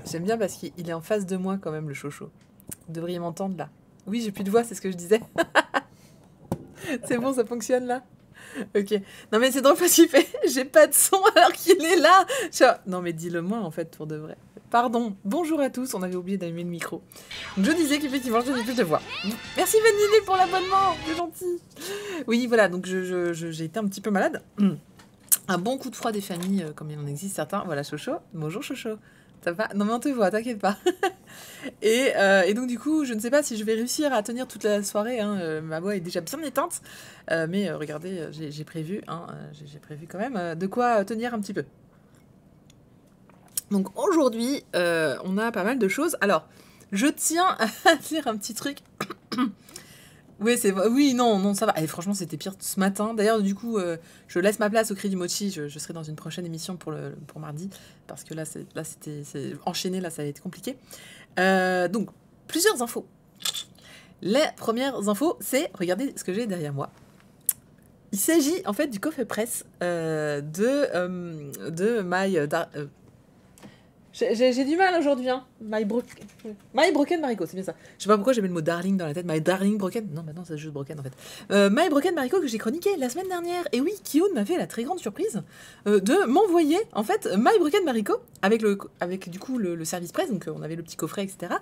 J'aime bien parce qu'il est en face de moi quand même, le chocho. Vous devriez m'entendre là. Oui, j'ai plus de voix, c'est ce que je disais. C'est bon, ça fonctionne là. Ok. Non mais c'est drôle parce qu'il fait j'ai pas de son alors qu'il est là. Non mais dis-le moi en fait pour de vrai. Pardon. Bonjour à tous, on avait oublié d'allumer le micro. Donc je disais qu'effectivement je n'ai plus de voix. Merci Vanille pour l'abonnement, c'est gentil. Oui voilà, donc j'ai été un petit peu malade. Un bon coup de froid des familles, comme il en existe certains. Voilà Chocho. Bonjour Chocho. Ça va? Non mais on te voit, t'inquiète pas. Et donc du coup, je ne sais pas si je vais réussir à tenir toute la soirée. Hein. Ma voix est déjà bien éteinte. Mais regardez, j'ai prévu, hein, j'ai prévu quand même de quoi tenir un petit peu. Donc aujourd'hui, on a pas mal de choses. Alors, je tiens à dire un petit truc. Oui, oui, non, ça va. Et franchement, c'était pire ce matin. D'ailleurs, du coup, je laisse ma place au Cri du Mochi. Je serai dans une prochaine émission pour mardi. Parce que là, c'était enchaîné, là, ça a été compliqué. Donc, plusieurs infos. Les premières infos, c'est, regardez ce que j'ai derrière moi. Il s'agit en fait du coffret presse de j'ai du mal aujourd'hui, hein. My Broken Mariko, c'est bien ça. Je sais pas pourquoi j'avais le mot darling dans la tête. My Darling Broken. Non, maintenant c'est juste Broken en fait. My Broken Mariko que j'ai chroniqué la semaine dernière. Et oui, Kiyun m'a fait la très grande surprise de m'envoyer en fait My Broken Mariko avec du coup le service presse. Donc on avait le petit coffret, etc.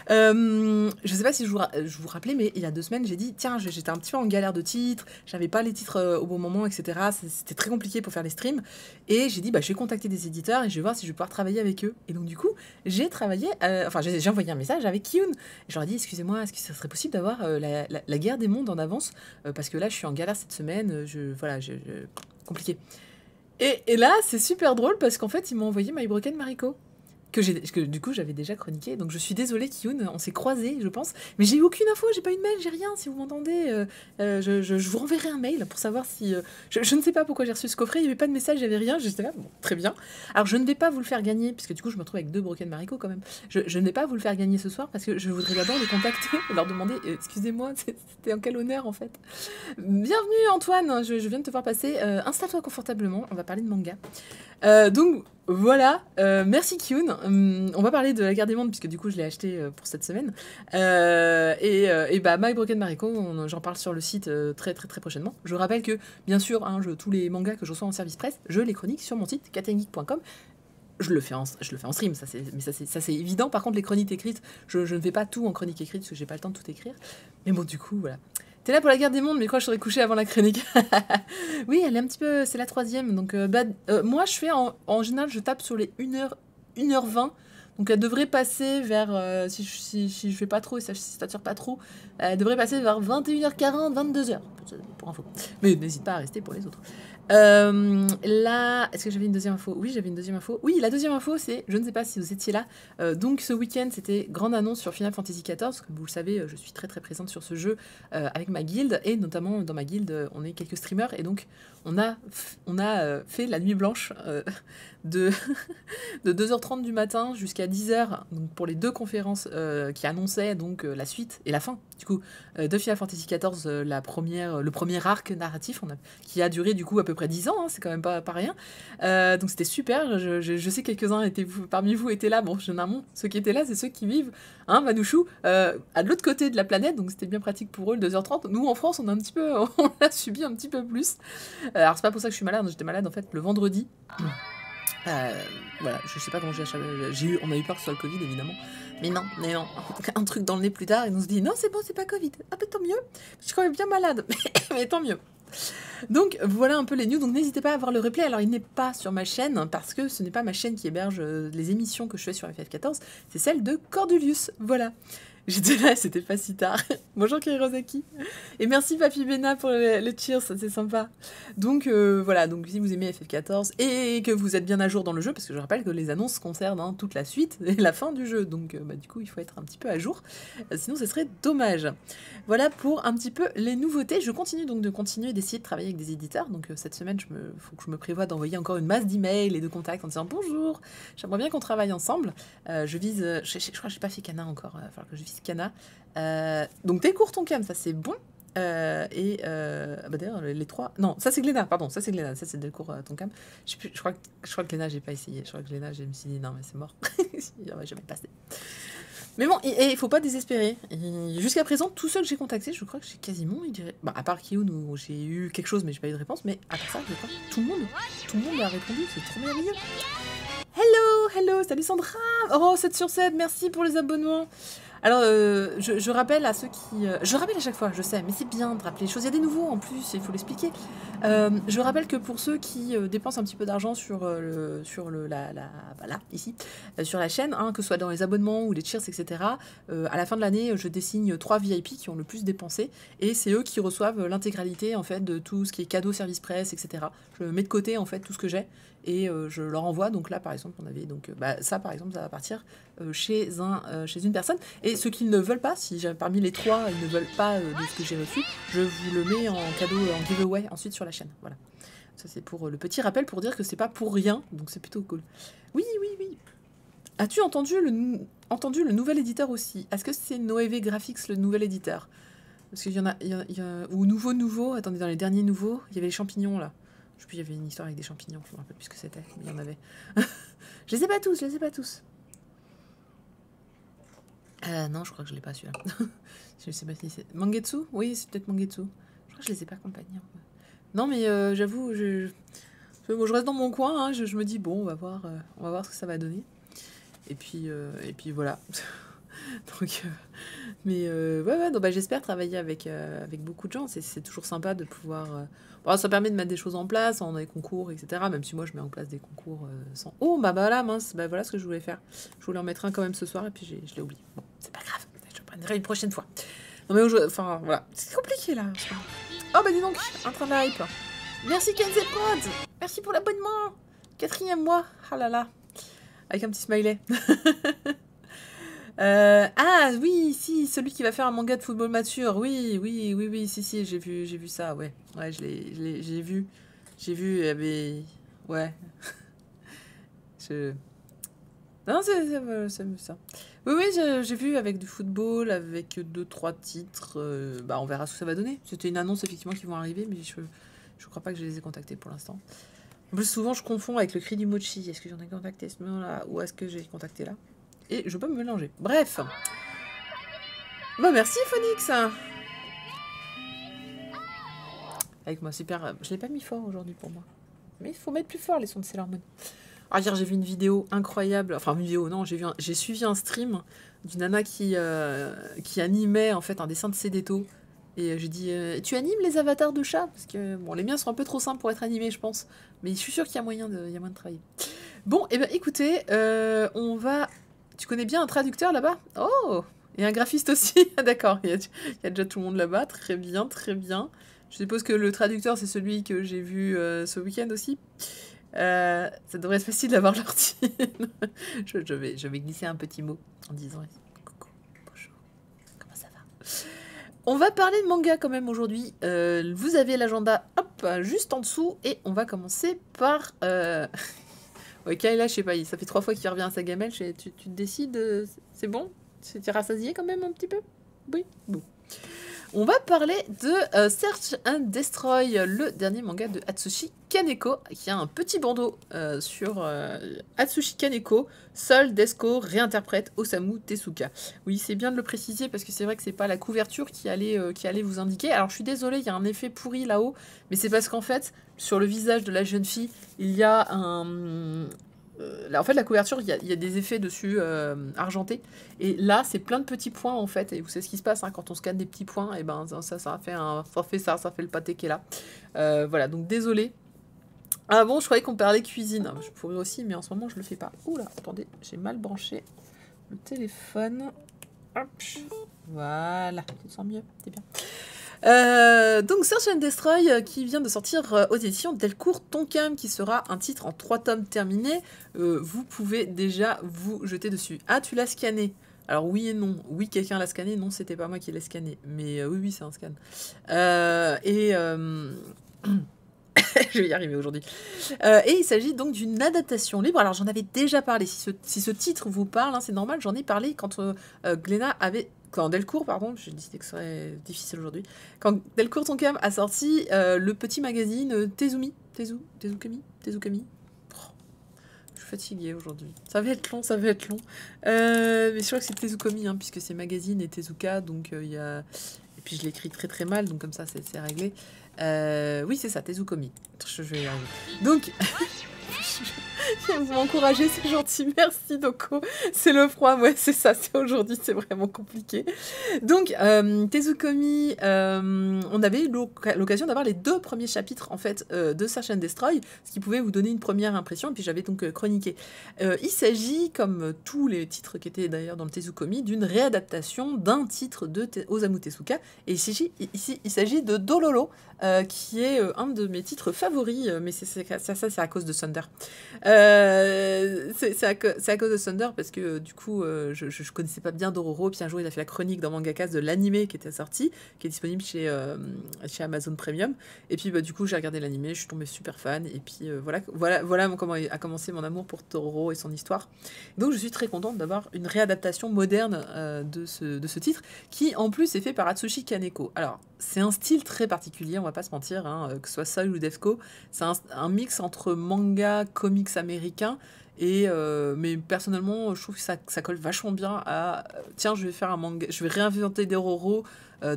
Je sais pas si je vous rappelais, mais il y a 2 semaines, j'ai dit tiens, j'étais un petit peu en galère de titres. J'avais pas les titres au bon moment, etc. C'était très compliqué pour faire les streams. Et j'ai dit bah je vais contacter des éditeurs et je vais voir si je vais pouvoir travailler avec eux. Et donc du coup, j'ai travaillé, j'ai envoyé un message avec Kiyun. Je leur ai dit, excusez-moi, est-ce que ça serait possible d'avoir la guerre des mondes en avance parce que là, je suis en galère cette semaine, compliqué. Et là, c'est super drôle parce qu'en fait, ils m'ont envoyé My Broken Mariko. Que du coup j'avais déjà chroniqué, donc je suis désolée Kiyun, on s'est croisés je pense, mais j'ai eu aucune info, j'ai pas eu de mail, j'ai rien, si vous m'entendez, je vous renverrai un mail pour savoir si, je ne sais pas pourquoi j'ai reçu ce coffret, il n'y avait pas de message, il n'y avait rien, j'étais là, bon, très bien, alors je ne vais pas vous le faire gagner, puisque du coup je me retrouve avec 2 Broken Mariko quand même, je ne vais pas vous le faire gagner ce soir, parce que je voudrais d'abord les contacter, et leur demander, excusez-moi, c'était en quel honneur en fait. Bienvenue Antoine, je viens de te voir passer, installe-toi confortablement, on va parler de manga. Donc voilà, merci Kiyun. On va parler de la guerre des mondes puisque du coup je l'ai acheté pour cette semaine. Et bah My Broken Mariko, j'en parle sur le site très prochainement. Je rappelle que bien sûr, hein, tous les mangas que je reçois en service presse, je les chronique sur mon site katengeek.com. Je le fais en stream, ça c'est évident. Par contre, les chroniques écrites, je ne fais pas tout en chronique écrite parce que j'ai pas le temps de tout écrire. Mais bon, du coup, voilà. T'es là pour la guerre des mondes, mais quoi, je serais couché avant la chronique. Oui, elle est un petit peu... C'est la 3e. Donc, moi, je fais en général, je tape sur les 1h20. Donc, elle devrait passer vers... si je fais pas trop et si ça tire pas trop, elle devrait passer vers 21h40, 22h. Pour info. Mais n'hésite pas à rester pour les autres. Là, est-ce que j'avais une deuxième info? Oui, j'avais une deuxième info. Oui, la deuxième info, c'est, je ne sais pas si vous étiez là, donc ce week-end, c'était grande annonce sur Final Fantasy XIV, comme vous le savez, je suis très présente sur ce jeu avec ma guilde, et notamment dans ma guilde, on est quelques streamers, et donc on a fait la nuit blanche de 2h30 du matin jusqu'à 10h, donc pour les 2 conférences qui annonçaient donc la suite et la fin, du coup, de Final Fantasy XIV, le premier arc narratif, qui a duré du coup à peu près 10 ans, hein, c'est quand même pas rien. Donc c'était super, je sais que quelques-uns parmi vous étaient là, bon, généralement, ceux qui étaient là, c'est ceux qui vivent, hein, Manouchou, à l'autre côté de la planète, donc c'était bien pratique pour eux, le 2h30. Nous, en France, on l'a subi un petit peu plus. Alors c'est pas pour ça que je suis malade, j'étais malade en fait le vendredi. Voilà, je sais pas comment on a eu peur que ce soit le Covid évidemment, mais non, un truc dans le nez plus tard et on se dit non c'est bon, c'est pas Covid, ah ben tant mieux, je suis quand même bien malade, mais tant mieux. Donc voilà un peu les news, donc n'hésitez pas à voir le replay, alors il n'est pas sur ma chaîne parce que ce n'est pas ma chaîne qui héberge les émissions que je fais sur FF14, c'est celle de Cordelius, voilà. J'étais là, c'était pas si tard. Bonjour Kairosaki. Et merci Papy Bena pour le cheers, c'est sympa. Donc voilà, donc si vous aimez FF14 et que vous êtes bien à jour dans le jeu, parce que je rappelle que les annonces concernent hein, toute la suite et la fin du jeu, donc du coup il faut être un petit peu à jour, sinon ce serait dommage. Voilà pour un petit peu les nouveautés. Je continue donc d'essayer de travailler avec des éditeurs, donc cette semaine faut que je me prévoie d'envoyer encore une masse d'emails et de contacts en disant bonjour, j'aimerais bien qu'on travaille ensemble. Je vise, je crois que j'ai pas fait Cana encore, il va falloir que je vise Cana. Donc t'es court ton cam, ça c'est bon. Bah d'ailleurs, les trois. Non, ça c'est Glénat, pardon, ça c'est Glénat, ça c'est Delcourt Tonkam. Je crois que Glénat, j'ai pas essayé. Je crois que Glénat, je me suis dit, non, mais c'est mort. On va jamais passer. Mais bon, il faut pas désespérer. Jusqu'à présent, tous ceux que j'ai contactés, je crois que j'ai quasiment eu des... Bah, à part Kiyun où j'ai eu quelque chose, mais j'ai pas eu de réponse. Mais à part ça, je crois que tout le monde a répondu. C'est trop merveilleux. Hello, salut Sandra. Oh, 7 sur 7, merci pour les abonnements. Alors, je rappelle à ceux qui... je rappelle à chaque fois, je sais, mais c'est bien de rappeler les choses. Il y a des nouveaux en plus, il faut l'expliquer. Je rappelle que pour ceux qui dépensent un petit peu d'argent sur ici, sur la chaîne, hein, que ce soit dans les abonnements ou les cheers, etc., à la fin de l'année, je désigne 3 VIP qui ont le plus dépensé, et c'est eux qui reçoivent l'intégralité en fait de tout ce qui est cadeau, service presse, etc. Je mets de côté en fait tout ce que j'ai et je leur envoie. Donc là, par exemple, on avait donc ça, par exemple, ça va partir chez une personne. Et ceux qui ne veulent pas, si parmi les 3, ils ne veulent pas de ce que j'ai reçu, je vous le mets en cadeau, en giveaway ensuite sur la chaîne. Voilà. Ça, c'est pour le petit rappel pour dire que c'est pas pour rien, donc c'est plutôt cool. Oui. As-tu entendu le nouvel éditeur aussi? Est-ce que c'est Noévé Graphics, le nouvel éditeur? Parce qu'il y en a, ou nouveau, attendez, dans les derniers nouveaux, il y avait les champignons, là. Je sais plus, il y avait une histoire avec des champignons, je me rappelle plus ce que c'était, mais il y en avait. Je les ai pas tous. Non, je crois que je l'ai pas celui-là. Je sais pas si c'est... Mangetsu? Oui, c'est peut-être Mangetsu. Je crois que je les ai pas accompagnés. Non, mais j'avoue, je reste dans mon coin, hein, je me dis, bon, on va voir ce que ça va donner. Et puis voilà. Donc, ouais, donc, j'espère travailler avec beaucoup de gens. C'est toujours sympa de pouvoir... Bon, ça permet de mettre des choses en place, en des concours, etc. Même si moi, je mets en place des concours sans... Oh, bah voilà, mince, bah voilà ce que je voulais faire. Je voulais en mettre un quand même ce soir, et puis je l'ai oublié. Bon, c'est pas grave, je le prendrai une prochaine fois. Non mais enfin, voilà. C'est compliqué, là. Oh, bah dis donc, un train de hype. Merci Kenzie Prod. Merci pour l'abonnement. 4e mois. Ah là là. Avec un petit smiley. Ah oui, si, celui qui va faire un manga de football mature. Oui, si, j'ai vu ça, ouais. Ouais, j'ai vu. Mais... Ouais. Non, c'est ça. Oui, j'ai vu avec du football, avec 2-3 titres. Bah, on verra ce que ça va donner. C'était une annonce, effectivement, qui vont arriver, mais je crois pas que je les ai contactés pour l'instant. En plus, souvent, je confonds avec le cri du mochi. Est-ce que j'en ai contacté ce moment-là ou est-ce que j'ai contacté là? Et je peux me mélanger. Bref. Bah, merci, Phoenix. Avec moi, super. Je l'ai pas mis fort aujourd'hui pour moi. Mais il faut mettre plus fort les sons de Sailor Moon. Alors, hier, j'ai vu une vidéo incroyable. Enfin, une vidéo, non. J'ai suivi un stream d'une nana qui animait, en fait, un dessin de Cédéto. Et j'ai dit, tu animes les avatars de chats? Parce que, bon, les miens sont un peu trop simples pour être animés, je pense. Mais je suis sûre qu'il y a moyen de travailler. Bon, et ben écoutez, on va... Tu connais bien un traducteur là-bas? Oh! Et un graphiste aussi? D'accord, il y a déjà tout le monde là-bas. Très bien. Je suppose que le traducteur, c'est celui que j'ai vu ce week-end aussi. Ça devrait être facile d'avoir leur titre. je vais glisser un petit mot en disant coucou, bonjour, comment ça va? On va parler de manga quand même aujourd'hui. Vous avez l'agenda, hop, juste en dessous, et on va commencer par... Ouais, Kayla, je sais pas, ça fait 3 fois qu'il revient à sa gamelle. Tu te décides, c'est bon? Tu t'es rassasié quand même un petit peu? Oui, bon. On va parler de Search and Destroy, le dernier manga de Atsushi Kaneko, qui a un petit bandeau sur Atsushi Kaneko, seul Desko réinterprète Osamu Tezuka. Oui, c'est bien de le préciser parce que c'est vrai que c'est pas la couverture qui allait vous indiquer. Alors je suis désolée, il y a un effet pourri là-haut, mais c'est parce qu'en fait, sur le visage de la jeune fille, il y a un... en fait, la couverture, il y a des effets dessus argentés. Et là, c'est plein de petits points, en fait. Et vous savez ce qui se passe, hein, quand on scanne des petits points, et ben ça fait le pâté qui est là. Voilà, donc désolé. Ah bon, je croyais qu'on parlait cuisine. Je pourrais aussi, mais en ce moment, je le fais pas. Oula, attendez, j'ai mal branché le téléphone. Hop, voilà, tu te sens mieux, c'est bien. Donc Search and Destroy qui vient de sortir aux éditions Delcourt Tonkam, qui sera un titre en 3 tomes terminés. Vous pouvez déjà vous jeter dessus. Ah, tu l'as scanné? Alors oui et non. Oui, quelqu'un l'a scanné. Non, c'était pas moi qui l'ai scanné. Mais oui, c'est un scan. je vais y arriver aujourd'hui. Et il s'agit donc d'une adaptation libre. Alors j'en avais déjà parlé, si ce titre vous parle, hein, c'est normal, j'en ai parlé quand Glénat avait... Quand Delcourt, pardon, j'ai décidé que ce serait difficile aujourd'hui. Quand Delcourt Tonkam a sorti le petit magazine Tezukami. Oh, je suis fatiguée aujourd'hui. Ça va être long, ça va être long. Mais je crois que c'est Tezukami, hein, puisque c'est magazine et Tezuka, donc il y a... Et puis je l'écris très très mal, donc comme ça c'est réglé. Oui, c'est ça, Tezukami. Je vais y arriver. Donc... Vous m'encouragez, c'est gentil, merci Doko. C'est le froid, ouais, c'est ça, c'est aujourd'hui, c'est vraiment compliqué. Donc, Tezukami, on avait eu l'occasion d'avoir les 2 premiers chapitres, en fait, de Search and Destroy, ce qui pouvait vous donner une première impression, et puis j'avais donc chroniqué. Il s'agit, comme tous les titres qui étaient d'ailleurs dans le Tezukami, d'une réadaptation d'un titre de Osamu Tezuka, et il s'agit de Dororo, qui est un de mes titres favoris, mais c'est à cause de Thunder. C'est à cause de Thunder parce que du coup je connaissais pas bien Dororo, puis un jour il a fait la chronique dans Mangakas de l'animé qui était sorti, qui est disponible chez Amazon Premium, et puis du coup j'ai regardé l'animé, je suis tombée super fan, et puis voilà comment a commencé mon amour pour Dororo et son histoire. Donc je suis très contente d'avoir une réadaptation moderne de ce titre, qui en plus est fait par Atsushi Kaneko. Alors c'est un style très particulier, on va pas se mentir, hein, que ce soit Soil ou Defco, c'est un mix entre manga, comics américain, et mais personnellement je trouve que ça colle vachement bien à tiens, je vais faire un manga, je vais réinventer Dororo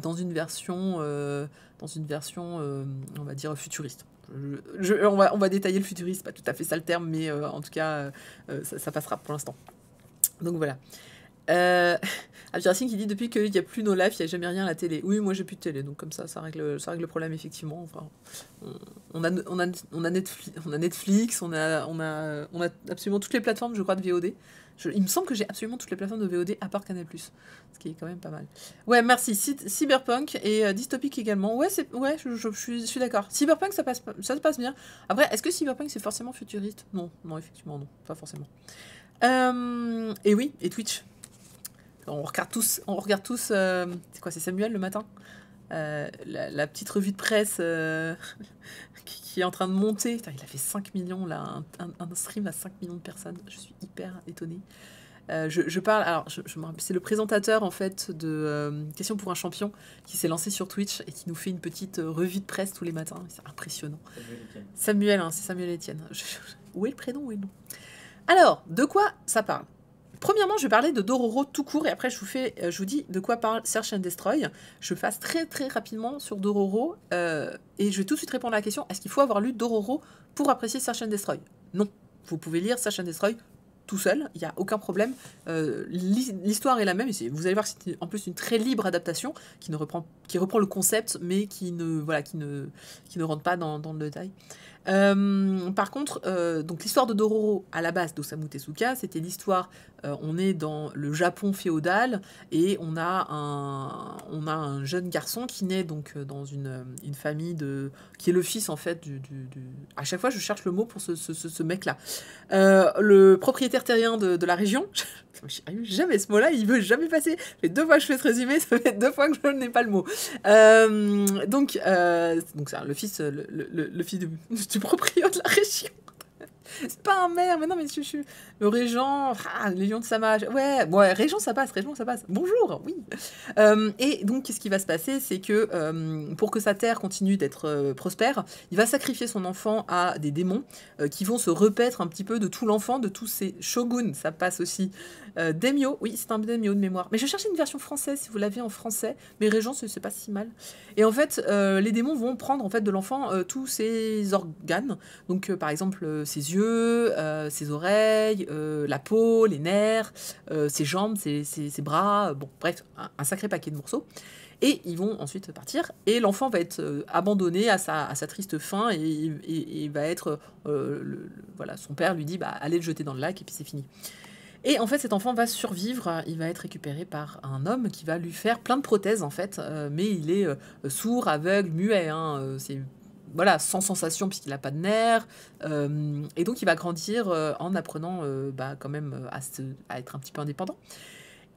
dans une version on va dire futuriste. On va détailler le futuriste, pas tout à fait ça le terme, mais en tout cas ça passera pour l'instant. Donc voilà. Abdiracine qui dit depuis qu'il n'y a plus nos lives, il n'y a jamais rien à la télé. Oui, moi j'ai plus de télé, donc comme ça règle le problème effectivement. Enfin, on a Netflix, on a absolument toutes les plateformes, je crois, de VOD. Il me semble que j'ai absolument toutes les plateformes de VOD à part Canal+, ce qui est quand même pas mal. Ouais, merci. Cyberpunk et dystopique également. Ouais, je suis d'accord. Cyberpunk, ça se passe bien. Après, est-ce que Cyberpunk c'est forcément futuriste ? Non, effectivement non, pas forcément. Et oui, et Twitch. On regarde tous c'est quoi, c'est Samuel le matin, la petite revue de presse qui est en train de monter. Putain, il a fait 5 millions là, un stream à 5 millions de personnes, je suis hyper étonnée. Je parle, alors c'est le présentateur en fait de Question pour un champion qui s'est lancé sur Twitch et qui nous fait une petite revue de presse tous les matins, c'est impressionnant. Samuel, hein, c'est Samuel Etienne. Où est le prénom, où est le nom ? Alors, de quoi ça parle ? Premièrement, je vais parler de Dororo tout court, et après je vous dis de quoi parle Search and Destroy. Je passe très très rapidement sur Dororo, et je vais tout de suite répondre à la question, est-ce qu'il faut avoir lu Dororo pour apprécier Search and Destroy ? Non, vous pouvez lire Search and Destroy tout seul, il n'y a aucun problème. L'histoire est la même, et vous allez voir que c'est en plus une très libre adaptation qui reprend le concept, mais qui ne rentre pas dans le détail. Par contre, donc l'histoire de Dororo à la base d'Osamu Tezuka, c'était l'histoire, on est dans le Japon féodal et on a un jeune garçon qui naît donc dans une famille qui est le fils en fait à chaque fois je cherche le mot pour ce mec-là, le propriétaire terrien de la région. J'y arrive jamais, ce mot-là, il veut jamais passer. Ça fait 2 fois que je fais ce résumé, ça fait 2 fois que je n'ai pas le mot. Donc c'est le fils du proprio de la région. C'est pas un maire, mais non, mais je suis le régent, Légion de Sama. Ouais, régent, ça passe. Bonjour, oui. Et donc, qu'est-ce qui va se passer ? C'est que pour que sa terre continue d'être prospère, il va sacrifier son enfant à des démons qui vont se repaître un petit peu de tout l'enfant, de tous ces shoguns. Ça passe aussi. Daimyo, oui, c'est un daimyo de mémoire. Mais je cherchais une version française, si vous l'avez en français. Mais régent, c'est pas si mal. Et en fait, les démons vont prendre en fait de l'enfant tous ses organes. Donc, par exemple, ses yeux, ses oreilles, la peau, les nerfs, ses jambes, ses bras, bon, bref, un sacré paquet de morceaux. Et ils vont ensuite partir, et l'enfant va être abandonné à sa triste fin, et va être... voilà, son père lui dit, allez le jeter dans le lac, et puis c'est fini. Et en fait, cet enfant va survivre, il va être récupéré par un homme qui va lui faire plein de prothèses, en fait, mais il est sourd, aveugle, muet, hein, c'est... Voilà, sans sensation puisqu'il n'a pas de nerfs, et donc il va grandir en apprenant quand même à être un petit peu indépendant.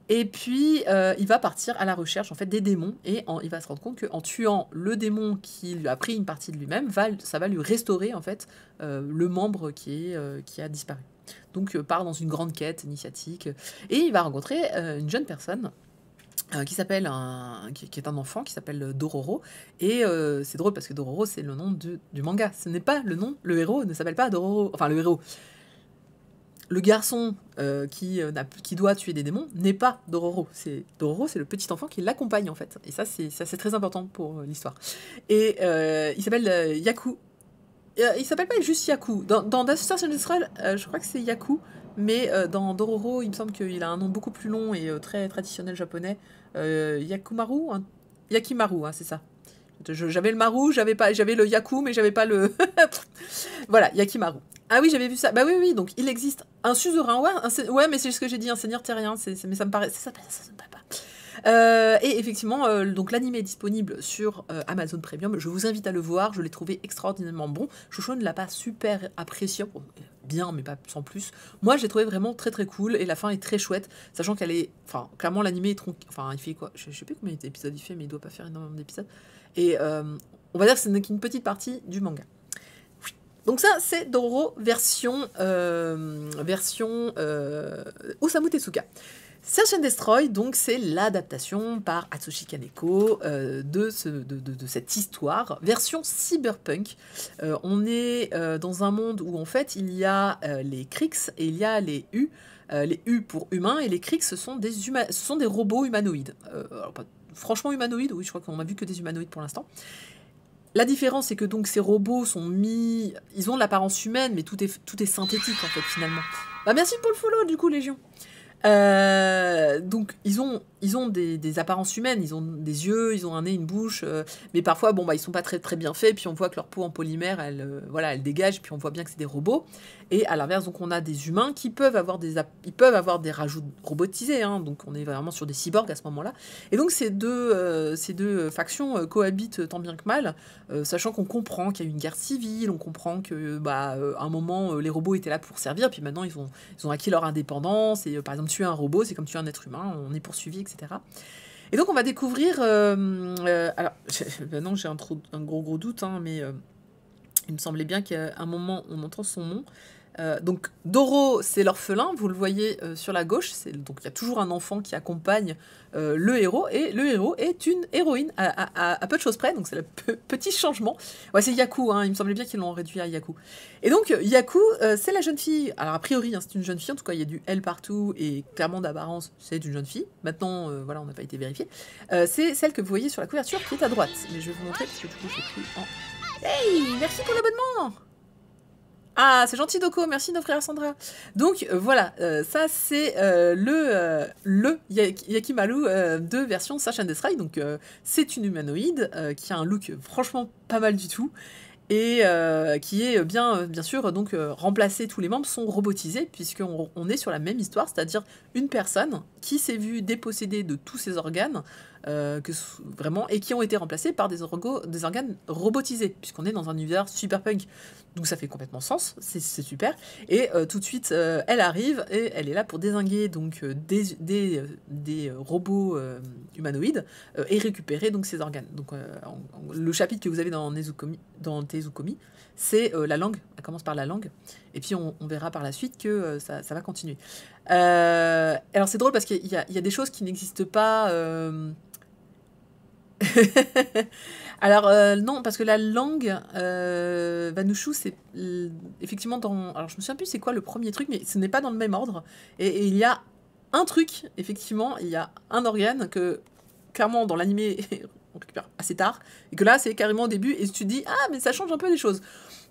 Et puis, il va partir à la recherche en fait des démons et il va se rendre compte qu'en tuant le démon qui lui a pris une partie de lui-même, ça va lui restaurer en fait le membre qui a disparu. Donc, part dans une grande quête initiatique et il va rencontrer une jeune personne qui s'appelle qui est un enfant qui s'appelle Dororo et c'est drôle parce que Dororo c'est le nom du manga. Ce n'est pas le nom. Le héros ne s'appelle pas Dororo. Enfin, le héros. Le garçon qui doit tuer des démons n'est pas Dororo. Dororo, c'est le petit enfant qui l'accompagne en fait. Et ça, c'est très important pour l'histoire. Et il s'appelle Yaku. Il s'appelle pas juste Yaku. Dans Dusters and Destroy, je crois que c'est Yaku. Mais dans Dororo, il me semble qu'il a un nom beaucoup plus long et très traditionnel japonais. Yakumaru, hein. Yakimaru, hein, c'est ça. J'avais le Maru, j'avais le Yaku, mais j'avais pas le... Voilà, Yakimaru. Ah oui, j'avais vu ça. Bah oui, donc il existe un suzerain, ouais, mais c'est ce que j'ai dit, un seigneur terrien, mais ça me paraît... Ça me paraît pas. Et effectivement, donc l'anime est disponible sur Amazon Premium. Je vous invite à le voir, je l'ai trouvé extraordinairement bon. Chouchou ne l'a pas super apprécié, bon, bien, mais pas sans plus. Moi, j'ai trouvé vraiment très très cool, et la fin est très chouette, sachant qu'elle est... Enfin, clairement, l'anime est Enfin, il fait quoi, je sais plus combien d'épisodes il fait, mais il doit pas faire énormément d'épisodes. Et on va dire que ce n'est qu'une petite partie du manga. Donc ça, c'est Dororo version Osamu Tezuka. Search and Destroy, donc c'est l'adaptation par Atsushi Kaneko de cette histoire, version cyberpunk. On est dans un monde où en fait il y a les Krix et il y a les U. Les U pour humains et les Krix ce sont des robots humanoïdes. Alors, franchement humanoïdes, oui, je crois qu'on a vu que des humanoïdes pour l'instant. La différence, c'est que donc ces robots ils ont l'apparence humaine, mais tout est synthétique en fait finalement. Bah merci pour le follow du coup Légion. Donc ils ont des apparences humaines, ils ont des yeux, ils ont un nez, une bouche, mais parfois bon bah ils sont pas très très bien faits, puis on voit que leur peau en polymère elle dégage, puis on voit bien que c'est des robots. Et à l'inverse donc on a des humains qui peuvent avoir des rajouts robotisés, hein, donc on est vraiment sur des cyborgs à ce moment-là. Et donc ces deux factions cohabitent tant bien que mal, sachant qu'on comprend qu'il y a eu une guerre civile, on comprend que à un moment les robots étaient là pour servir, puis maintenant ils ont acquis leur indépendance et par exemple tuer un robot, c'est comme tuer un être humain, on est poursuivi, etc. Et donc on va découvrir... alors, non, j'ai un gros doute, hein, mais il me semblait bien qu'à un moment, on entend son nom. Donc Doro, c'est l'orphelin, vous le voyez sur la gauche, donc il y a toujours un enfant qui accompagne le héros, et le héros est une héroïne à peu de choses près, donc c'est le petit changement. Ouais, c'est Yaku, hein, il me semblait bien qu'ils l'ont réduit à Yaku. Et donc Yaku, c'est la jeune fille, alors a priori hein, c'est une jeune fille, en tout cas il y a du elle partout, et clairement d'apparence c'est une jeune fille, maintenant voilà, on n'a pas été vérifié. C'est celle que vous voyez sur la couverture qui est à droite, mais je vais vous montrer parce que du coup j'ai pris en... Hey, merci pour l'abonnement! Ah, c'est gentil Doko, merci d'offrir à Sandra. Donc voilà, ça c'est le Yakimaru de version Search and Destroy. Donc c'est une humanoïde qui a un look franchement pas mal du tout et qui est bien sûr donc remplacé, tous les membres sont robotisés puisqu'on est sur la même histoire, c'est-à-dire une personne qui s'est vue dépossédée de tous ses organes vraiment, et qui ont été remplacés par des organes robotisés, puisqu'on est dans un univers cyberpunk. Donc ça fait complètement sens, c'est super. Et tout de suite, elle arrive et elle est là pour dézinguer donc, des robots humanoïdes et récupérer donc ces organes. Donc le chapitre que vous avez dans Tezukomi, c'est la langue, elle commence par la langue, et puis on verra par la suite que ça va continuer. Alors c'est drôle parce qu'il y a des choses qui n'existent pas... Alors non, parce que la langue Vanushu, c'est effectivement dans... Alors je me souviens plus c'est quoi le premier truc, mais ce n'est pas dans le même ordre. Et il y a un truc, effectivement, il y a un organe que, clairement, dans l'animé, on récupère assez tard, et que là, c'est carrément au début, et tu te dis, ah, mais ça change un peu les choses.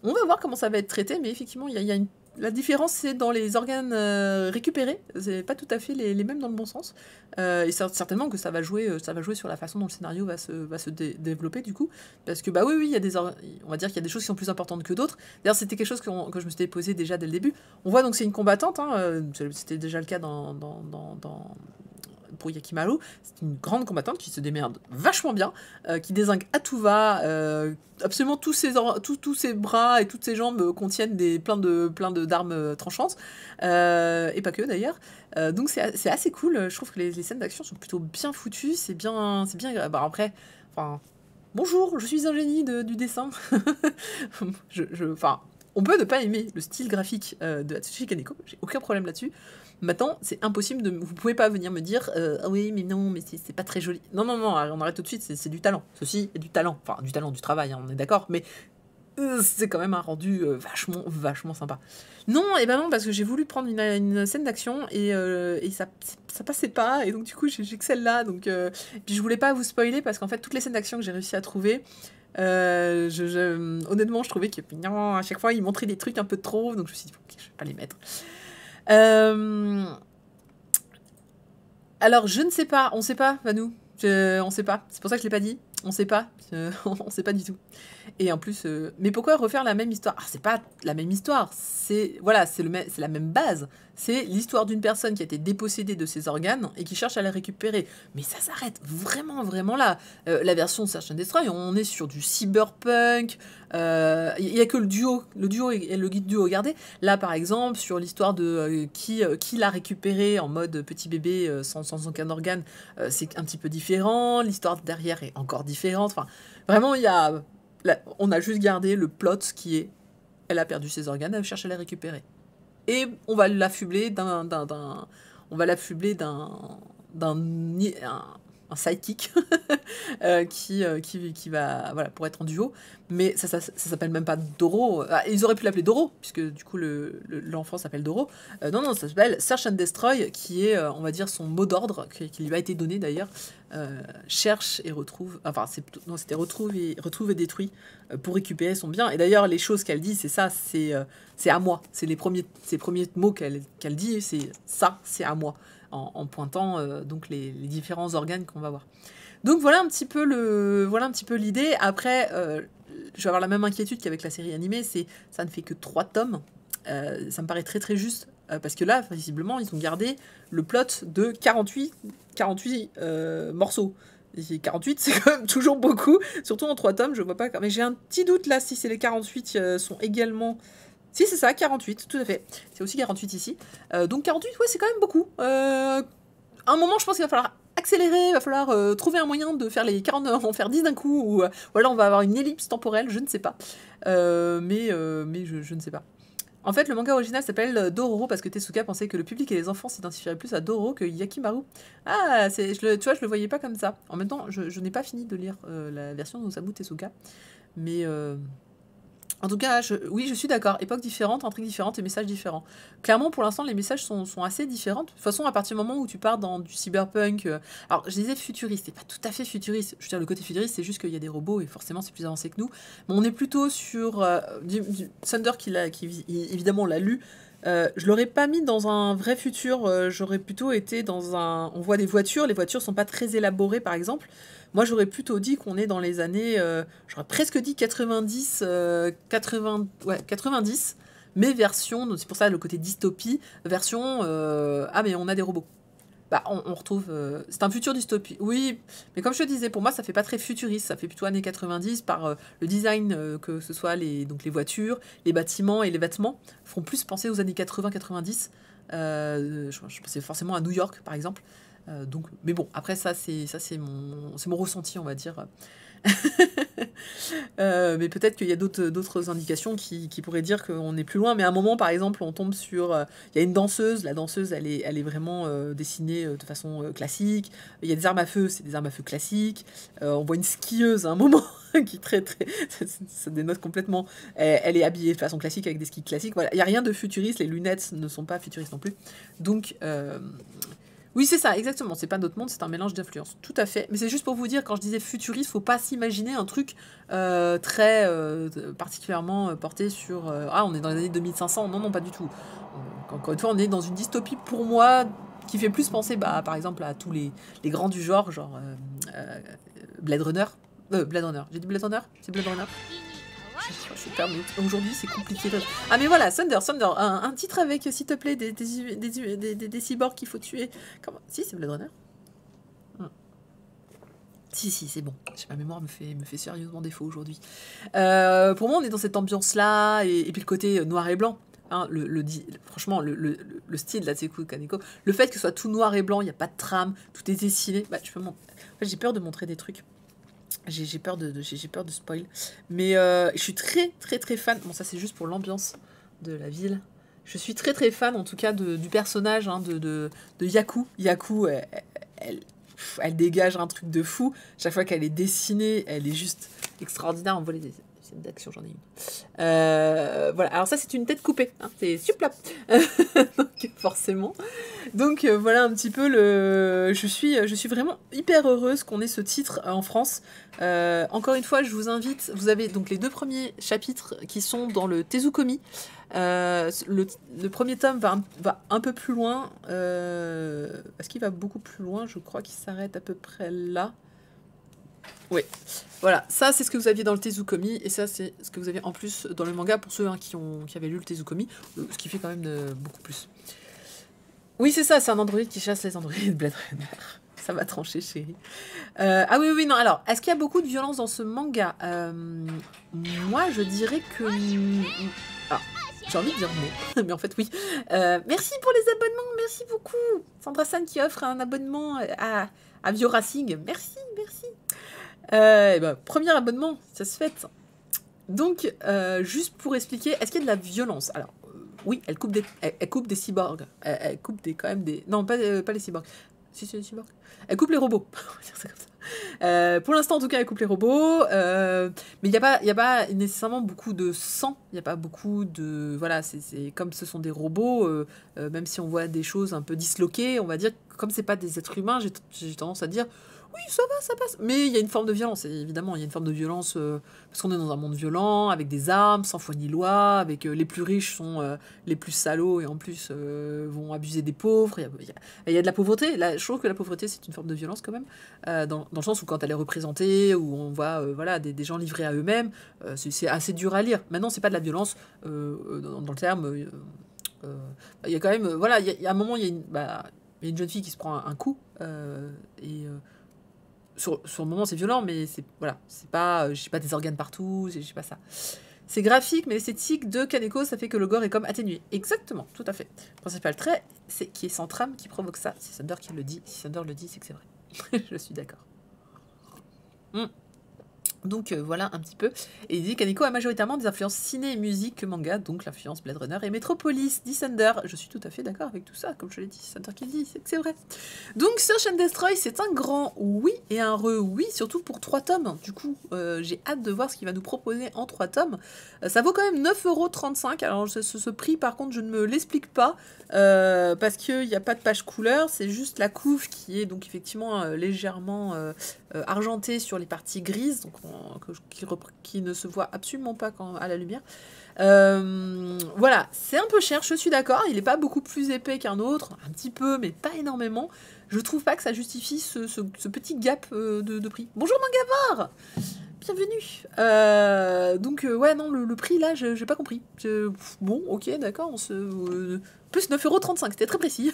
On va voir comment ça va être traité, mais effectivement, il y a la différence, c'est dans les organes récupérés. C'est pas tout à fait les mêmes dans le bon sens. Et certainement que ça va jouer sur la façon dont le scénario va se développer, du coup. Parce que, bah oui, il y a on va dire qu'il y a des choses qui sont plus importantes que d'autres. D'ailleurs, c'était quelque chose que je me suis posé déjà dès le début. On voit donc c'est une combattante, hein, c'était déjà le cas dans pour Yakimaru, c'est une grande combattante qui se démerde vachement bien, qui dézingue à tout va, absolument tous ses bras et toutes ses jambes contiennent plein de d'armes tranchantes, et pas que d'ailleurs. Donc c'est assez cool, je trouve que les scènes d'action sont plutôt bien foutues, c'est bien bah après, enfin, bonjour, je suis un génie du dessin. Enfin, on peut ne pas aimer le style graphique de Atsushi Kaneko, j'ai aucun problème là-dessus. Maintenant, c'est impossible vous pouvez pas venir me dire ah oui, mais non, mais c'est pas très joli. Non, on arrête tout de suite, c'est du talent. Ceci est du talent. Enfin, du talent, du travail, hein, on est d'accord, mais c'est quand même un rendu vachement sympa. Non, et ben non, parce que j'ai voulu prendre une scène d'action et ça passait pas, et donc du coup j'ai que celle-là, donc puis je voulais pas vous spoiler parce qu'en fait toutes les scènes d'action que j'ai réussi à trouver, honnêtement je trouvais que à chaque fois ils montraient des trucs un peu trop, donc je me suis dit ok, je vais pas les mettre. Alors je ne sais pas, on sait pas, Vanou, on sait pas, c'est pour ça que je l'ai pas dit, on sait pas, on sait pas du tout. Et en plus, mais pourquoi refaire la même histoire? Ah, c'est pas la même histoire, c'est la même base. C'est l'histoire d'une personne qui a été dépossédée de ses organes et qui cherche à les récupérer. Mais ça s'arrête vraiment là. La version Search and Destroy, on est sur du cyberpunk. Il y a que le duo et le guide duo. Regardez, là par exemple, sur l'histoire de qui l'a récupéré en mode petit bébé sans aucun organe, c'est un petit peu différent. L'histoire derrière est encore différente. Enfin, vraiment, on a juste gardé le plot qui est elle a perdu ses organes, elle cherche à les récupérer. Et on va l'affubler un sidekick qui va voilà pour être en duo, mais ça s'appelle même pas Doro. Ils auraient pu l'appeler Doro puisque du coup l'enfant s'appelle Doro. Non, ça s'appelle Search and Destroy, qui est on va dire son mot d'ordre qui lui a été donné d'ailleurs. Cherche et retrouve, enfin c'était retrouve et détruit pour récupérer son bien. Et d'ailleurs les choses qu'elle dit, c'est ça, c'est à moi, c'est les premiers mots qu'elle dit, c'est à moi, en pointant donc les différents organes qu'on va voir. Donc voilà un petit peu l'idée. Après je vais avoir la même inquiétude qu'avec la série animée, ça ne fait que 3 tomes. Ça me paraît très juste, parce que là visiblement ils ont gardé le plot de 48 morceaux. Et 48 c'est quand même toujours beaucoup, surtout en 3 tomes, je vois pas, mais j'ai un petit doute là si c'est les 48 sont également... Si c'est ça, 48, tout à fait. C'est aussi 48 ici. Donc 48, ouais, c'est quand même beaucoup. À un moment, je pense qu'il va falloir accélérer, il va falloir trouver un moyen de faire les 49, en faire 10 d'un coup, ou alors on va avoir une ellipse temporelle, je ne sais pas. Mais je ne sais pas. En fait, le manga original s'appelle Dororo parce que Tezuka pensait que le public et les enfants s'identifieraient plus à Dororo que Yakimaru. Ah, tu vois, je le voyais pas comme ça. En même temps, je n'ai pas fini de lire la version d'Osamu Tezuka. Mais... en tout cas, oui, je suis d'accord. Époque différente, intrigue différente et messages différents. Clairement, pour l'instant, les messages sont assez différents. De toute façon, à partir du moment où tu pars dans du cyberpunk... alors, je disais futuriste, c'est pas tout à fait futuriste. Je veux dire, le côté futuriste, c'est juste qu'il y a des robots et forcément, c'est plus avancé que nous. Mais on est plutôt sur... Thunder, qui évidemment l'a lu. Je l'aurais pas mis dans un vrai futur. J'aurais plutôt été dans un... On voit des voitures. Les voitures sont pas très élaborées, par exemple. Moi, j'aurais plutôt dit qu'on est dans les années... j'aurais presque dit 90, 90, mais version... C'est pour ça le côté dystopie, version... ah, mais on a des robots. Bah, on retrouve... c'est un futur dystopie. Oui, mais comme je te disais, pour moi, ça fait pas très futuriste. Ça fait plutôt années 90 par le design, que ce soit les voitures, les bâtiments et les vêtements, font plus penser aux années 80-90. Je pensais forcément à New York, par exemple. Donc, mais bon, après ça c'est mon ressenti, on va dire. Mais peut-être qu'il y a d'autres indications qui pourraient dire qu'on est plus loin. Mais à un moment, par exemple, on tombe sur... il y a une danseuse. La danseuse, elle est vraiment dessinée de façon classique. Il y a des armes à feu, c'est des armes à feu classiques. On voit une skieuse à un moment qui ça dénote complètement. Elle est habillée de façon classique avec des skis classiques. Voilà, il n'y a rien de futuriste. Les lunettes ne sont pas futuristes non plus. Donc... oui, c'est ça, exactement. C'est pas notre monde, c'est un mélange d'influences. Tout à fait. Mais c'est juste pour vous dire, quand je disais futuriste, faut pas s'imaginer un truc très particulièrement porté sur... on est dans les années 2500. Non, pas du tout. Encore une fois, on est dans une dystopie, pour moi, qui fait plus penser, par exemple, à tous les grands du genre Blade Runner. Blade Runner. J'ai dit Blade Runner? C'est Blade Runner? Je suis perdue. Aujourd'hui, c'est compliqué. Ah, mais voilà, Thunder, un titre avec, s'il te plaît, des cyborgs qu'il faut tuer. Comment? Si, c'est Blade Runner. Si, si, c'est bon. Ma mémoire me fait sérieusement défaut aujourd'hui. Pour moi, on est dans cette ambiance-là, et puis le côté noir et blanc. Hein, franchement, le style là, c'est cool, Kaneko. Le fait que ce soit tout noir et blanc, il n'y a pas de trame, tout est dessiné. Bah, en fait, j'ai peur de montrer des trucs. J'ai peur de spoil. Mais je suis très, très, très fan. Bon, ça, c'est juste pour l'ambiance de la ville. Je suis très, très fan, en tout cas, du personnage hein, de Yaku. Yaku, elle dégage un truc de fou. Chaque fois qu'elle est dessinée, elle est juste extraordinaire. On voit les scènes d'action, j'en ai une. Voilà, alors ça c'est une tête coupée, hein. C'est super. Donc forcément. Donc voilà un petit peu je suis vraiment hyper heureuse qu'on ait ce titre en France. Encore une fois, je vous invite, vous avez donc les 2 premiers chapitres qui sont dans le Tezukomi. Le premier tome va un peu plus loin. Est-ce qu'il va beaucoup plus loin? Je crois qu'il s'arrête à peu près là. Oui, voilà, ça c'est ce que vous aviez dans le Tezukomi, et ça c'est ce que vous aviez en plus dans le manga pour ceux hein, qui avaient lu le Tezukomi, ce qui fait quand même beaucoup plus. Oui, c'est ça, c'est un androïde qui chasse les androïdes de Blade Runner. Ça va trancher, chérie. Ah oui, oui, non, alors, est-ce qu'il y a beaucoup de violence dans ce manga? Moi, je dirais que... Ah, j'ai envie de dire non, mais en fait, oui. Merci pour les abonnements, merci beaucoup. Sandra San qui offre un abonnement à Vio Racing. Merci, merci. Premier abonnement, ça se fait. Donc, juste pour expliquer, est-ce qu'il y a de la violence? Alors, oui, elle coupe des cyborgs. Elle coupe quand même des... Non, pas les cyborgs. Si, c'est les cyborgs. Elle coupe les robots. On va dire ça comme ça. Pour l'instant, en tout cas, elle coupe les robots. Mais il n'y a pas nécessairement beaucoup de sang. Il n'y a pas beaucoup de... Voilà, c'est comme ce sont des robots, même si on voit des choses un peu disloquées, on va dire, comme c'est pas des êtres humains, j'ai tendance à dire... Oui, ça va, ça passe. Mais il y a une forme de violence, évidemment. Il y a une forme de violence parce qu'on est dans un monde violent, avec des armes, sans foi ni loi, avec les plus riches sont les plus salauds et en plus vont abuser des pauvres. Il y a de la pauvreté. Là, je trouve que la pauvreté, c'est une forme de violence quand même, dans le sens où quand elle est représentée, où on voit voilà, des gens livrés à eux-mêmes, c'est assez dur à lire. Maintenant, c'est pas de la violence dans le terme. Il y a quand même... voilà, il y a un moment, il y a une jeune fille qui se prend un coup sur le moment, c'est violent, mais c'est voilà, c'est pas, j'ai pas des organes partout, j'ai pas ça. C'est graphique, mais l'esthétique de Kaneko, ça fait que le gore est comme atténué. Exactement, tout à fait. Le principal trait, c'est qui est sans trame, qui provoque ça. C'est Thunder qui le dit. Si Thunder le dit, c'est que c'est vrai. Je suis d'accord. Donc voilà un petit peu. Et il dit Kaneko a majoritairement des influences ciné et musique que manga, donc l'influence Blade Runner et Metropolis, dit Thunder. Je suis tout à fait d'accord avec tout ça, comme je l'ai dit, Thunder qui le dit, c'est que c'est vrai. Donc Search and Destroy, c'est un grand oui et un oui, surtout pour 3 tomes. Du coup, j'ai hâte de voir ce qu'il va nous proposer en 3 tomes. Ça vaut quand même 9,35 €. Alors ce prix, par contre, je ne me l'explique pas, parce qu'il n'y a pas de page couleur, c'est juste la couve qui est donc effectivement légèrement argentée sur les parties grises, donc qui ne se voit absolument pas à la lumière. Voilà, c'est un peu cher, je suis d'accord, il n'est pas beaucoup plus épais qu'un autre, un petit peu, mais pas énormément. Je trouve pas que ça justifie ce petit gap de prix. Bonjour Mangavore, bienvenue. Donc ouais, non, le prix là, j'ai pas compris. Bon, ok, d'accord, plus 9,35 €, c'était très précis.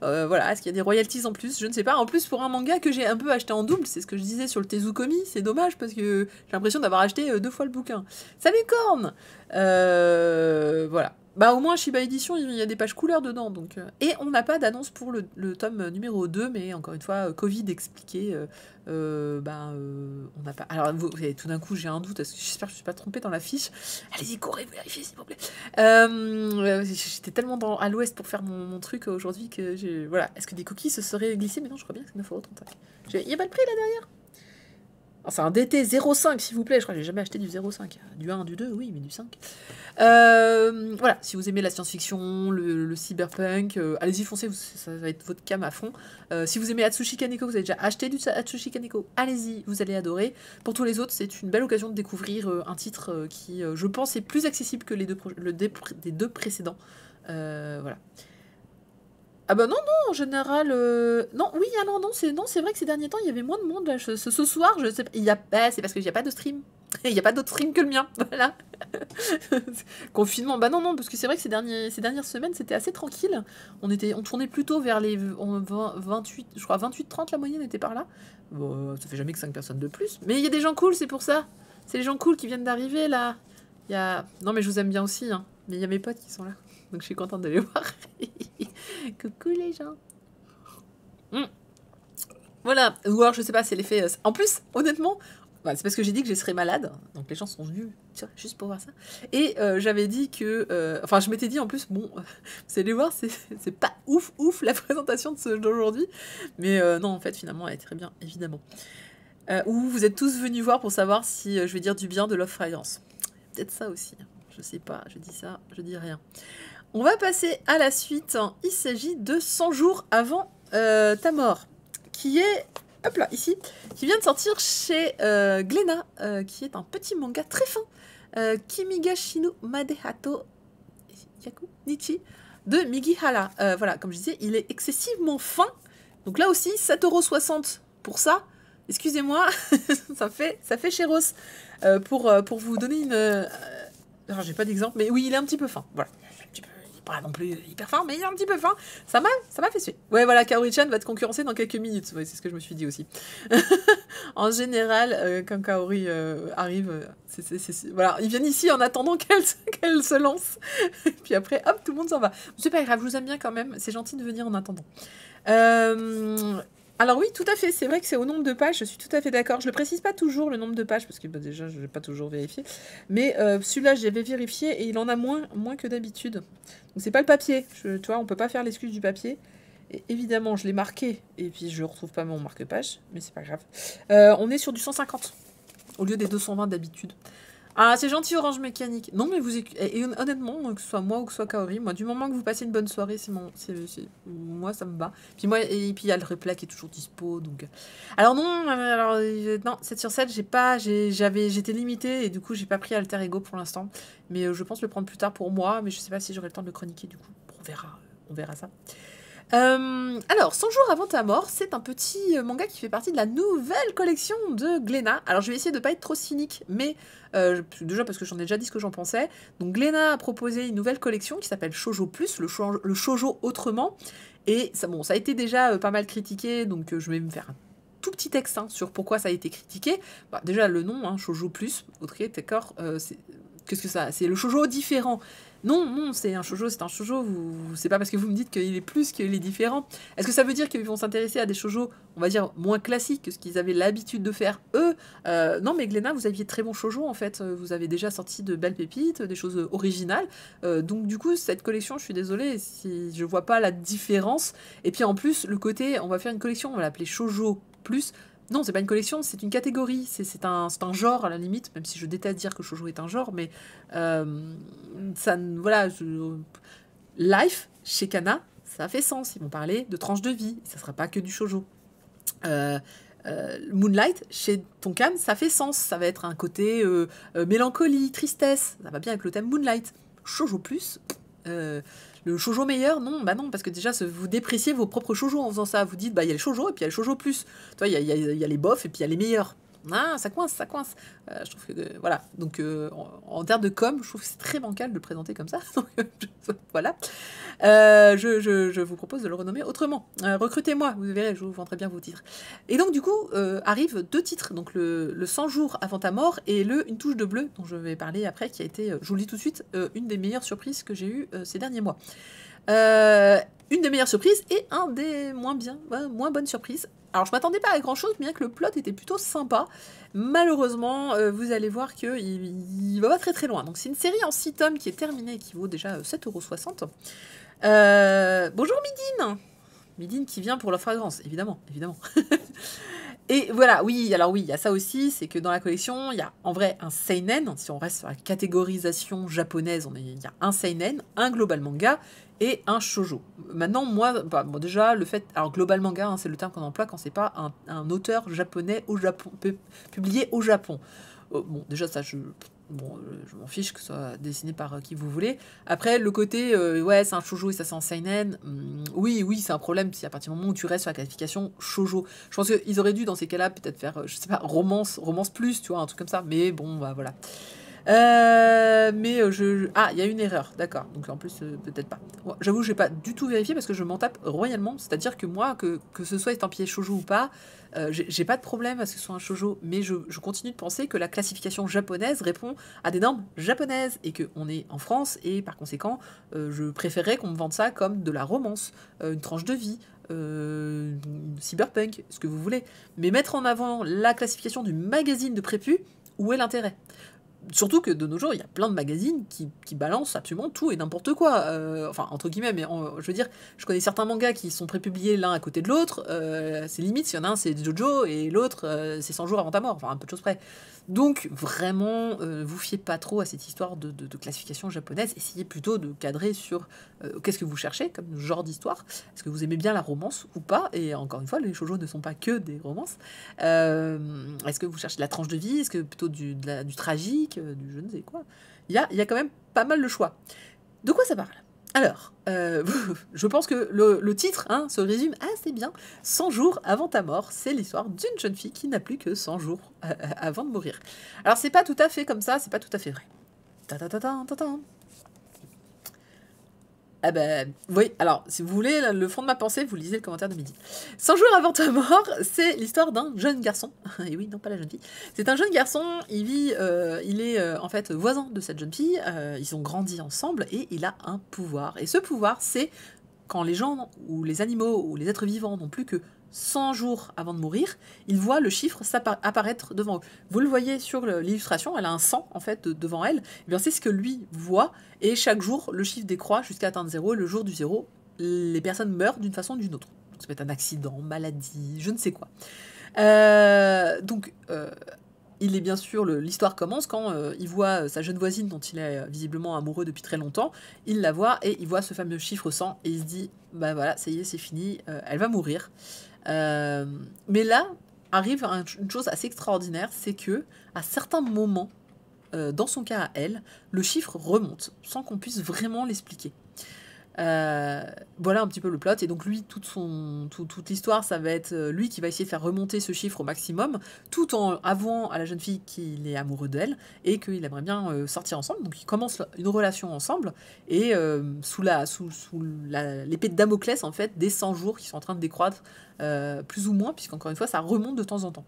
Voilà, est-ce qu'il y a des royalties en plus? Je ne sais pas. En plus, pour un manga que j'ai un peu acheté en double, c'est ce que je disais sur le Tezukomi, c'est dommage parce que j'ai l'impression d'avoir acheté 2 fois le bouquin. Salut Corne. Voilà. Bah au moins Shiba Edition, il y a des pages couleurs dedans. Donc, et on n'a pas d'annonce pour le tome numéro 2, mais encore une fois, Covid expliqué, on n'a pas... Alors tout d'un coup j'ai un doute, j'espère que je ne suis pas trompée dans la fiche. Allez-y, courez, vérifiez s'il vous plaît. J'étais tellement à l'ouest pour faire mon truc aujourd'hui que j'ai... Voilà, est-ce que des cookies se seraient glissés? Mais non, je crois bien que c'est 9,35 €. Il n'y a pas de prix là derrière? C'est un DT 0,5 s'il vous plaît, je crois que j'ai jamais acheté du 0,5. Du 1, du 2, oui, mais du 5. Voilà, si vous aimez la science-fiction, le cyberpunk, allez-y, foncez, ça va être votre cam à fond. Si vous aimez Atsushi Kaneko, vous avez déjà acheté du Atsushi Kaneko, allez-y, vous allez adorer. Pour tous les autres, c'est une belle occasion de découvrir un titre qui, je pense, est plus accessible que les deux précédents. Voilà. Ah bah non, en général... Non, oui, alors non, c'est vrai que ces derniers temps, il y avait moins de monde. Là. Ce soir, je sais pas... c'est parce qu'il n'y a pas de stream. Il n'y a pas d'autre stream que le mien, voilà. Confinement, bah non, parce que c'est vrai que ces dernières semaines, c'était assez tranquille. On tournait plutôt vers les 28, je crois 28-30, la moyenne était par là. Bon, ça fait jamais que 5 personnes de plus. Mais il y a des gens cool, c'est pour ça. C'est les gens cool qui viennent d'arriver, là. Non, mais je vous aime bien aussi, hein. Mais il y a mes potes qui sont là. Donc je suis contente de les voir. Coucou les gens. Voilà, ou alors je sais pas, c'est l'effet... En plus, honnêtement... c'est parce que j'ai dit que je serais malade, donc les gens sont venus juste pour voir ça. Et j'avais dit que... Enfin, je m'étais dit en plus, bon, vous allez voir, c'est pas ouf la présentation d'aujourd'hui. Mais non, en fait, finalement, elle est très bien, évidemment. Ou vous êtes tous venus voir pour savoir si je vais dire du bien de Love Fragrance. Peut-être ça aussi. Je sais pas, je dis ça, je dis rien. On va passer à la suite. Il s'agit de 100 jours avant ta mort, qui est... Hop là, ici, qui vient de sortir chez Glénat, qui est un petit manga très fin, Kimigashinu Madehato Yaku Nichi de Migihara. Voilà, comme je disais, il est excessivement fin. Donc là aussi, 7,60 € pour ça. Excusez-moi, ça fait chéros. Pour vous donner une... alors, j'ai pas d'exemple, mais oui, il est un petit peu fin. Voilà. Pas non plus hyper fin, mais il est un petit peu fin. Ça m'a fait suer. Ouais, voilà, Kaori-chan va te concurrencer dans quelques minutes. Ouais, c'est ce que je me suis dit aussi. En général, quand Kaori arrive, voilà, ils viennent ici en attendant qu'elle se lance. Puis après, hop, tout le monde s'en va. C'est pas grave, je vous aime bien quand même. C'est gentil de venir en attendant. Alors oui, tout à fait, c'est vrai que c'est au nombre de pages, je suis tout à fait d'accord. Je ne le précise pas toujours, le nombre de pages, parce que bah, déjà, je n'ai pas toujours vérifié. Mais celui-là, j'avais vérifié et il en a moins que d'habitude. Donc c'est pas le papier, tu vois, on peut pas faire l'excuse du papier. Et évidemment, je l'ai marqué, et puis je ne retrouve pas mon marque-page, mais c'est pas grave. On est sur du 150, au lieu des 220 d'habitude. Ah, c'est gentil, Orange Mécanique. Non, mais et honnêtement, que ce soit moi ou que ce soit Kaori, moi, du moment que vous passez une bonne soirée, moi, ça me va. Puis moi, et puis il y a le replay qui est toujours dispo, donc... Alors non, non, 7 sur 7, j'étais limitée, et du coup, j'ai pas pris Alter Ego pour l'instant. Mais je pense le prendre plus tard pour moi, mais je sais pas si j'aurai le temps de le chroniquer, du coup. On verra ça. Alors, 100 jours avant ta mort, c'est un petit manga qui fait partie de la nouvelle collection de Glénat. Alors, je vais essayer de pas être trop cynique, mais déjà parce que j'en ai déjà dit ce que j'en pensais. Donc, Glénat a proposé une nouvelle collection qui s'appelle Shoujo Plus, le shoujo autrement. Et ça a été déjà pas mal critiqué, donc je vais me faire un tout petit texte sur pourquoi ça a été critiqué. Bah, déjà, le nom, Shoujo Plus, ok, d'accord, qu'est-ce que ça? C'est le shoujo différent. Non, c'est un shoujo. C'est pas parce que vous me dites qu'il est plus qu'il est différent. Est-ce que ça veut dire qu'ils vont s'intéresser à des shoujo, on va dire, moins classiques que ce qu'ils avaient l'habitude de faire, eux? Non, mais Glénat, vous aviez très bon shoujo, en fait. Vous avez déjà sorti de belles pépites, des choses originales. Donc, du coup, cette collection, je suis désolée, si je vois pas la différence. Et puis, en plus, le côté, on va faire une collection, on va l'appeler Shoujo Plus. Non, c'est pas une collection, c'est une catégorie, c'est un genre à la limite, même si je déteste dire que shoujo est un genre, mais voilà, Life, chez Kana, ça fait sens, ils vont parler de tranches de vie, ça sera pas que du shoujo. Moonlight, chez Tonkan, ça fait sens, ça va être un côté mélancolie, tristesse, ça va bien avec le thème Moonlight. Shoujo plus, le shoujo meilleur, non, bah non, parce que déjà, vous dépréciez vos propres shoujo en faisant ça. Vous dites, bah il y a le shoujo et puis il y a le shoujo plus. Tu vois, il y a les bofs et puis il y a les meilleurs. Ah, ça coince. Je trouve que, voilà. Donc, en termes de com, je trouve que c'est très bancal de le présenter comme ça. Donc, voilà. Je vous propose de le renommer autrement. Recrutez-moi, vous verrez, je vous vendrai bien vos titres. Et donc, du coup, arrivent 2 titres. Donc, le 100 jours avant ta mort et Une touche de bleu, dont je vais parler après, qui a été, je vous le dis tout de suite, une des meilleures surprises que j'ai eues ces derniers mois. Une des meilleures surprises et un des moins bonnes surprises. Alors, je m'attendais pas à grand-chose, bien que le plot était plutôt sympa. Malheureusement, vous allez voir qu'il va pas très très loin. Donc, c'est une série en 6 tomes qui est terminée, qui vaut déjà 7,60 €. Bonjour Midine. Midine qui vient pour la fragrance, évidemment. Et voilà, oui, il y a ça aussi, c'est que dans la collection, il y a en vrai un seinen, si on reste sur la catégorisation japonaise, il y a un seinen, un global manga et un shoujo. Maintenant, moi, déjà, le fait... Alors, global manga, c'est le terme qu'on emploie quand c'est pas un auteur japonais au Japon, publié au Japon. Bon, déjà, ça, Bon, je m'en fiche que ce soit dessiné par qui vous voulez. Après, le côté, ouais, c'est un shoujo et ça c'est un seinen, oui, c'est un problème si à partir du moment où tu restes sur la qualification shoujo. Je pense qu'ils auraient dû, dans ces cas-là, peut-être faire, je sais pas, romance plus, tu vois, un truc comme ça. Mais bon, bah voilà. Ah, il y a une erreur, d'accord. Donc en plus, peut-être pas. Bon, j'avoue, j'ai pas du tout vérifié parce que je m'en tape royalement. C'est-à-dire que moi, que ce soit estampillé shoujo ou pas, j'ai pas de problème à ce que ce soit un shoujo, mais je continue de penser que la classification japonaise répond à des normes japonaises et qu'on est en France et par conséquent, je préférerais qu'on me vende ça comme de la romance, une tranche de vie. Cyberpunk, ce que vous voulez. Mais mettre en avant la classification du magazine de prépu, où est l'intérêt? Surtout que de nos jours, il y a plein de magazines qui balancent absolument tout et n'importe quoi. Enfin, entre guillemets, mais je veux dire, je connais certains mangas qui sont prépubliés l'un à côté de l'autre. C'est limite, s'il y en a un, c'est Jojo, et l'autre, c'est 100 jours avant ta mort. Enfin, un peu de choses près. Donc, vraiment, vous fiez pas trop à cette histoire de classification japonaise. Essayez plutôt de cadrer sur qu'est-ce que vous cherchez comme genre d'histoire. Est-ce que vous aimez bien la romance ou pas? Et encore une fois, les shoujo ne sont pas que des romances. Est-ce que vous cherchez de la tranche de vie? Est-ce que plutôt du tragique, du je ne sais quoi? Il y a quand même pas mal de choix. De quoi ça parle? Alors, je pense que le titre se résume assez bien. 100 jours avant ta mort, c'est l'histoire d'une jeune fille qui n'a plus que 100 jours avant de mourir. Alors, c'est pas tout à fait comme ça, c'est pas tout à fait vrai. Ta ta ta ta ta ta. Ah ben, oui, alors, si vous voulez le fond de ma pensée, vous lisez le commentaire de midi. 100 jours avant ta mort, c'est l'histoire d'un jeune garçon. Et oui, non, pas la jeune fille. C'est un jeune garçon, il est en fait voisin de cette jeune fille, ils ont grandi ensemble et il a un pouvoir. Et ce pouvoir, c'est quand les gens ou les animaux ou les êtres vivants n'ont plus que 100 jours avant de mourir, ils voient le chiffre apparaître devant eux. Vous le voyez sur l'illustration, elle a un 100 en fait devant elle. Et bien c'est ce que lui voit, et chaque jour le chiffre décroît jusqu'à atteindre 0, et le jour du 0, les personnes meurent d'une façon ou d'une autre. Donc, ça peut être un accident, maladie, je ne sais quoi. Il est bien sûr, l'histoire commence quand il voit sa jeune voisine dont il est visiblement amoureux depuis très longtemps, il la voit et il voit ce fameux chiffre 100 et il se dit, bah voilà, ça y est, c'est fini, elle va mourir. Mais là arrive une chose assez extraordinaire, c'est que à certains moments, dans son cas à elle, le chiffre remonte sans qu'on puisse vraiment l'expliquer. Voilà un petit peu le plot, et donc lui, toute l'histoire, ça va être lui qui va essayer de faire remonter ce chiffre au maximum, tout en avouant à la jeune fille qu'il est amoureux d'elle et qu'il aimerait bien sortir ensemble. Donc ils commencent une relation ensemble, et sous l'épée de Damoclès en fait, des 100 jours qui sont en train de décroître plus ou moins, puisqu'encore une fois ça remonte de temps en temps.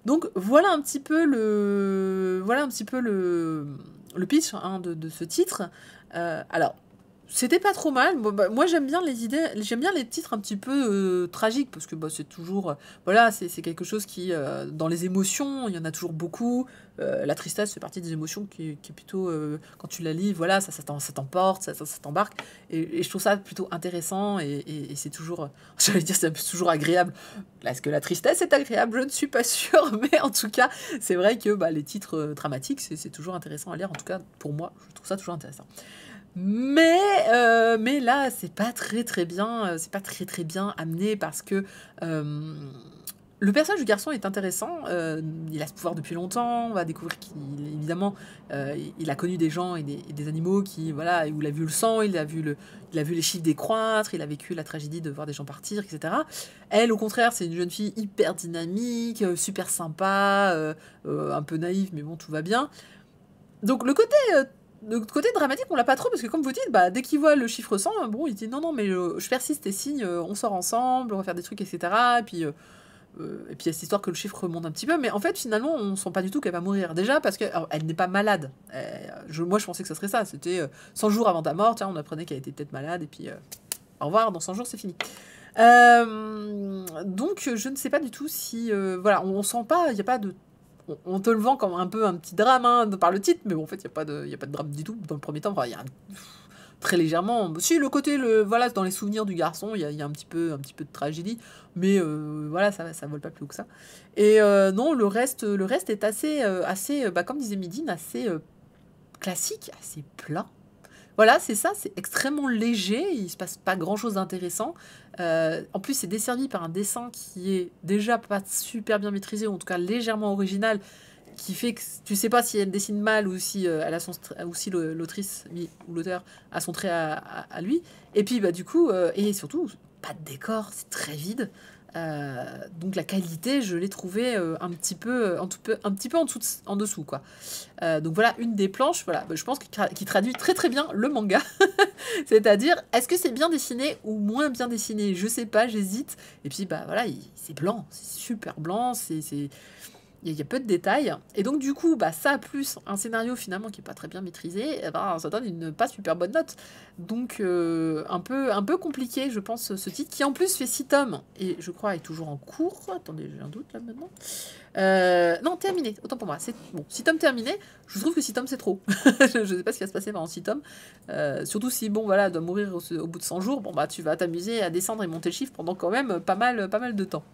Donc voilà un petit peu le pitch de ce titre. Alors c'était pas trop mal. Bon, bah, moi, j'aime bien les idées, j'aime bien les titres un petit peu tragiques, parce que bah, c'est toujours, voilà, c'est quelque chose qui, dans les émotions, il y en a toujours beaucoup. La tristesse fait partie des émotions qui est plutôt, quand tu la lis, voilà, ça t'emporte, ça t'embarque. Et je trouve ça plutôt intéressant, et c'est toujours, j'allais dire, c'est toujours agréable. Est-ce que la tristesse est agréable? Je ne suis pas sûre, mais en tout cas, c'est vrai que bah, les titres dramatiques, c'est toujours intéressant à lire. En tout cas, pour moi, je trouve ça toujours intéressant. Mais là, c'est pas très bien, c'est pas très bien amené, parce que le personnage du garçon est intéressant. Il a ce pouvoir depuis longtemps. On va découvrir évidemment, il a connu des gens et des animaux qui, voilà, où il a vu le sang, il a vu les chiffres décroître, il a vécu la tragédie de voir des gens partir, etc. Elle, au contraire, c'est une jeune fille hyper dynamique, super sympa, un peu naïve, mais bon, tout va bien. Donc le côté dramatique, on l'a pas trop, parce que comme vous dites, bah, dès qu'il voit le chiffre 100, bon, il dit non, mais je persiste et signe, on sort ensemble, on va faire des trucs, etc. Et puis il y a cette histoire que le chiffre remonte un petit peu, mais en fait, finalement, on sent pas du tout qu'elle va mourir. Déjà, parce qu'elle n'est pas malade. Moi, je pensais que ça serait ça. C'était 100 jours avant ta mort, tiens, on apprenait qu'elle était peut-être malade, et puis au revoir, dans 100 jours, c'est fini. Donc, je ne sais pas du tout si... voilà, on sent pas, il n'y a pas de... On te le vend comme un peu un petit drame par le titre, mais bon, en fait, il n'y a pas de drame du tout dans le premier temps. Enfin, il y a très légèrement... Si, le côté, voilà, dans les souvenirs du garçon, il y a un petit peu de tragédie, mais voilà, ça vole pas plus haut que ça. Et non, le reste est assez bah, comme disait Midine, assez classique, assez plat. Voilà, c'est ça, c'est extrêmement léger, il se passe pas grand-chose d'intéressant. En plus, c'est desservi par un dessin qui est déjà pas super bien maîtrisé, ou en tout cas légèrement original, qui fait que tu sais pas si elle dessine mal ou si elle a ou si l'autrice ou l'auteur a son trait à lui. Et puis bah du coup et surtout pas de décor, c'est très vide. Donc la qualité, je l'ai trouvée un petit peu en dessous quoi. Donc voilà une des planches, voilà, bah, je pense qui traduit très très bien le manga. C'est-à-dire, est-ce que c'est bien dessiné ou moins bien dessiné? Je sais pas, j'hésite. Et puis bah voilà, c'est blanc, c'est super blanc, il y a peu de détails. Et donc, du coup, bah, ça, plus un scénario finalement qui est pas très bien maîtrisé, eh ben, ça donne une pas super bonne note. Donc, un peu compliqué, je pense, ce titre, qui en plus fait 6 tomes. Et je crois est toujours en cours. Attendez, j'ai un doute là maintenant. Non, terminé, autant pour moi. C'est bon, 6 tomes terminés. Je trouve que 6 tomes, c'est trop. Je sais pas ce qui va se passer pendant 6 tomes. Surtout si, bon, voilà, elle doit mourir au bout de 100 jours. Bon, bah, tu vas t'amuser à descendre et monter le chiffre pendant quand même pas mal de temps.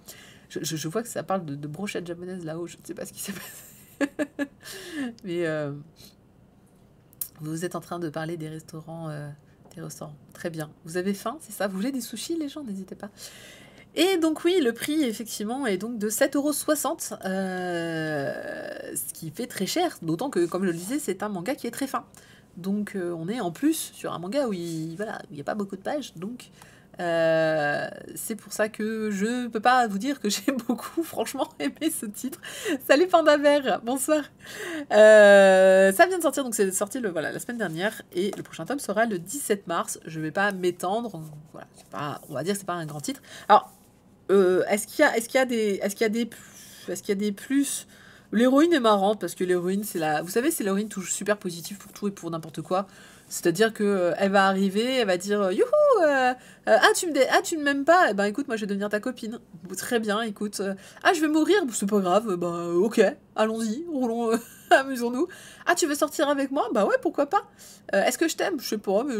Je vois que ça parle de brochettes japonaises là-haut, je ne sais pas ce qui s'est passé. Mais vous êtes en train de parler des restaurants. Très bien. Vous avez faim, c'est ça? Vous voulez des sushis, les gens? N'hésitez pas. Et donc oui, le prix, effectivement, est donc de 7,60 €, ce qui fait très cher, d'autant que, comme je le disais, c'est un manga qui est très fin. Donc on est en plus sur un manga où il n'y a pas beaucoup de pages, donc... c'est pour ça que je peux pas vous dire que j'ai beaucoup franchement aimé ce titre. Salut Pandavert, bonsoir. Ça vient de sortir, donc c'est sorti la semaine dernière, et le prochain tome sera le 17 mars. Je vais pas m'étendre, voilà, on va dire que c'est pas un grand titre. Alors, est-ce qu'il y a des plus? L'héroïne est marrante parce que l'héroïne, vous savez, c'est l'héroïne touche super positive pour tout et pour n'importe quoi. C'est-à-dire que elle va arriver, elle va dire youhou, tu ne m'aimes pas? Eh ben écoute, moi je vais devenir ta copine. Très bien, écoute. Je vais mourir, c'est pas grave. Ben ok, allons-y, roulons, amusons-nous. Tu veux sortir avec moi? Bah ouais, pourquoi pas. Est-ce que je t'aime? Je sais pas, mais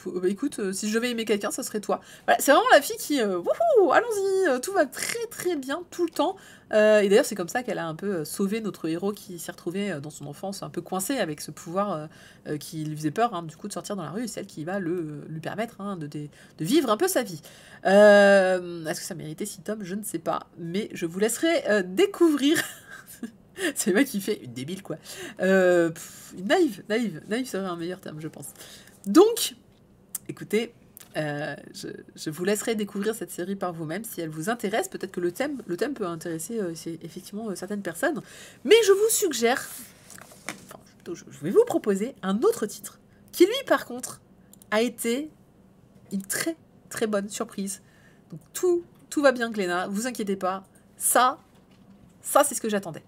bah, écoute, si je devais aimer quelqu'un, ça serait toi. Voilà, c'est vraiment la fille qui wouhou, allons-y, tout va très très bien tout le temps. Et d'ailleurs, c'est comme ça qu'elle a un peu sauvé notre héros qui s'est retrouvé dans son enfance un peu coincé avec ce pouvoir qui lui faisait peur, du coup, de sortir dans la rue, et celle qui va lui permettre de vivre un peu sa vie. Est-ce que ça méritait 6 tomes? Je ne sais pas, mais je vous laisserai découvrir. C'est moi qui fait une débile, quoi. Naïve serait un meilleur terme, je pense. Donc, écoutez... je vous laisserai découvrir cette série par vous-même si elle vous intéresse. Peut-être que le thème peut intéresser effectivement certaines personnes. Mais je vous suggère, je vais vous proposer un autre titre qui, lui, par contre, a été une très, très bonne surprise. Donc tout va bien, Glénat, vous inquiétez pas. Ça c'est ce que j'attendais.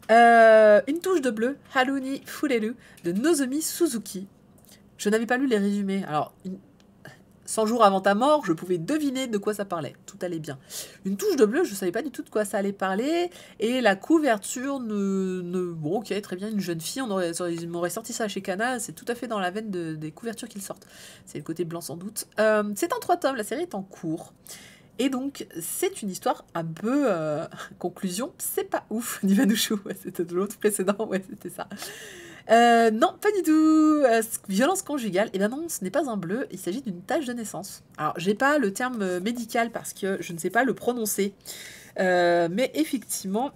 Une touche de bleu, Haruni Furelu, de Nozomi Suzuki. Je n'avais pas lu les résumés. Alors... 100 jours avant ta mort, je pouvais deviner de quoi ça parlait. Tout allait bien. Une touche de bleu, je ne savais pas du tout de quoi ça allait parler. Et la couverture, bon, ok, très bien, une jeune fille, ils m'auraient sorti ça chez Kana. C'est tout à fait dans la veine des couvertures qu'ils sortent. C'est le côté blanc sans doute. C'est en 3 tomes, la série est en cours. Et donc, c'est une histoire un peu... conclusion, c'est pas ouf, Nivanouchou. Ouais, c'était de l'autre précédent, ouais, c'était ça. Non, pas du tout. Violence conjugale. Eh bien non, ce n'est pas un bleu, il s'agit d'une tache de naissance. Alors, j'ai pas le terme médical parce que je ne sais pas le prononcer. Mais effectivement...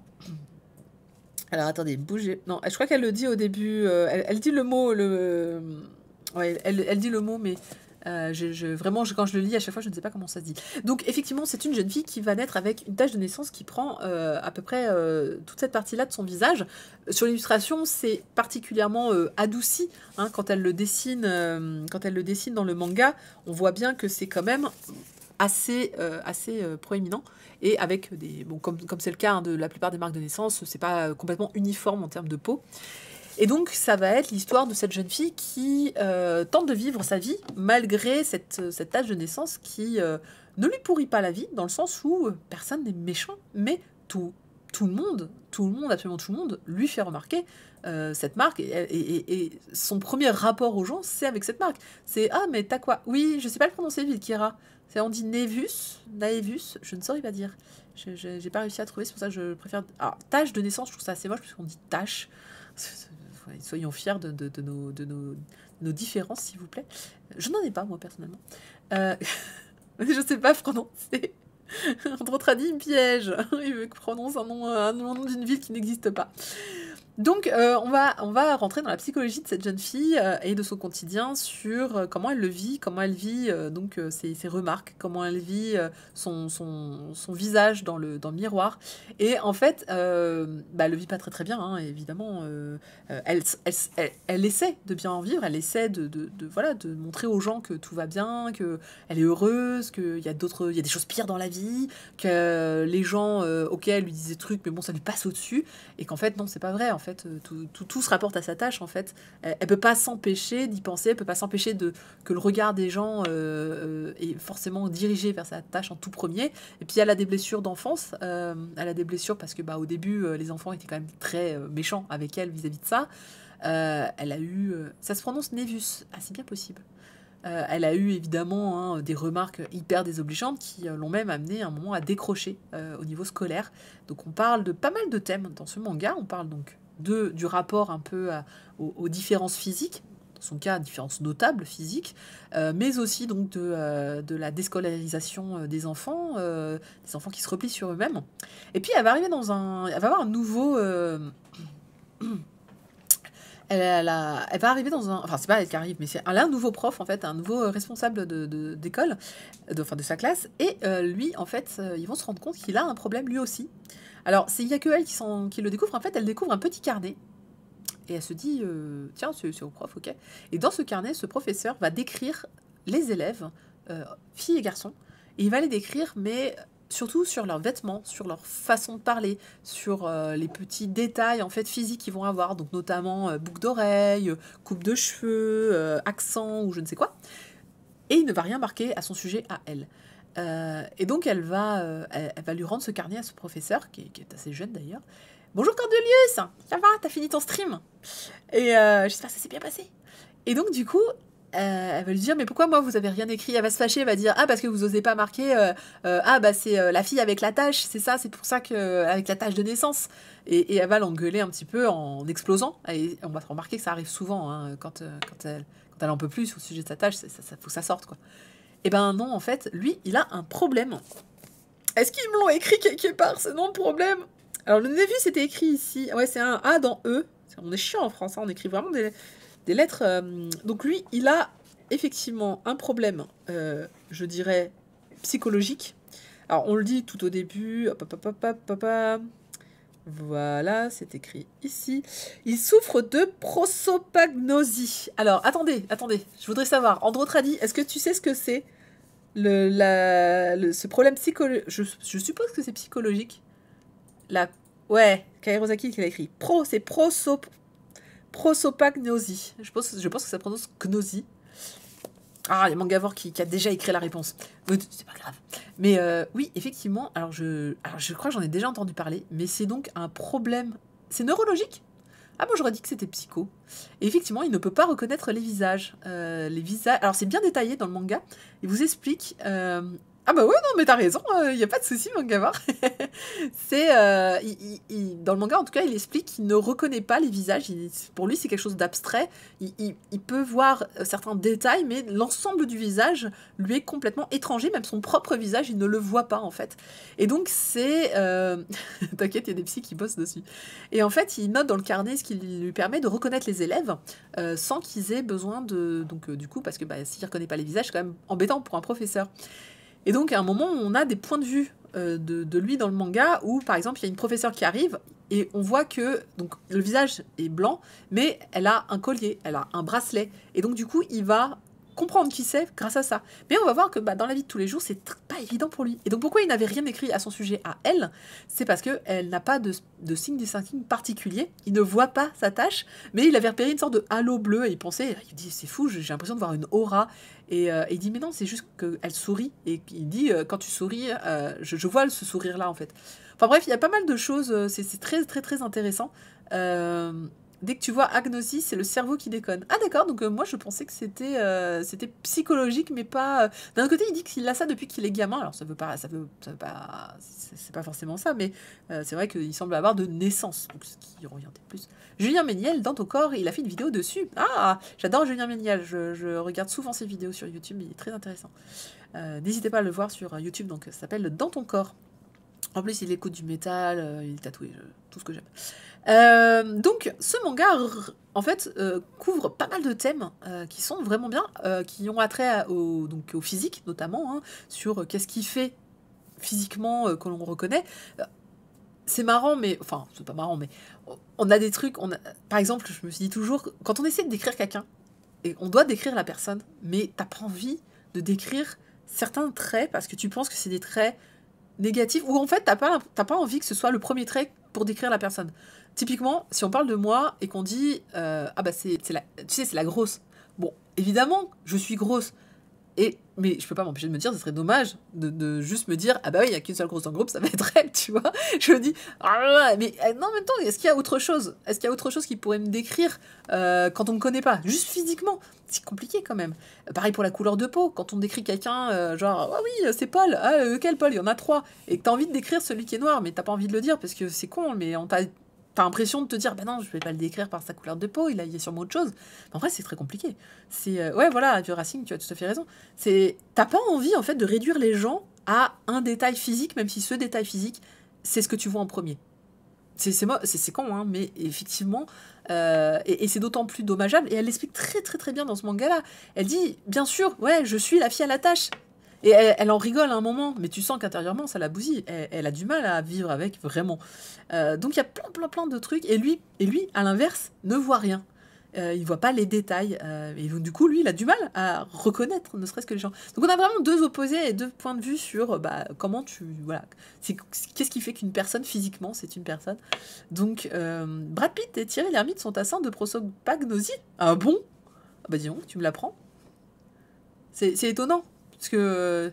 Alors, attendez, bougez... Non, je crois qu'elle le dit au début. Elle dit le mot... Ouais, elle dit le mot, mais... vraiment, quand je le lis, à chaque fois, je ne sais pas comment ça se dit. Donc, effectivement, c'est une jeune fille qui va naître avec une tache de naissance qui prend à peu près toute cette partie-là de son visage. Sur l'illustration, c'est particulièrement adouci. Quand elle le dessine, dans le manga, on voit bien que c'est quand même assez proéminent. Et avec des... Bon, comme c'est le cas de la plupart des marques de naissance, c'est pas complètement uniforme en termes de peau. Et donc, ça va être l'histoire de cette jeune fille qui tente de vivre sa vie malgré cette tache de naissance qui ne lui pourrit pas la vie, dans le sens où personne n'est méchant, mais tout le monde, absolument tout le monde, lui fait remarquer cette marque. Et son premier rapport aux gens, c'est avec cette marque. C'est « Ah, mais t'as quoi ?» Oui, je sais pas le prononcer, Vilkira. On dit Naevus, je ne saurais pas dire. J'ai pas réussi à trouver, c'est pour ça que je préfère... Alors, tache de naissance, je trouve ça assez moche, parce qu'on dit tache. Soyons fiers de nos différences, s'il vous plaît. Je n'en ai pas, moi, personnellement. Je sais pas prononcer. Entre autres, a dit, il me piège. Il veut que je prononce un nom d'une ville qui n'existe pas. Donc, on va rentrer dans la psychologie de cette jeune fille et de son quotidien sur comment elle le vit, comment elle vit ses remarques, comment elle vit son visage dans le miroir. Et en fait, elle le vit pas très très bien, hein, évidemment. Elle essaie de bien en vivre, elle essaie voilà, de montrer aux gens que tout va bien, qu'elle est heureuse, qu'il y a il y a des choses pires dans la vie, que les gens, ok, elle lui disent des trucs, mais bon, ça lui passe au-dessus. Et qu'en fait, non, c'est pas vrai. En fait, tout se rapporte à sa tâche. En fait, elle peut pas s'empêcher d'y penser. Elle peut pas s'empêcher que le regard des gens est forcément dirigé vers sa tâche en tout premier. Et puis elle a des blessures d'enfance. Elle a des blessures parce que au début, les enfants étaient quand même très méchants avec elle vis-à-vis de ça. Elle a eu, ça se prononce Névus. Ah, c'est bien possible. Elle a eu évidemment des remarques hyper désobligeantes qui l'ont même amené à un moment à décrocher au niveau scolaire. Donc on parle de pas mal de thèmes dans ce manga. On parle donc du rapport un peu aux différences physiques, dans son cas différences notables physiques, mais aussi donc de la déscolarisation des enfants qui se replient sur eux-mêmes. Et puis elle va arriver elle va avoir un nouveau elle va arriver dans un... Enfin, c'est pas elle qui arrive, mais elle a un nouveau prof, en fait, un nouveau responsable d'école, de sa classe. Et lui, en fait, ils vont se rendre compte qu'il a un problème lui aussi. Alors, il n'y a que elle qui le découvre. En fait, elle découvre un petit carnet. Et elle se dit, tiens, c'est au prof, ok. Et dans ce carnet, ce professeur va décrire les élèves, filles et garçons. Et il va les décrire, mais surtout sur leurs vêtements, sur leur façon de parler, sur les petits détails en fait physiques qu'ils vont avoir, donc notamment boucle d'oreille, coupe de cheveux, accent ou je ne sais quoi. Et il ne va rien marquer à son sujet à elle. Et donc elle va lui rendre ce carnet à ce professeur, qui est assez jeune d'ailleurs. Bonjour Cordelius, ça va, t'as fini ton stream? Et j'espère que ça s'est bien passé. Et donc du coup, elle va lui dire mais pourquoi moi vous avez rien écrit? Elle va se fâcher, elle va dire ah parce que vous osez pas marquer c'est la fille avec la tache, c'est ça, c'est pour ça que avec la tache de naissance. Et elle va l'engueuler un petit peu en explosant. Et on va remarquer que ça arrive souvent hein, quand elle en peut plus au sujet de sa tache, ça faut que ça sorte quoi. Et ben non en fait lui il a un problème. Est-ce qu'ils me l'ont écrit quelque part ce nom de problème? Alors le Névus c'était écrit ici, ouais c'est un A dans E. On est chiant en France, hein, on écrit vraiment des lettres. Donc lui, il a effectivement un problème, je dirais, psychologique. Alors on le dit tout au début. Voilà, c'est écrit ici. Il souffre de prosopagnosie. Alors attendez, je voudrais savoir, Andro Tradi, est-ce que tu sais ce que c'est ce problème psychologique? Je suppose que c'est psychologique. Ouais, Kairosaki qui l'a écrit. C'est prosopagnosie. Je pense que ça prononce gnosie. Ah, il y a Mangavore qui a déjà écrit la réponse. C'est pas grave. Mais oui, effectivement, alors je crois que j'en ai déjà entendu parler, mais c'est donc un problème... C'est neurologique? Ah, moi j'aurais dit que c'était psycho. Et effectivement, il ne peut pas reconnaître les visages. Alors c'est bien détaillé dans le manga. Il vous explique... Ah bah ouais, non, mais t'as raison, il n'y a pas de souci, Mangavore. C'est... dans le manga, en tout cas, il explique qu'il ne reconnaît pas les visages. Pour lui, c'est quelque chose d'abstrait. Il peut voir certains détails, mais l'ensemble du visage lui est complètement étranger. Même son propre visage, il ne le voit pas, en fait. Et donc, c'est... T'inquiète, il y a des psys qui bossent dessus. Et en fait, il note dans le carnet ce qui lui permet de reconnaître les élèves sans qu'ils aient besoin de... Donc, du coup, parce que s'il ne reconnaît pas les visages, c'est quand même embêtant pour un professeur. Et donc, à un moment, on a des points de vue de lui dans le manga où, par exemple, il y a une professeure qui arrive et on voit que donc, le visage est blanc, mais elle a un collier, elle a un bracelet. Et donc, du coup, il va comprendre qui c'est grâce à ça. Mais on va voir que dans la vie de tous les jours, c'est pas évident pour lui. Et donc, pourquoi il n'avait rien écrit à son sujet à elle? C'est parce qu'elle n'a pas de signe distinctif particulier. Il ne voit pas sa tâche, mais il avait repéré une sorte de halo bleu et il dit, c'est fou, j'ai l'impression de voir une aura. Et il dit, mais non, c'est juste qu'elle sourit. Et il dit, quand tu souris, je vois ce sourire-là, en fait. Enfin bref, il y a pas mal de choses, c'est très, très, très intéressant. Dès que tu vois agnosie, c'est le cerveau qui déconne. Ah d'accord, donc moi je pensais que c'était psychologique, mais pas... D'un autre côté, il dit qu'il a ça depuis qu'il est gamin. Alors ça veut pas... C'est pas forcément ça, mais c'est vrai qu'il semble avoir de naissance. Donc ce qui orientait plus. Julien Méniel, dans ton corps, il a fait une vidéo dessus. Ah, j'adore Julien Méniel. Je regarde souvent ses vidéos sur YouTube, il est très intéressant. N'hésitez pas à le voir sur YouTube, donc ça s'appelle Dans ton corps. En plus, il écoute du métal, il est tatoué, tout ce que j'aime. Donc, ce manga, en fait, couvre pas mal de thèmes qui sont vraiment bien, qui ont attrait donc, au physique, notamment, hein, sur qu'est-ce qui fait physiquement que l'on reconnaît. C'est marrant, mais... Enfin, c'est pas marrant, mais... On a des trucs... Par exemple, je me suis dit toujours, quand on essaie de décrire quelqu'un, et on doit décrire la personne, mais t'as pas envie de décrire certains traits parce que tu penses que c'est des traits négatifs, ou en fait, t'as pas envie que ce soit le premier trait pour décrire la personne. Typiquement, si on parle de moi et qu'on dit ah bah c'est la grosse. Bon, évidemment, je suis grosse. Mais je peux pas m'empêcher de me dire, ce serait dommage de juste me dire, ah bah oui, il y a qu'une seule grosse dans le groupe, ça va être elle, tu vois. Je me dis, ah là là, mais non, en même temps, est-ce qu'il y a autre chose? Est-ce qu'il y a autre chose qui pourrait me décrire quand on me connaît pas? Juste physiquement, c'est compliqué quand même. Pareil pour la couleur de peau, quand on décrit quelqu'un, genre, ah oui, c'est Paul, quel Paul? Il y en a 3. Et que t'as envie de décrire celui qui est noir, mais t'as pas envie de le dire parce que c'est con, mais t'as l'impression de te dire, bah non, je vais pas le décrire par sa couleur de peau, il y a sûrement autre chose. Mais en vrai, c'est très compliqué. Ouais, voilà, du Racing, tu as tout à fait raison. T'as pas envie, en fait, de réduire les gens à un détail physique, même si ce détail physique, c'est ce que tu vois en premier. C'est con, hein, mais effectivement, et c'est d'autant plus dommageable, et elle l'explique très très très bien dans ce manga-là. Elle dit, bien sûr, ouais, je suis la fille à la tâche. Et elle en rigole à un moment, mais tu sens qu'intérieurement, ça la bousille. Elle a du mal à vivre avec, vraiment. Donc il y a plein de trucs. Et lui, à l'inverse, ne voit rien. Il voit pas les détails. Et donc, du coup, lui, il a du mal à reconnaître, ne serait-ce que les gens. Donc on a vraiment deux opposés et deux points de vue sur comment tu... Voilà. Qu'est-ce qui fait qu'une personne, physiquement, c'est une personne. Donc, Brad Pitt et Thierry Lhermitte sont atteints de prosopagnosie. Ah bon? Bah dis donc, tu me l'apprends. C'est étonnant. Parce que...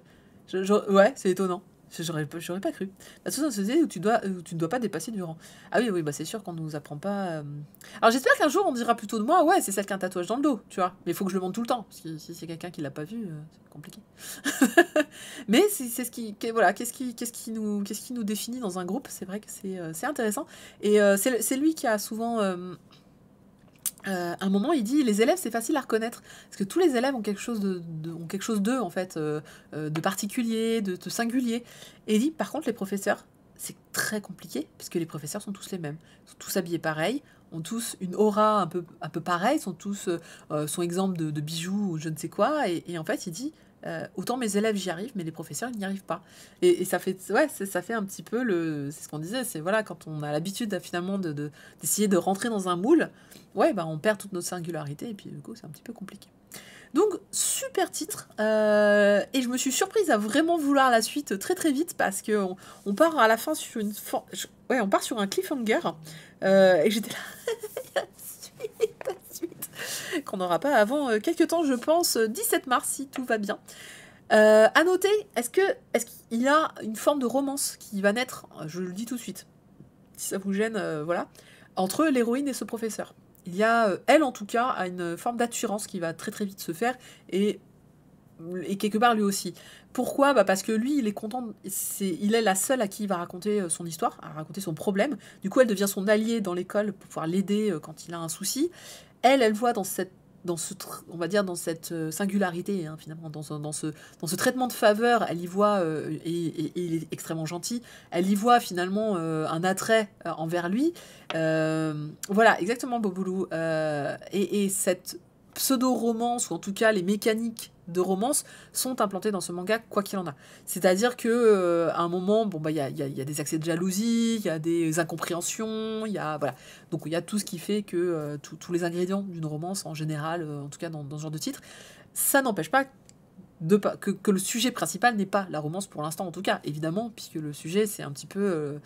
ouais, c'est étonnant. J'aurais pas cru. La société où tu ne dois pas dépasser du rang. Ah oui, bah c'est sûr qu'on nous apprend pas... Alors j'espère qu'un jour on dira plutôt de moi, ouais, c'est celle qui a un tatouage dans le dos, tu vois. Mais il faut que je le montre tout le temps. Parce que si c'est quelqu'un qui l'a pas vu, c'est compliqué. Mais c'est ce qui... Voilà, qu'est-ce qui nous définit dans un groupe? C'est vrai que c'est intéressant. Et c'est lui qui a souvent... un moment, il dit les élèves, c'est facile à reconnaître parce que tous les élèves ont quelque chose ont quelque chose d'eux en fait, de particulier, de singulier. Et il dit par contre les professeurs, c'est très compliqué parce que les professeurs sont tous les mêmes, ils sont tous habillés pareil, ont tous une aura un peu pareille, sont tous sont exempts de bijoux ou je ne sais quoi. Et en fait, il dit autant mes élèves j'y arrive, mais les professeurs ils n'y arrivent pas. Et ça fait ça fait un petit peu c'est ce qu'on disait, c'est voilà quand on a l'habitude finalement d'essayer de rentrer dans un moule. Ouais, bah on perd toute notre singularité et puis du coup c'est un petit peu compliqué. Donc super titre et je me suis surprise à vraiment vouloir la suite très très vite parce que on part à la fin sur on part sur un cliffhanger et j'étais là la suite qu'on n'aura pas avant quelques temps je pense 17 mars si tout va bien. À noter, est-ce qu'il y a une forme de romance qui va naître, je le dis tout de suite, si ça vous gêne, voilà, entre l'héroïne et ce professeur. Il y a, elle en tout cas, a une forme d'attirance qui va très très vite se faire, et quelque part lui aussi. Pourquoi? Parce que lui, il est content, il est la seule à qui il va raconter son histoire, à raconter son problème. Du coup, elle devient son alliée dans l'école pour pouvoir l'aider quand il a un souci. Elle voit on va dire dans cette singularité, hein, finalement, dans ce traitement de faveur, elle y voit, et il est extrêmement gentil, elle y voit finalement un attrait envers lui. Voilà, exactement, Boboulou. Et cette pseudo-romance, ou en tout cas les mécaniques de romance, sont implantées dans ce manga, quoi qu'il en a. C'est-à-dire que à un moment, bon bah il y a des accès de jalousie, il y a des incompréhensions, il y a voilà. Donc il y a tout ce qui fait que tous les ingrédients d'une romance en général, en tout cas dans ce genre de titre, ça n'empêche pas que le sujet principal n'est pas la romance pour l'instant en tout cas, évidemment, puisque le sujet c'est un petit peu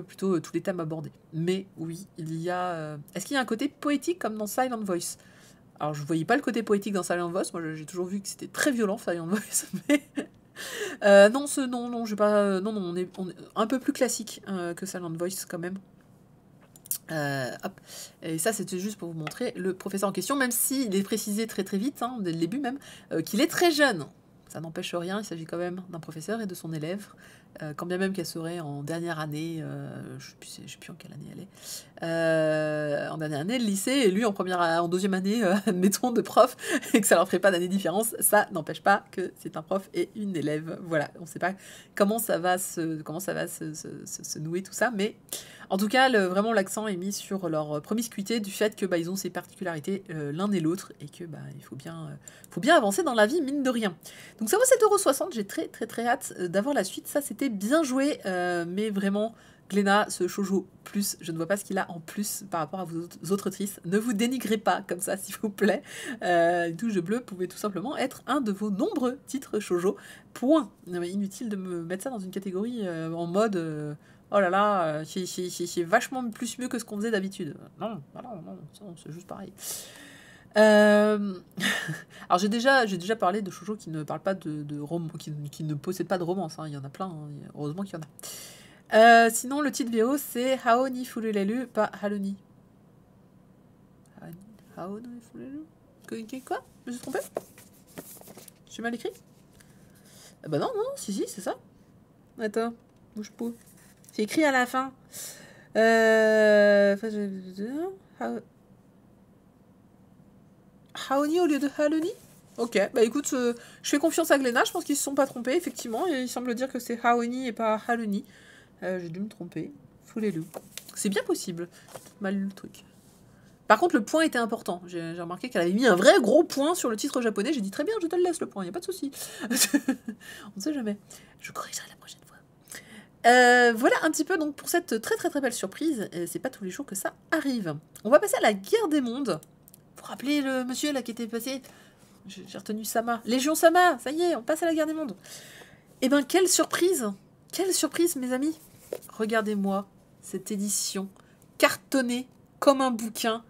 plutôt tous les thèmes abordés. Mais oui, il y a... Est-ce qu'il y a un côté poétique comme dans Silent Voice? Alors je voyais pas le côté poétique dans Silent Voice, moi j'ai toujours vu que c'était très violent Silent Voice, mais... non, je vais pas... non, on est un peu plus classique que Silent Voice quand même. Hop. Et ça c'était juste pour vous montrer le professeur en question, même s'il est précisé très très vite, hein, dès le début même, qu'il est très jeune. Ça n'empêche rien, il s'agit quand même d'un professeur et de son élève. quand bien même qu'elle serait en dernière année, je sais plus en quelle année elle est, en dernière année de lycée, et lui en deuxième année, admettons, de prof, et que ça leur ferait pas d'année de différence, ça n'empêche pas que c'est un prof et une élève. Voilà, on sait pas comment ça va se nouer tout ça, mais en tout cas, vraiment l'accent est mis sur leur promiscuité, du fait que ils ont ces particularités l'un et l'autre, et que il faut bien avancer dans la vie, mine de rien. Donc ça vaut 7,60 €, j'ai très très très hâte d'avoir la suite. Ça, c'était bien joué, mais vraiment, Glénat, ce shoujo plus, je ne vois pas ce qu'il a en plus par rapport à vos autres autrices. Ne vous dénigrez pas comme ça, s'il vous plaît. Touche de bleu pouvait tout simplement être un de vos nombreux titres shoujo. Point. Non, mais inutile de me mettre ça dans une catégorie en mode oh là là, c'est vachement plus mieux que ce qu'on faisait d'habitude. Non, c'est juste pareil. Alors j'ai déjà parlé de shoujo qui ne parlent pas de roman, qui ne possèdent pas de romance, hein. Il y en a plein, hein. Heureusement qu'il y en a. Sinon le titre VO c'est Hao ni Fulelelu, pas Haloni. Hao ni Fulelelu. Quoi? Je me suis trompée? J'ai mal écrit? Bah non, si, c'est ça. Attends, bouge pas. C'est écrit à la fin. Haoni au lieu de Haloni? Ok, écoute, je fais confiance à Glénat, je pense qu'ils se sont pas trompés, effectivement, et il semble dire que c'est Haoni et pas Haloni. J'ai dû me tromper. Foulez-le. C'est bien possible. Mal lu le truc. Par contre, le point était important. J'ai remarqué qu'elle avait mis un vrai gros point sur le titre japonais. J'ai dit très bien, je te le laisse le point, il n'y a pas de souci. On ne sait jamais. Je corrigerai la prochaine fois. Voilà un petit peu donc pour cette très très très belle surprise. C'est pas tous les jours que ça arrive. On va passer à la guerre des mondes. Vous vous rappelez le monsieur là qui était passé? J'ai retenu Sama. Légion Sama, ça y est, on passe à la guerre des mondes. Eh ben, quelle surprise! Quelle surprise, mes amis! Regardez-moi cette édition cartonnée comme un bouquin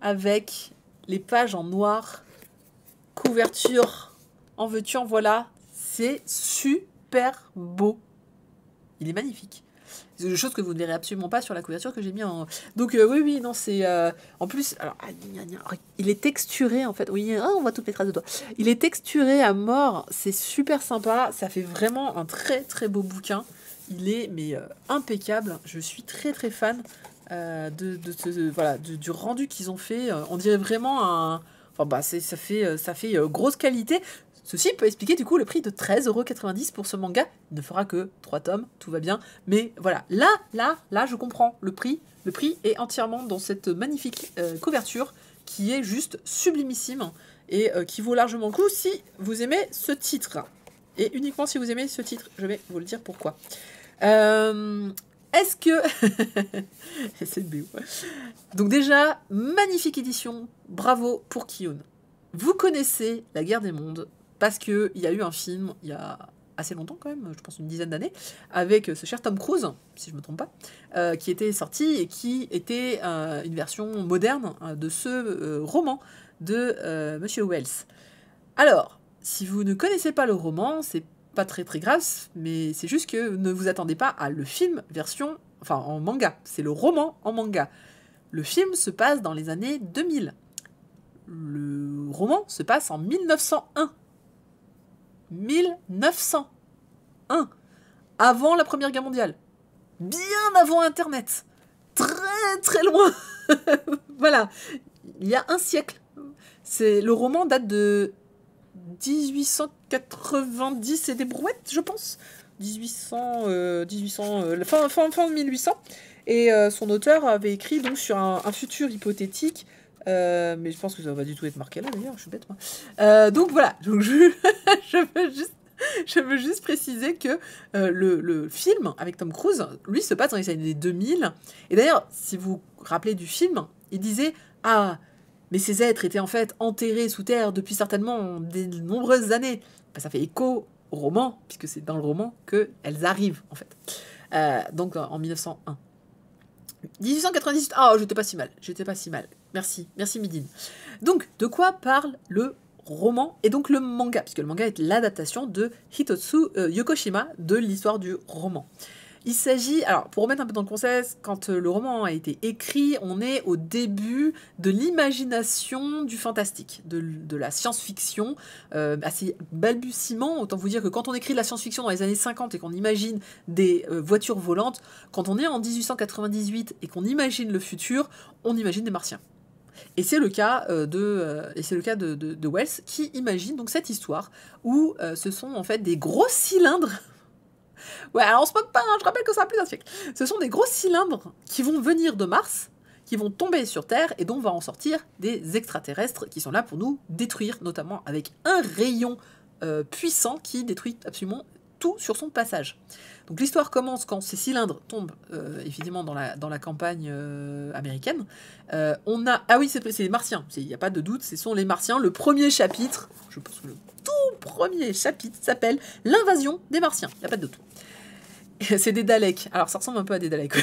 avec les pages en noir, couverture en veux-tu, en voilà. C'est super beau. Il est magnifique. C'est une chose que vous ne verrez absolument pas sur la couverture que j'ai mis en... Donc oui, non, c'est... En plus, alors, il est texturé, en fait. Oui, on voit toutes les traces de doigts. Il est texturé à mort. C'est super sympa. Ça fait vraiment un très, très beau bouquin. Il est, impeccable. Je suis très, très fan du rendu qu'ils ont fait. On dirait vraiment un... Enfin, ça fait grosse qualité. Ceci peut expliquer du coup le prix de 13,90 € pour ce manga. Il ne fera que 3 tomes, tout va bien. Mais voilà, là, je comprends le prix. Le prix est entièrement dans cette magnifique couverture qui est juste sublimissime et qui vaut largement le coup si vous aimez ce titre. Et uniquement si vous aimez ce titre, je vais vous le dire pourquoi. Est-ce que... C'est le BO. Donc déjà, magnifique édition. Bravo pour Kiyun. Vous connaissez La Guerre des Mondes parce qu'il y a eu un film il y a assez longtemps quand même, je pense une dizaine d'années, avec ce cher Tom Cruise, si je ne me trompe pas, qui était sorti et qui était une version moderne de ce roman de Monsieur Wells. Alors, si vous ne connaissez pas le roman, c'est pas très très grave, mais c'est juste que ne vous attendez pas à le film en manga. C'est le roman en manga. Le film se passe dans les années 2000. Le roman se passe en 1901. 1901. Avant la Première Guerre mondiale. Bien avant Internet. Très très loin. Voilà. Il y a un siècle. Le roman date de 1890 et des brouettes, je pense. Fin de 1800. Et son auteur avait écrit donc sur un futur hypothétique. Mais je pense que ça va pas du tout être marqué là d'ailleurs, je suis bête moi. Donc voilà, donc je veux juste préciser que le film avec Tom Cruise, lui, se passe dans les années 2000. Et d'ailleurs, si vous vous rappelez du film, il disait « Ah, mais ces êtres étaient en fait enterrés sous terre depuis certainement de nombreuses années. » Ça fait écho au roman, puisque c'est dans le roman qu'elles arrivent en fait. Donc en 1901. 1898, j'étais pas si mal. Merci Midine. Donc, de quoi parle le roman et donc le manga, puisque le manga est l'adaptation de Hitotsu Yokoshima de l'histoire du roman. Il s'agit, alors pour remettre un peu dans le contexte, quand le roman a été écrit, on est au début de l'imagination du fantastique, de la science-fiction, assez balbutiement. Autant vous dire que quand on écrit de la science-fiction dans les années 50 et qu'on imagine des voitures volantes, quand on est en 1898 et qu'on imagine le futur, on imagine des martiens. Et c'est le cas, de Wells qui imagine donc cette histoire où ce sont en fait des gros cylindres. Ouais, alors on se moque pas, hein, je rappelle que ça a plus d'un siècle. Ce sont des gros cylindres qui vont venir de Mars, qui vont tomber sur Terre et dont va en sortir des extraterrestres qui sont là pour nous détruire, notamment avec un rayon puissant qui détruit absolument tout sur son passage. Donc l'histoire commence quand ces cylindres tombent évidemment dans la campagne américaine. Ah oui, c'est les Martiens, il n'y a pas de doute, ce sont les Martiens. Le premier chapitre, je pense que le tout premier chapitre s'appelle L'invasion des Martiens, il n'y a pas de doute. C'est des Daleks. Alors, ça ressemble un peu à des Daleks.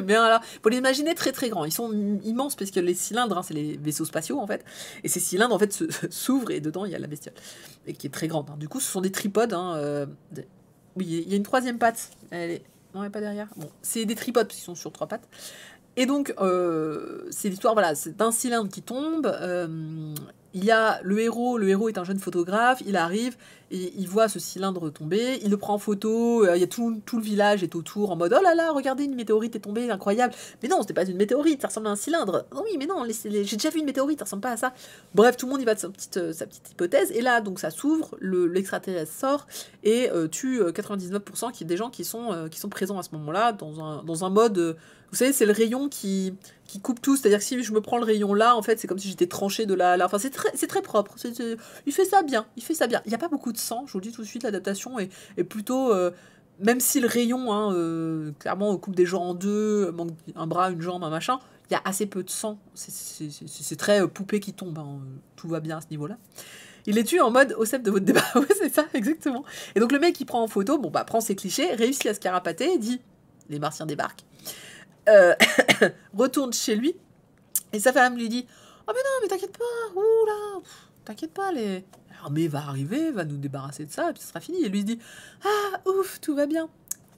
Mais alors, faut les imaginer très très grands. Ils sont immenses parce que les cylindres, hein, c'est les vaisseaux spatiaux en fait. Et ces cylindres en fait s'ouvrent et dedans il y a la bestiole. Et qui est très grande. Hein. Du coup, ce sont des tripodes. Hein, Oui, il y a une troisième patte. Elle est... Non, elle n'est pas derrière. Bon, c'est des tripodes parce qu'ils sont sur 3 pattes. Et donc, c'est l'histoire, voilà, c'est d'un cylindre qui tombe. Il y a le héros est un jeune photographe, il arrive, et il voit ce cylindre tomber, il le prend en photo, il y a tout le village est autour en mode « Oh là là, regardez, une météorite est tombée, incroyable !» Mais non, c'était pas une météorite, ça ressemble à un cylindre. « Oui, mais non, j'ai déjà vu une météorite, ça ressemble pas à ça. » Bref, tout le monde y va de sa petite hypothèse, et là, donc ça s'ouvre, l'extraterrestre sort, et tue 99% des gens qui sont présents à ce moment-là, dans un mode... vous savez, c'est le rayon qui coupe tout, c'est-à-dire que si je me prends le rayon là, en fait, c'est comme si j'étais tranché de là à là. Enfin, c'est très propre. Il fait ça bien. Il n'y a pas beaucoup de sang, je vous le dis tout de suite, l'adaptation est plutôt... même si le rayon, hein, clairement, coupe des gens en deux, manque un bras, une jambe, un machin, il y a assez peu de sang. C'est très poupée qui tombe, hein, tout va bien à ce niveau-là. Il les tue en mode au cep de votre débat. Ouais, c'est ça, exactement. Et donc le mec qui prend en photo, prend ses clichés, réussit à se carapater, dit « Les Martiens débarquent ». Retourne chez lui et sa femme lui dit « Oh mais non, mais t'inquiète pas, oula, t'inquiète pas, l'armée va arriver, va nous débarrasser de ça et puis ce sera fini. » Et lui se dit « Ah, ouf, tout va bien. »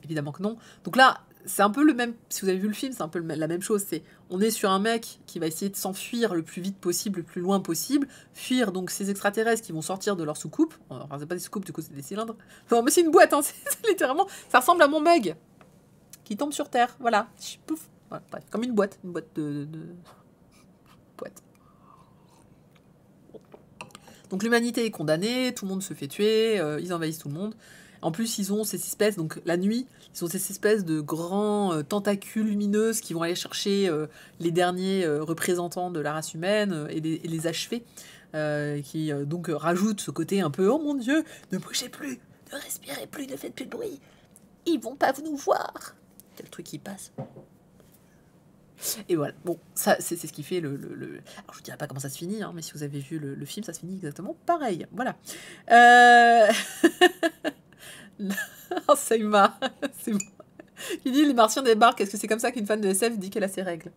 Évidemment que non. Donc là, c'est un peu le même, si vous avez vu le film, c'est un peu la même chose. On est sur un mec qui va essayer de s'enfuir le plus vite possible, le plus loin possible, fuir donc ces extraterrestres qui vont sortir de leur soucoupe. Enfin, c'est pas des soucoupes, du coup, c'est des cylindres. Non, mais c'est une boîte, hein, c'est littéralement, ça ressemble à mon mug qui tombe sur Terre, voilà. Pouf. Voilà, bref, comme une boîte de... boîte. Donc l'humanité est condamnée, tout le monde se fait tuer, ils envahissent tout le monde. En plus, ils ont ces espèces, donc la nuit, ils ont ces espèces de grands tentacules lumineuses qui vont aller chercher les derniers représentants de la race humaine et les achever, qui donc rajoutent ce côté un peu « Oh mon Dieu, ne bougez plus, ne respirez plus, ne faites plus de bruit, ils vont pas nous voir !» Quel truc qui passe. Et voilà, bon, ça c'est ce qui fait le... Alors je vous dirai pas comment ça se finit, hein, mais si vous avez vu le film, ça se finit exactement pareil. Voilà. Oh, Saïma, c'est bon. Il dit les Martiens débarquent, est-ce que c'est comme ça qu'une fan de SF dit qu'elle a ses règles?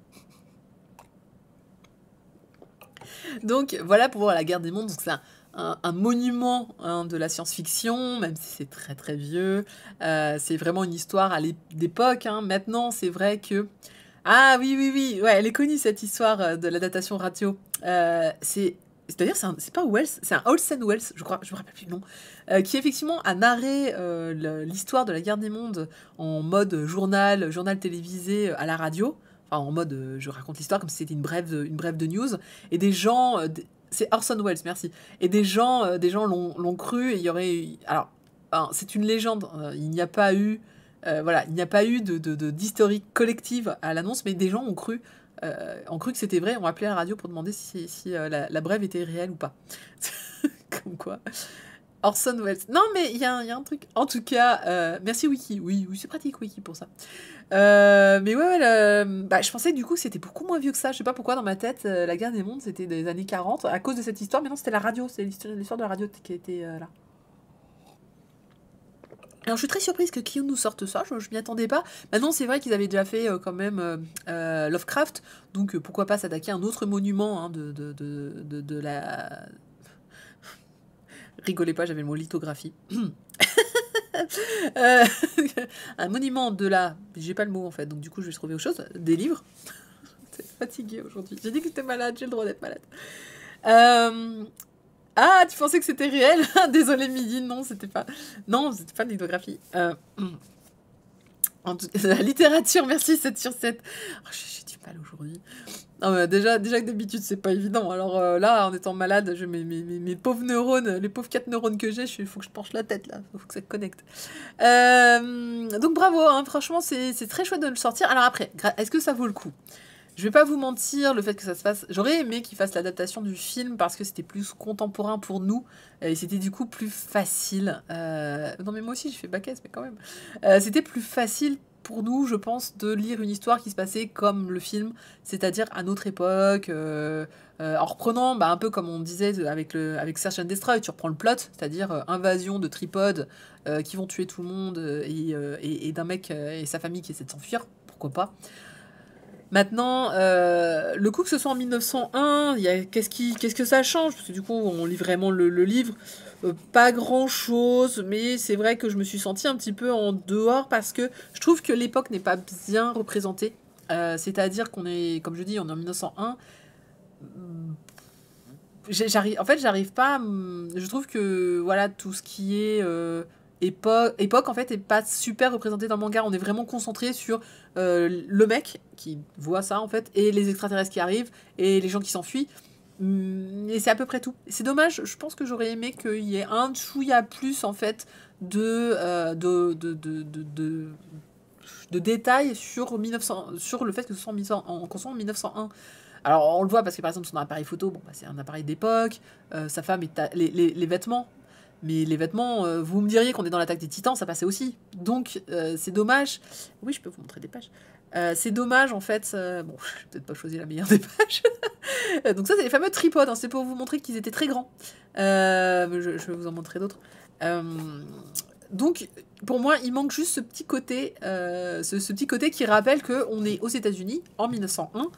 Donc voilà pour voir la guerre des mondes, donc c'est un monument hein, de la science-fiction, même si c'est très très vieux. C'est vraiment une histoire à l'époque. Hein. Maintenant, c'est vrai que... Ah oui, ouais, elle est connue cette histoire de l'adaptation radio. C'est-à-dire, c'est pas Wells, c'est un Orson Welles, je crois, je me rappelle plus le nom, qui effectivement a narré l'histoire de la guerre des mondes en mode journal télévisé à la radio. Enfin, en mode, je raconte l'histoire comme si c'était une brève de news. Et des gens... c'est Orson Welles, merci. Et des gens l'ont cru. Et il y aurait... Alors, c'est une légende. Il n'y a pas eu... voilà, il n'y a pas eu d'historique collective à l'annonce, mais des gens ont cru que c'était vrai, ont appelé à la radio pour demander si la brève était réelle ou pas. Comme quoi. Orson Welles. Non, mais il y a un truc. En tout cas, merci Wiki. Oui, c'est pratique Wiki pour ça. Mais ouais, je pensais du coup que c'était beaucoup moins vieux que ça. Je sais pas pourquoi dans ma tête, la guerre des mondes c'était des années 40 à cause de cette histoire, mais non, c'était la radio. C'est l'histoire de la radio qui était là. Alors je suis très surprise que Kiyun nous sorte ça, je m'y attendais pas. Maintenant c'est vrai qu'ils avaient déjà fait quand même Lovecraft, donc pourquoi pas s'attaquer à un autre monument hein, de la... Rigolez pas, j'avais le mot lithographie. Euh, un monument de la... J'ai pas le mot en fait, donc du coup je vais trouver autre chose. Des livres. T'es fatiguée aujourd'hui. J'ai dit que j'étais malade, j'ai le droit d'être malade. Ah, tu pensais que c'était réel? Désolé Midi, non, c'était pas... Non, c'était pas de lithographie. La littérature, merci, 7 sur 7. Oh, j'ai du mal aujourd'hui. Non, mais déjà que d'habitude, c'est pas évident. Alors là, en étant malade, mes pauvres neurones, les pauvres 4 neurones que j'ai, il faut que je penche la tête, là. Il faut que ça connecte. Donc bravo, hein, franchement, c'est très chouette de le sortir. Alors après, est-ce que ça vaut le coup? Je vais pas vous mentir, le fait que ça se fasse... J'aurais aimé qu'ils fassent l'adaptation du film parce que c'était plus contemporain pour nous et c'était du coup plus facile. Non mais moi aussi j'ai fait bac S, mais quand même. C'était plus facile pour nous, je pense, de lire une histoire qui se passait comme le film, c'est-à-dire à notre époque, en reprenant un peu comme on disait avec Search and Destroy, tu reprends le plot, c'est-à-dire invasion de tripodes qui vont tuer tout le monde et d'un mec et sa famille qui essaie de s'enfuir, pourquoi pas. Maintenant, le coup que ce soit en 1901, qu'est-ce que ça change? Parce que du coup, on lit vraiment le livre. Pas grand-chose, mais c'est vrai que je me suis sentie un petit peu en dehors parce que je trouve que l'époque n'est pas bien représentée. C'est-à-dire qu'on est, comme je dis, on est en 1901. En fait, j'arrive pas. Je trouve que voilà, tout ce qui est époque en fait est pas super représenté dans le manga. On est vraiment concentré sur le mec qui voit ça en fait et les extraterrestres qui arrivent et les gens qui s'enfuient. Et c'est à peu près tout. C'est dommage. Je pense que j'aurais aimé qu'il y ait un chouïa plus en fait de détails sur 1900, sur le fait que ce soit en 1901. Alors on le voit parce que par exemple son appareil photo, bon, c'est un appareil d'époque, sa femme les vêtements, mais les vêtements, vous me diriez qu'on est dans l'attaque des Titans, ça passait aussi. Donc c'est dommage. Oui, je peux vous montrer des pages. C'est dommage en fait. Bon, je vais peut-être pas choisi la meilleure des pages. Donc ça c'est les fameux tripodes. Hein, c'est pour vous montrer qu'ils étaient très grands. Je vais vous en montrer d'autres. Donc pour moi il manque juste ce petit côté, ce petit côté qui rappelle que on est aux États-Unis en 1901.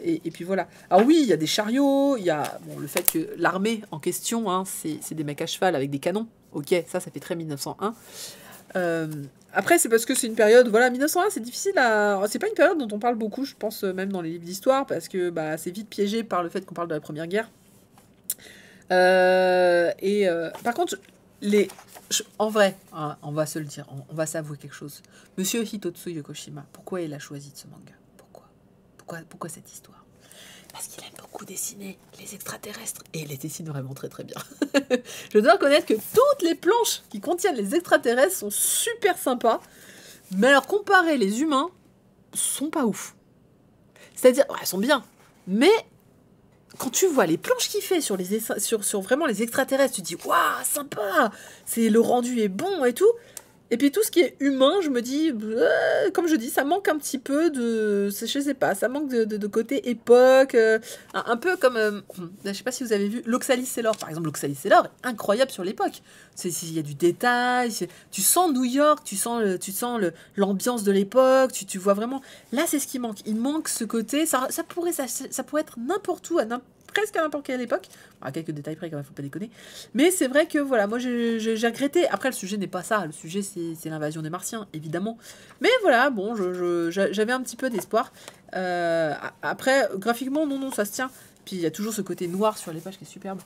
Et puis voilà. Alors oui, il y a des chariots, il y a le fait que l'armée en question, hein, c'est des mecs à cheval avec des canons. Ok, ça fait très 1901. Après, c'est parce que c'est une période, voilà, 1901, c'est difficile à... C'est pas une période dont on parle beaucoup, je pense, même dans les livres d'histoire, parce que c'est vite piégé par le fait qu'on parle de la Première Guerre. Par contre, en vrai, hein, on va se le dire, on va s'avouer quelque chose. Monsieur Hitotsu Yokoshima, pourquoi il a choisi de ce manga? Pourquoi cette histoire? Parce qu'il aime beaucoup dessiner les extraterrestres. Et il les dessine vraiment très très bien. Je dois reconnaître que toutes les planches qui contiennent les extraterrestres sont super sympas. Mais alors comparé les humains, sont pas ouf. C'est-à-dire, elles sont bien. Mais quand tu vois les planches qu'il fait sur vraiment les extraterrestres, tu te dis, waouh, sympa. Le rendu est bon et tout. Et puis tout ce qui est humain, je me dis, comme je dis, ça manque un petit peu de... Je sais pas, ça manque de côté époque, un peu comme... je sais pas si vous avez vu l'Oxalis Sailor, par exemple. L'Oxalis Sailor est incroyable sur l'époque. Il y a du détail, tu sens New York, tu sens l'ambiance de l'époque, tu vois vraiment... Là, c'est ce qui manque. Il manque ce côté, ça pourrait être n'importe où, presque à n'importe quelle époque. À quelques détails près, quand même, faut pas déconner. Mais c'est vrai que, voilà, moi, j'ai regretté. Après, le sujet n'est pas ça. Le sujet, c'est l'invasion des Martiens, évidemment. Mais voilà, bon, j'avais un petit peu d'espoir. Après, graphiquement, non, ça se tient. Puis, il y a toujours ce côté noir sur les pages qui est superbe.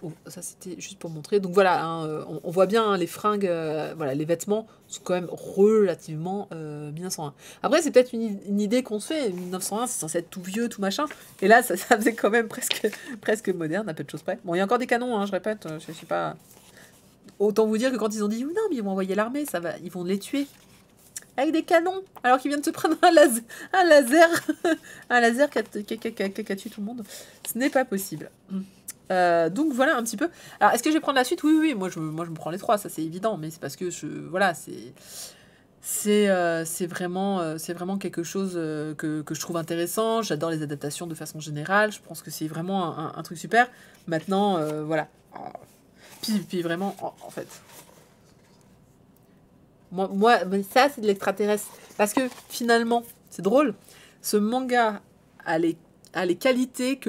Bon, ça, c'était juste pour montrer. Donc, voilà, hein, on voit bien hein, les fringues, voilà, les vêtements sont quand même relativement 1901. Après, c'est peut-être une idée qu'on se fait. 1901, c'est censé être tout vieux, tout machin. Et là, ça faisait quand même presque moderne, à peu de choses près. Bon, il y a encore des canons, hein, je répète. Je sais pas. Autant vous dire que quand ils ont dit, non, mais ils vont envoyer l'armée, ils vont les tuer. Avec des canons, alors qu'ils viennent de se prendre un laser, un laser qui a tué tout le monde. Ce n'est pas possible. Donc voilà un petit peu. Alors est-ce que je vais prendre la suite? Oui, moi je me prends les 3, ça c'est évident, mais c'est parce que voilà, c'est vraiment quelque chose que je trouve intéressant. J'adore les adaptations de façon générale. Je pense que c'est vraiment un truc super. Maintenant, voilà. Puis vraiment, en fait... Moi, ça, c'est de l'extraterrestre. Parce que, finalement, c'est drôle, ce manga a a les qualités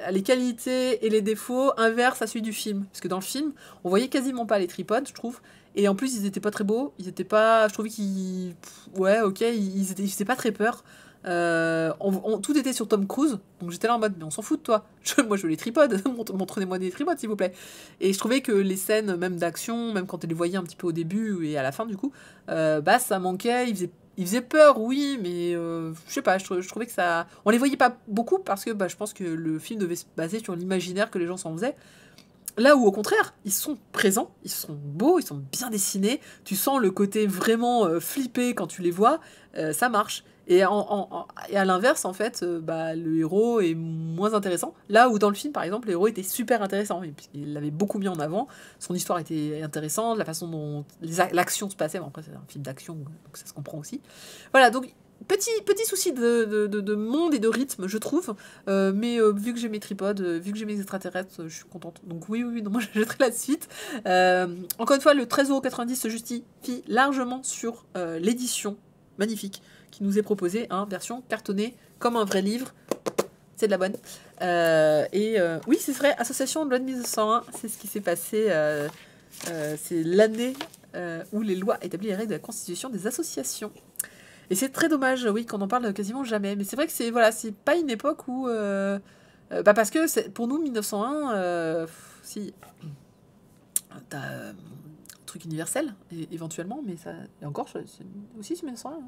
a les qualités et les défauts inverses à celui du film. Parce que dans le film, on voyait quasiment pas les tripodes, je trouve. Et en plus, ils étaient pas très beaux. Ils étaient pas... Je trouvais qu'ils... Ouais, ok, ils faisaient pas très peur. Tout était sur Tom Cruise. Donc j'étais là en mode, mais on s'en fout de toi. Moi, je veux les tripodes. Montrez-moi des tripodes, s'il vous plaît. Et je trouvais que les scènes, même d'action, même quand elle les voyait un petit peu au début et à la fin, du coup, bah, ça manquait. Ils faisaient peur, oui, mais je sais pas, je trouvais que ça... On les voyait pas beaucoup parce que bah, je pense que le film devait se baser sur l'imaginaire que les gens s'en faisaient. Là où au contraire, ils sont présents, ils sont beaux, ils sont bien dessinés, tu sens le côté vraiment flippé quand tu les vois, ça marche. Et, et à l'inverse, en fait, bah, le héros est moins intéressant. Là où dans le film, par exemple, le héros était super intéressant, il l'avait beaucoup mis en avant, son histoire était intéressante, la façon dont l'action se passait, bon, après c'est un film d'action, donc ça se comprend aussi. Voilà, donc petit souci de monde et de rythme, je trouve. Mais vu que j'ai mes tripodes, vu que j'ai mes extraterrestres, je suis contente. Donc oui, non, moi j'achèterai la suite. Encore une fois, le 13,90€ se justifie largement sur l'édition magnifique qui nous est proposée, hein, version cartonnée, comme un vrai livre. C'est de la bonne. Oui, c'est vrai, Association de loi de 1901, c'est ce qui s'est passé. C'est l'année où les lois établissent les règles de la constitution des associations. Et c'est très dommage, oui, qu'on en parle quasiment jamais. Mais c'est vrai que c'est pas une époque où... bah parce que pour nous, 1901, si... T'as un truc universel, éventuellement, mais ça... Et encore, aussi c'est 1901. Hein.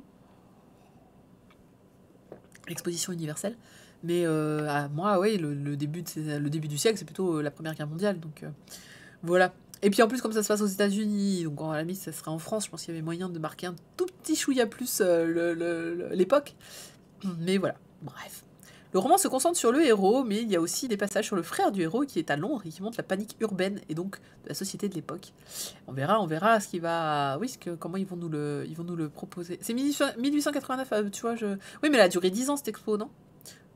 L'exposition universelle. Mais moi, oui, le début du siècle, c'est plutôt la Première Guerre mondiale. Donc voilà. Et puis en plus, comme ça se passe aux États-Unis, donc à la limite, ça serait en France, je pense qu'il y avait moyen de marquer un tout petit chouïa plus l'époque. Mais voilà, bref. Le roman se concentre sur le héros, mais il y a aussi des passages sur le frère du héros qui est à Londres et qui montre la panique urbaine et donc de la société de l'époque. On verra ce qui va... Oui, comment ils vont nous le proposer. C'est 1889, tu vois, Oui, mais elle a duré 10 ans, cette expo, non?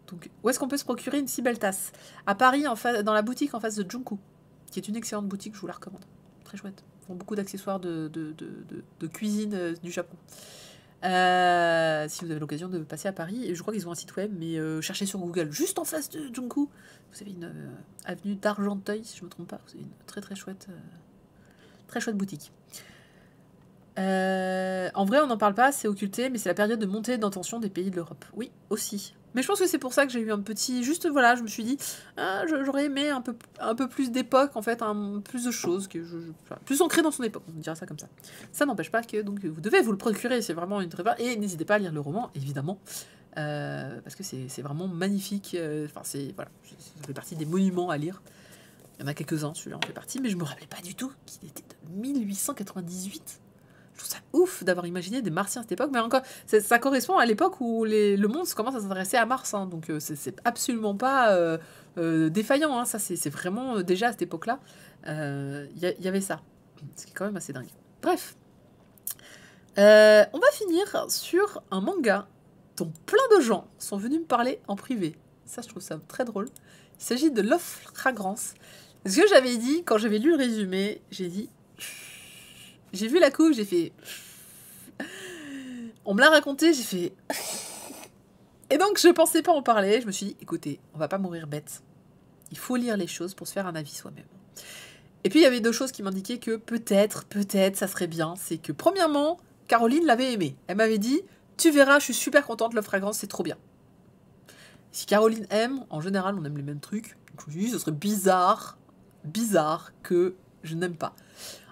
Donc, où est-ce qu'on peut se procurer une si belle tasse? À Paris, dans la boutique en face de Junku, qui est une excellente boutique, je vous la recommande. Très chouette. Ils font beaucoup d'accessoires de cuisine du Japon. Si vous avez l'occasion de passer à Paris, et je crois qu'ils ont un site web, mais cherchez sur Google, juste en face de Junku, vous avez une avenue d'Argenteuil, si je ne me trompe pas. Vous avez une très chouette boutique. En vrai, on n'en parle pas, c'est occulté, mais c'est la période de montée d'intention des pays de l'Europe. Oui, aussi. Mais je pense que c'est pour ça que j'ai eu un petit... Juste, voilà, je me suis dit, j'aurais aimé un peu plus d'époque, en fait, plus de choses, plus ancré dans son époque, on dirait ça comme ça. Ça n'empêche pas que donc, vous devez vous le procurer, c'est vraiment une très bonne... Et n'hésitez pas à lire le roman, évidemment, parce que c'est vraiment magnifique. Enfin, voilà, ça fait partie des monuments à lire. Il y en a quelques-uns, celui-là en fait partie, mais je me rappelais pas du tout qu'il était de 1898. Je trouve ça ouf d'avoir imaginé des Martiens à cette époque, mais encore, ça correspond à l'époque où le monde commence à s'intéresser à Mars, hein, donc c'est absolument pas défaillant, hein, ça c'est vraiment déjà à cette époque-là, y avait ça, ce qui est quand même assez dingue. Bref, on va finir sur un manga dont plein de gens sont venus me parler en privé. Ça, je trouve ça très drôle. Il s'agit de Love Fragrance. Ce que j'avais dit, quand j'avais lu le résumé, j'ai dit... J'ai vu la couve, j'ai fait... On me l'a raconté, j'ai fait... Et donc, je pensais pas en parler. Je me suis dit, écoutez, on va pas mourir bête. Il faut lire les choses pour se faire un avis soi-même. Et puis, il y avait deux choses qui m'indiquaient que peut-être, ça serait bien. C'est que, premièrement, Caroline l'avait aimé. Elle m'avait dit, tu verras, je suis super contente, Love Fragrance, c'est trop bien. Si Caroline aime, en général, on aime les mêmes trucs. Donc, je me suis dit, ce serait bizarre que je n'aime pas.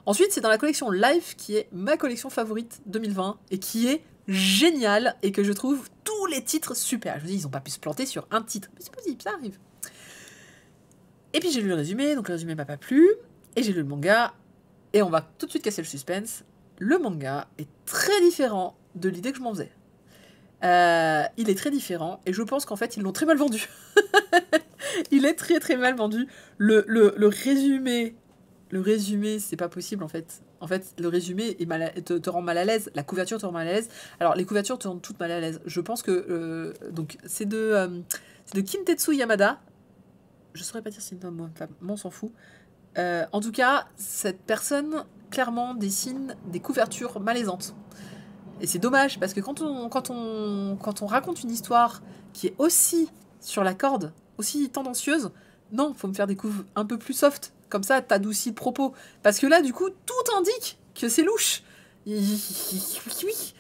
Ensuite, c'est dans la collection Life, qui est ma collection favorite 2020, et qui est géniale, et que je trouve tous les titres super. Je me dis, ils n'ont pas pu se planter sur un titre. Mais c'est possible, ça arrive. Et puis j'ai lu le résumé, donc le résumé m'a pas plu, et j'ai lu le manga, et on va tout de suite casser le suspense. Le manga est très différent de l'idée que je m'en faisais. Il est très différent, et je pense qu'en fait, ils l'ont très mal vendu. Il est très mal vendu. Le résumé... Le résumé, c'est pas possible en fait. En fait, le résumé te rend mal à l'aise. La couverture te rend mal à l'aise. Alors, les couvertures te rendent toutes mal à l'aise. Je pense que... donc, c'est de Kintetsu Yamada. Je saurais pas dire si c'est une homme ou une femme. On s'en fout. En tout cas, cette personne, clairement, dessine des couvertures malaisantes. Et c'est dommage, parce que quand on raconte une histoire qui est aussi sur la corde, aussi tendancieuse. Non, faut me faire des couves un peu plus soft. Comme ça, t'adoucis le propos. Parce que là, du coup, tout indique que c'est louche. Oui.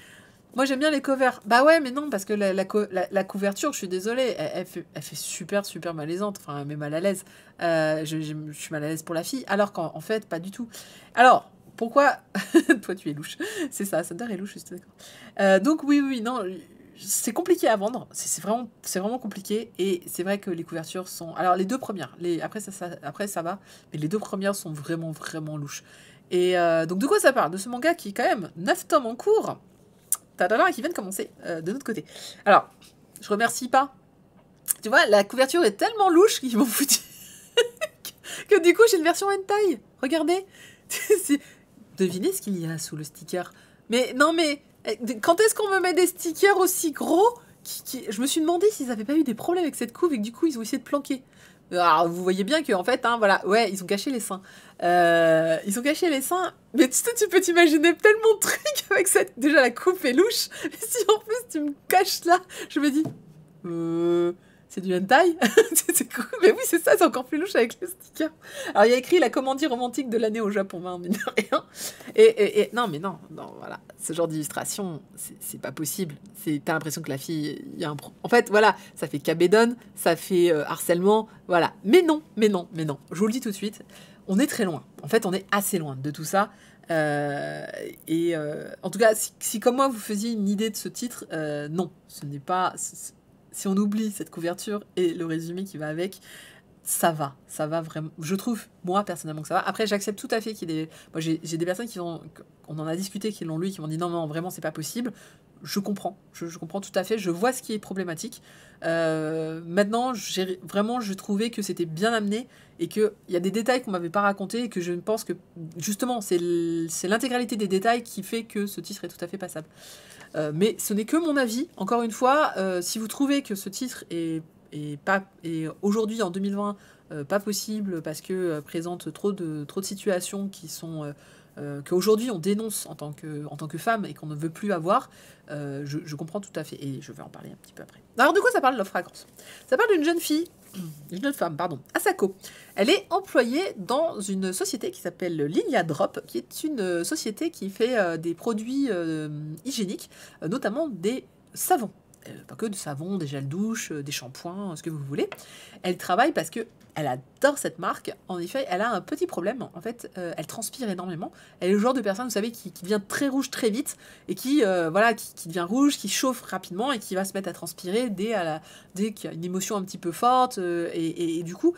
Moi, j'aime bien les covers. Bah ouais, mais non, parce que la couverture, je suis désolée, elle fait super, super malaisante. Enfin, elle met mal à l'aise. Je suis mal à l'aise pour la fille, alors qu'en fait, pas du tout. Alors, pourquoi... Toi, tu es louche. C'est ça, Sander est louche, je suis d'accord. Donc, oui, non... C'est compliqué à vendre, c'est vraiment compliqué, et c'est vrai que les couvertures sont... Alors, les deux premières, après ça va, mais les deux premières sont vraiment, vraiment louches. Et donc, de quoi ça parle? De ce manga qui est quand même 9 tomes en cours, et qui vient de commencer de notre côté. Alors, je remercie pas. Tu vois, la couverture est tellement louche qu'ils m'ont foutu que du coup, j'ai une version hentai. Regardez. Devinez ce qu'il y a sous le sticker. Mais non, mais quand est-ce qu'on me met des stickers aussi gros Je me suis demandé s'ils n'avaient pas eu des problèmes avec cette couve et que du coup, ils ont essayé de planquer. Alors, vous voyez bien qu'en fait, hein, voilà, ouais, ils ont caché les seins. Ils ont caché les seins, mais tu peux t'imaginer tellement de trucs avec cette... Déjà, la coupe est louche, mais si en plus tu me caches là, je me dis... c'est du hentai. C'est cool. Mais oui, c'est ça, c'est encore plus louche avec le sticker. Alors, il y a écrit la commandie romantique de l'année au Japon, hein, mine de rien. Et non, mais non, voilà. Ce genre d'illustration, c'est pas possible. T'as l'impression que la fille, il y a un... En fait, voilà, ça fait cabédonne, ça fait harcèlement, voilà. Mais non. Je vous le dis tout de suite, on est très loin. En fait, on est assez loin de tout ça. En tout cas, si comme moi, vous faisiez une idée de ce titre, non, ce n'est pas... Si on oublie cette couverture et le résumé qui va avec, ça va vraiment. Je trouve, moi, personnellement, que ça va. Après, j'accepte tout à fait qu'il y ait des... Moi, j'ai des personnes on en a discuté, qui l'ont lu, qui m'ont dit non, vraiment, c'est pas possible. Je comprends. Je comprends tout à fait. Je vois ce qui est problématique. Maintenant, je trouvais que c'était bien amené et qu'il y a des détails qu'on m'avait pas racontés et que je pense que, justement, c'est l'intégralité des détails qui fait que ce titre est tout à fait passable. Mais ce n'est que mon avis. Encore une fois, si vous trouvez que ce titre est aujourd'hui, en 2020, pas possible parce que présente trop de situations qui sont... qu'aujourd'hui on dénonce en tant que femme et qu'on ne veut plus avoir, je comprends tout à fait. Et je vais en parler un petit peu après. Alors de quoi ça parle, Love Fragrance? Ça parle d'une une jeune femme, Asako. Elle est employée dans une société qui s'appelle Lilia Drop, qui est une société qui fait des produits hygiéniques, notamment des savons. Pas que de savon, des gels douche, des shampoings, ce que vous voulez. Elle travaille parce que elle adore cette marque. En effet, elle a un petit problème. En fait, elle transpire énormément. Elle est le genre de personne, vous savez, qui devient très rouge très vite et qui devient rouge, qui chauffe rapidement et qui va se mettre à transpirer dès qu'il y a une émotion un petit peu forte. Et du coup,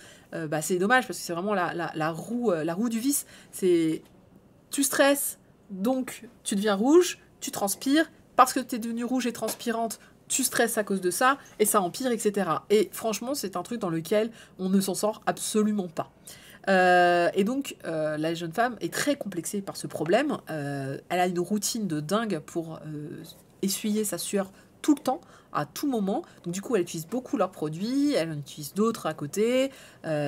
c'est dommage parce que c'est vraiment la roue du vice. C'est tu stresses, donc tu deviens rouge, tu transpires. Parce que tu es devenue rouge et transpirante, tu stresses à cause de ça, et ça empire, etc. Et franchement, c'est un truc dans lequel on ne s'en sort absolument pas. Et donc, la jeune femme est très complexée par ce problème. Elle a une routine de dingue pour essuyer sa sueur tout le temps, à tout moment. Donc du coup, elle utilise beaucoup leurs produits, elle en utilise d'autres à côté,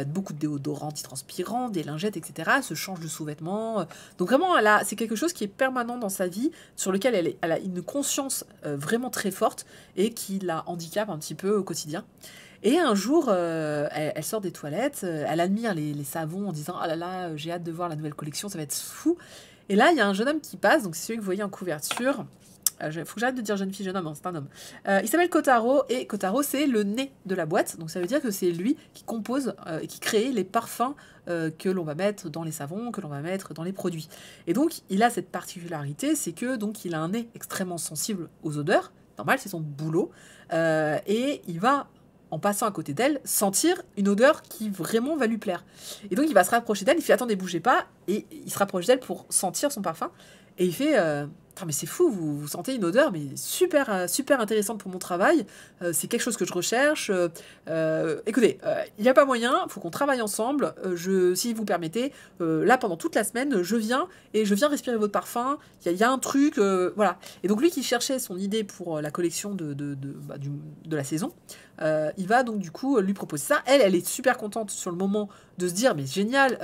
beaucoup de déodorants antitranspirants, des lingettes, etc. Elle se change de sous-vêtements. Donc vraiment, c'est quelque chose qui est permanent dans sa vie, sur lequel elle a une conscience vraiment très forte et qui la handicape un petit peu au quotidien. Et un jour, elle sort des toilettes, elle admire les savons en disant « Ah là là, j'ai hâte de voir la nouvelle collection, ça va être fou !» Et là, il y a un jeune homme qui passe, donc c'est celui que vous voyez en couverture. Faut que j'arrête de dire jeune fille, jeune homme, hein, c'est un homme. Il s'appelle Kotaro, et Kotaro, c'est le nez de la boîte. Donc ça veut dire que c'est lui qui compose et qui crée les parfums que l'on va mettre dans les savons, que l'on va mettre dans les produits. Et donc, il a cette particularité, c'est que donc il a un nez extrêmement sensible aux odeurs. Normal, c'est son boulot. Et il va, en passant à côté d'elle, sentir une odeur qui vraiment va lui plaire. Et donc, il va se rapprocher d'elle, il fait « Attendez, bougez pas », et il se rapproche d'elle pour sentir son parfum. Et il fait mais c'est fou, vous sentez une odeur mais super, super intéressante pour mon travail. C'est quelque chose que je recherche. Écoutez, il n'y a pas moyen, il faut qu'on travaille ensemble. Si vous permettez, là, pendant toute la semaine, je viens respirer votre parfum. Il y a un truc, voilà. Et donc, lui qui cherchait son idée pour la collection de la saison, il va donc du coup lui proposer ça. Elle est super contente sur le moment de se dire mais génial,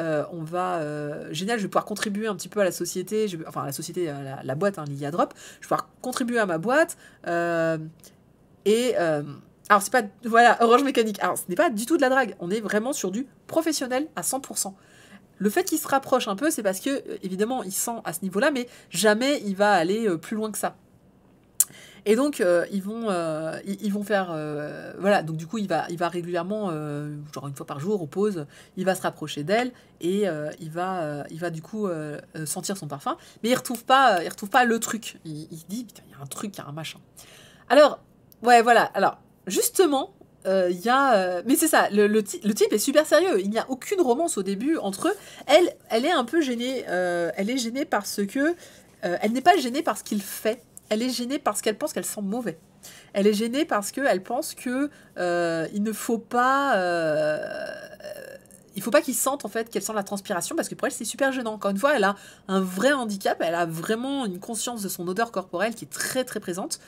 génial, je vais pouvoir contribuer un petit peu à la société, la boîte, hein, Lilia Drop, je vais pouvoir contribuer à ma boîte et Alors, c'est pas... Voilà, Orange Mécanique. Alors, ce n'est pas du tout de la drague. On est vraiment sur du professionnel à 100%. Le fait qu'il se rapproche un peu, c'est parce que, évidemment, il sent à ce niveau-là, mais jamais il va aller plus loin que ça. Et donc, ils vont faire... voilà, donc du coup, il va régulièrement, genre une fois par jour, aux pauses, il va se rapprocher d'elle, et il va du coup sentir son parfum, mais il retrouve pas le truc. Il se dit, putain, il y a un truc, il y a un machin. Alors, ouais, voilà, alors, justement... il y a... mais c'est ça, le type est super sérieux. Il n'y a aucune romance au début entre eux. Elle est un peu gênée. Elle est gênée parce que... elle n'est pas gênée par ce qu'il fait. Elle est gênée parce qu'elle pense qu'elle sent mauvais. Elle est gênée parce qu'elle pense que il ne faut pas... il faut pas qu'il sente en fait qu'elle sent la transpiration parce que pour elle c'est super gênant. Encore une fois, elle a un vrai handicap. Elle a vraiment une conscience de son odeur corporelle qui est très très présente.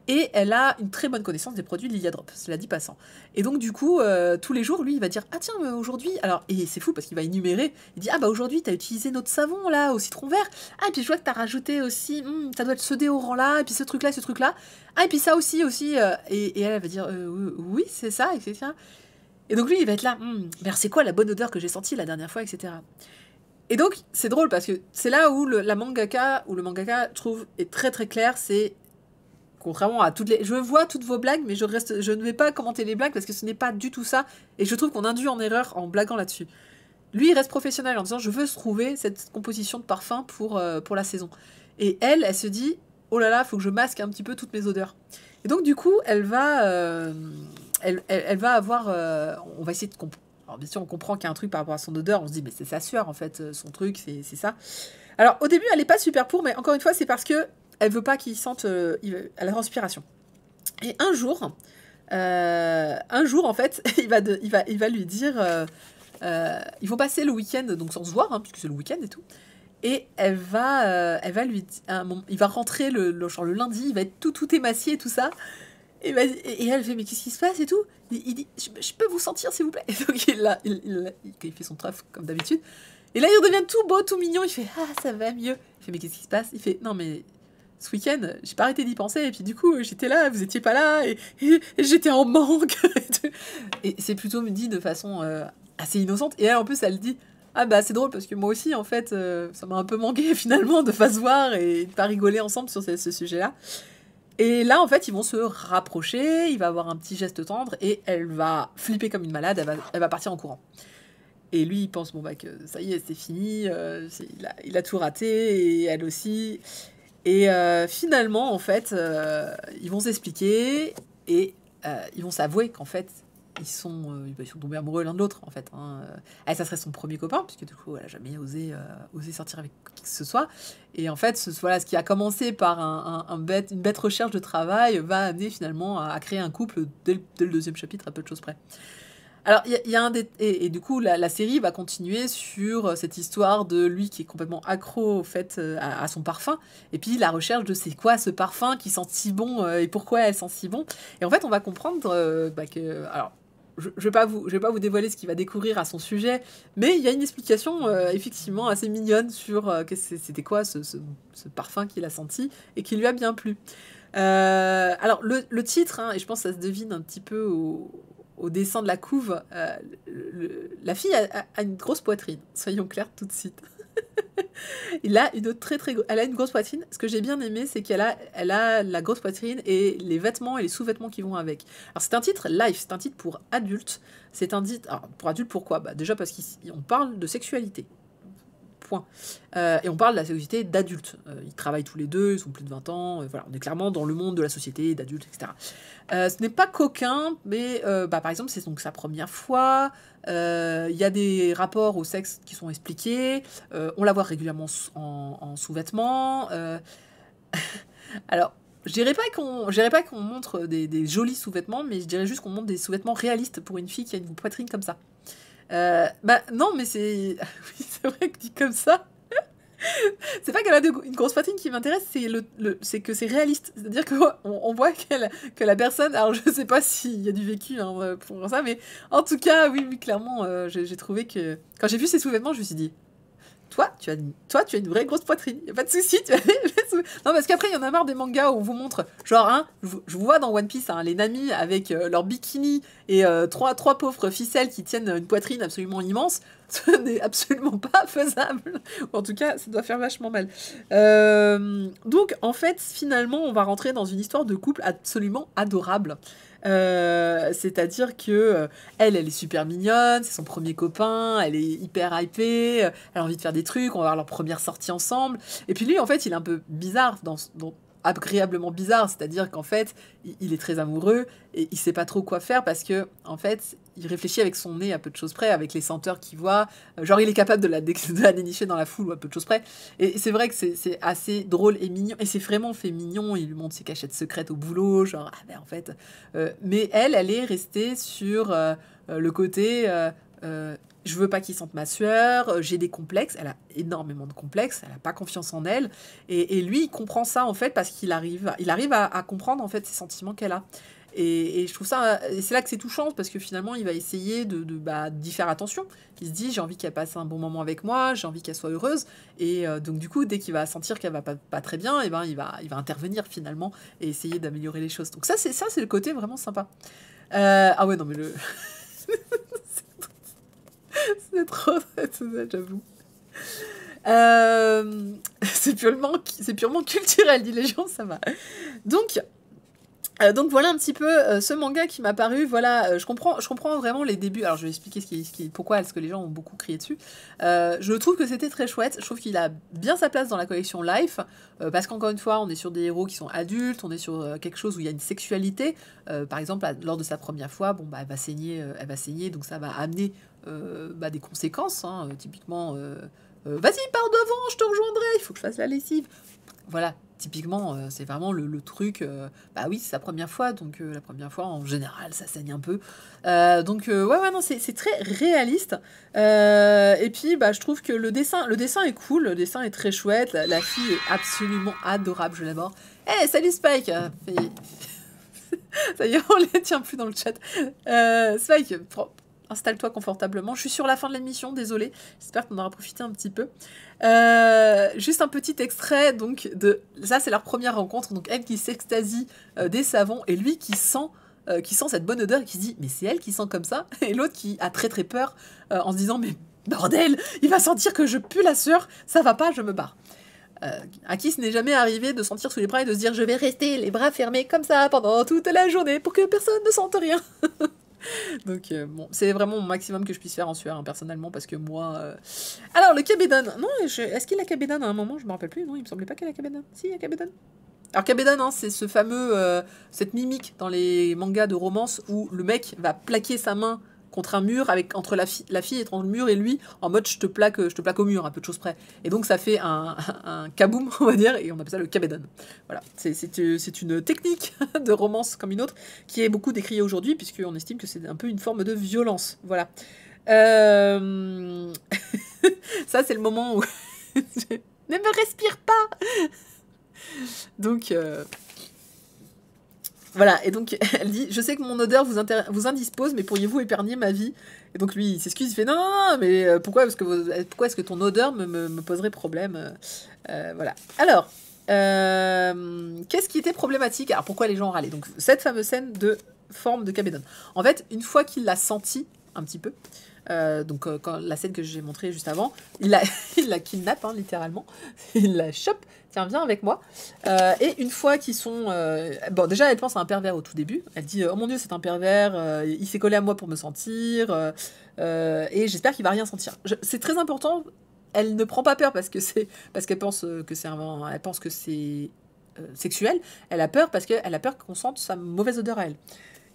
Et elle a une très bonne connaissance des produits Lilia Drop, cela dit passant. Et donc du coup, tous les jours, lui, il va dire « Ah tiens, aujourd'hui... » Alors, et c'est fou parce qu'il va énumérer. Il dit « Ah bah aujourd'hui, t'as utilisé notre savon, là, au citron vert. Ah, et puis je vois que t'as rajouté aussi... ça doit être ce déodorant-là, et puis ce truc-là, ce truc-là. Ah, et puis ça aussi... Et elle va dire « Oui, c'est ça, etc. » Et donc lui, il va être là « Mais c'est quoi la bonne odeur que j'ai sentie la dernière fois, etc. » Et donc, c'est drôle parce que c'est là où le mangaka, je trouve, est très très clair, c'est... Contrairement à toutes les... Je vois toutes vos blagues, mais je ne vais pas commenter les blagues parce que ce n'est pas du tout ça. Et je trouve qu'on induit en erreur en blaguant là-dessus. Lui, il reste professionnel en disant « Je veux trouver cette composition de parfum pour la saison. » Et elle se dit « Oh là là, il faut que je masque un petit peu toutes mes odeurs. » Et donc, du coup, elle va avoir... on va essayer de comprendre. Alors, bien sûr, on comprend qu'il y a un truc par rapport à son odeur. On se dit « Mais c'est sa sueur, en fait, son truc, c'est ça. » Alors, au début, elle n'est pas super pour, mais encore une fois, c'est parce que elle veut pas qu'il sente à la transpiration. Et un jour, en fait, il va lui dire... ils vont passer le week-end, donc sans se voir, hein, puisque c'est le week-end et tout. Et elle va lui... il va rentrer genre le lundi, il va être tout émacié et tout ça. Et elle fait, mais qu'est-ce qui se passe et tout. Il dit, je peux vous sentir, s'il vous plaît. Et donc, il fait son traf, comme d'habitude. Et là, il redevient tout beau, tout mignon. Il fait, ah, ça va mieux. Il fait, mais qu'est-ce qui se passe? Il fait, non, mais... Ce week-end, j'ai pas arrêté d'y penser, et puis du coup, j'étais là, vous étiez pas là, et j'étais en manque. Et c'est plutôt me dit de façon assez innocente. Et elle, en plus, elle dit ah bah c'est drôle parce que moi aussi, en fait, ça m'a un peu manqué finalement de pas se voir et de pas rigoler ensemble sur ce sujet-là. Et là, en fait, ils vont se rapprocher, il va avoir un petit geste tendre, et elle va flipper comme une malade, elle va partir en courant. Et lui, il pense bon bah que ça y est, c'est fini, il a tout raté, et elle aussi. Et finalement, en fait, ils vont s'expliquer et ils vont s'avouer qu'en fait, ils sont tombés amoureux l'un de l'autre, en fait. Hein. Elle, ça serait son premier copain, puisque du coup, elle n'a jamais osé sortir avec qui que ce soit. Et en fait, ce qui a commencé par une bête recherche de travail va amener finalement à créer un couple dès le deuxième chapitre, à peu de choses près. Alors, il y a et du coup, la série va continuer sur cette histoire de lui qui est complètement accro au fait, à son parfum, et puis la recherche de c'est quoi ce parfum qui sent si bon et pourquoi elle sent si bon. Et en fait, on va comprendre que... Alors, je vais pas vous dévoiler ce qu'il va découvrir à son sujet, mais il y a une explication effectivement assez mignonne sur c'était quoi ce parfum qu'il a senti et qui lui a bien plu. Alors, le titre, hein, et je pense que ça se devine un petit peu au dessin de la couve, la fille a une grosse poitrine, soyons clairs tout de suite. Elle a une grosse poitrine. Ce que j'ai bien aimé, c'est qu'elle a la grosse poitrine et les vêtements et les sous-vêtements qui vont avec. Alors c'est un titre live, c'est un titre pour adultes. C'est un titre... Alors, pour adultes, pourquoi? Déjà parce qu'on parle de sexualité. Point. Et on parle de la sexualité d'adultes. Ils travaillent tous les deux, ils sont plus de 20 ans. Voilà, on est clairement dans le monde de la société, d'adultes, etc. Ce n'est pas coquin, mais par exemple, c'est donc sa première fois. Il y a des rapports au sexe qui sont expliqués. On la voit régulièrement en sous-vêtements. Alors, je dirais pas qu'on montre des jolis sous-vêtements, mais je dirais juste qu'on montre des sous-vêtements réalistes pour une fille qui a une poitrine comme ça. Non, mais c'est... Oui, c'est vrai que dit comme ça. C'est pas qu'elle a une grosse poitrine qui m'intéresse, c'est que c'est réaliste. C'est-à-dire qu'on voit que la personne... Alors, je sais pas s'il y a du vécu hein, pour ça, mais en tout cas, oui clairement, j'ai trouvé que... Quand j'ai vu ses sous-vêtements, je me suis dit... toi, tu as une vraie grosse poitrine. Y a pas de souci. Non, parce qu'après, il y en a marre des mangas où on vous montre, genre, hein, je vous vois dans One Piece, hein, les Nami avec leur bikini et trois pauvres ficelles qui tiennent une poitrine absolument immense. Ce n'est absolument pas faisable. Ou en tout cas, ça doit faire vachement mal. Donc, en fait, finalement, on va rentrer dans une histoire de couple absolument adorable. C'est-à-dire que elle est super mignonne, c'est son premier copain, elle est hyper hypée, elle a envie de faire des trucs, on va avoir leur première sortie ensemble. Et puis lui, en fait, il est un peu bizarre, agréablement bizarre, c'est-à-dire qu'en fait, il est très amoureux et il sait pas trop quoi faire parce que, en fait, il réfléchit avec son nez à peu de choses près, avec les senteurs qu'il voit. Genre, il est capable de la dénicher dans la foule ou à peu de choses près. Et c'est vrai que c'est assez drôle et mignon. Et c'est vraiment fait mignon. Il lui montre ses cachettes secrètes au boulot. Genre, ah ben en fait. Mais elle est restée sur le côté. Je veux pas qu'il sente ma sueur, j'ai des complexes, elle a énormément de complexes, elle a pas confiance en elle, et lui il comprend ça en fait parce qu'il arrive à comprendre en fait ces sentiments qu'elle a. Et je trouve ça, et c'est là que c'est touchant parce que finalement il va essayer d'y faire attention. Il se dit j'ai envie qu'elle passe un bon moment avec moi, j'ai envie qu'elle soit heureuse, et donc du coup dès qu'il va sentir qu'elle va pas très bien, et ben il va intervenir finalement et essayer d'améliorer les choses. Donc ça c'est le côté vraiment sympa. Ah ouais non mais le c'est trop j'avoue. C'est purement culturel, dit les gens, ça va. Donc voilà un petit peu ce manga qui m'a paru, voilà, je comprends vraiment les débuts, alors je vais expliquer pourquoi est-ce que les gens ont beaucoup crié dessus. Je trouve que c'était très chouette, je trouve qu'il a bien sa place dans la collection Life, parce qu'encore une fois, on est sur des héros qui sont adultes, on est sur quelque chose où il y a une sexualité, par exemple, lors de sa première fois, bon bah elle va saigner, donc ça va amener des conséquences, hein, typiquement, vas-y pars devant, je te rejoindrai, il faut que je fasse la lessive. Voilà, typiquement, c'est vraiment le truc. Bah oui, c'est sa première fois, donc la première fois, en général, ça saigne un peu. Ouais, non, c'est très réaliste. Et puis, bah, je trouve que le dessin est cool, le dessin est très chouette. La fille est absolument adorable, je l'adore. Hey, salut Spike! Ça y est, on les tient plus dans le chat. Spike, installe-toi confortablement. Je suis sur la fin de l'émission, désolée. J'espère qu'on aura profité un petit peu. Juste un petit extrait, donc, ça, c'est leur première rencontre. Donc, elle qui s'extasie des savons et lui qui sent cette bonne odeur et qui se dit, mais c'est elle qui sent comme ça. Et l'autre qui a très très peur en se disant, mais bordel, il va sentir que je pue la sueur, ça va pas, je me barre. À qui ce n'est jamais arrivé de sentir sous les bras et de se dire, je vais rester les bras fermés comme ça pendant toute la journée pour que personne ne sente rien. Donc bon, c'est vraiment mon maximum que je puisse faire en sueur, hein, personnellement, parce que moi... Alors, le Kabedon. Non, est-ce qu'il a Kabedon à un moment? Je me rappelle plus. Non, il me semblait pas qu'il a Kabedon. Si, il y a Kabedon. Alors, Kabedon, hein, c'est ce fameux... cette mimique dans les mangas de romance où le mec va plaquer sa main contre un mur, entre la fille est entre le mur et lui, en mode je te plaque au mur, à peu de choses près. Et donc ça fait un kaboom, on va dire, et on appelle ça le kabedon. Voilà, c'est une technique de romance comme une autre, qui est beaucoup décriée aujourd'hui, puisqu'on estime que c'est un peu une forme de violence. Voilà. Ça, c'est le moment où... Ne me respire pas. Donc... Voilà, et donc elle dit, je sais que mon odeur vous indispose, mais pourriez-vous épargner ma vie? Et donc lui, il s'excuse, il fait, non, mais pourquoi est-ce que ton odeur me poserait problème? Voilà. Alors, qu'est-ce qui était problématique? Alors pourquoi les gens râlaient? Donc cette fameuse scène de forme de Kabedon. En fait, une fois qu'il l'a senti un petit peu, quand la scène que j'ai montrée juste avant, il la kidnappe, hein, littéralement, il la chope, tiens, viens avec moi, et une fois qu'ils sont... bon, déjà, elle pense à un pervers au tout début, elle dit, oh mon Dieu, c'est un pervers, il s'est collé à moi pour me sentir, et j'espère qu'il va rien sentir. C'est très important, elle ne prend pas peur parce qu'elle pense que c'est sexuel, elle a peur parce qu'elle a peur qu'on sente sa mauvaise odeur à elle.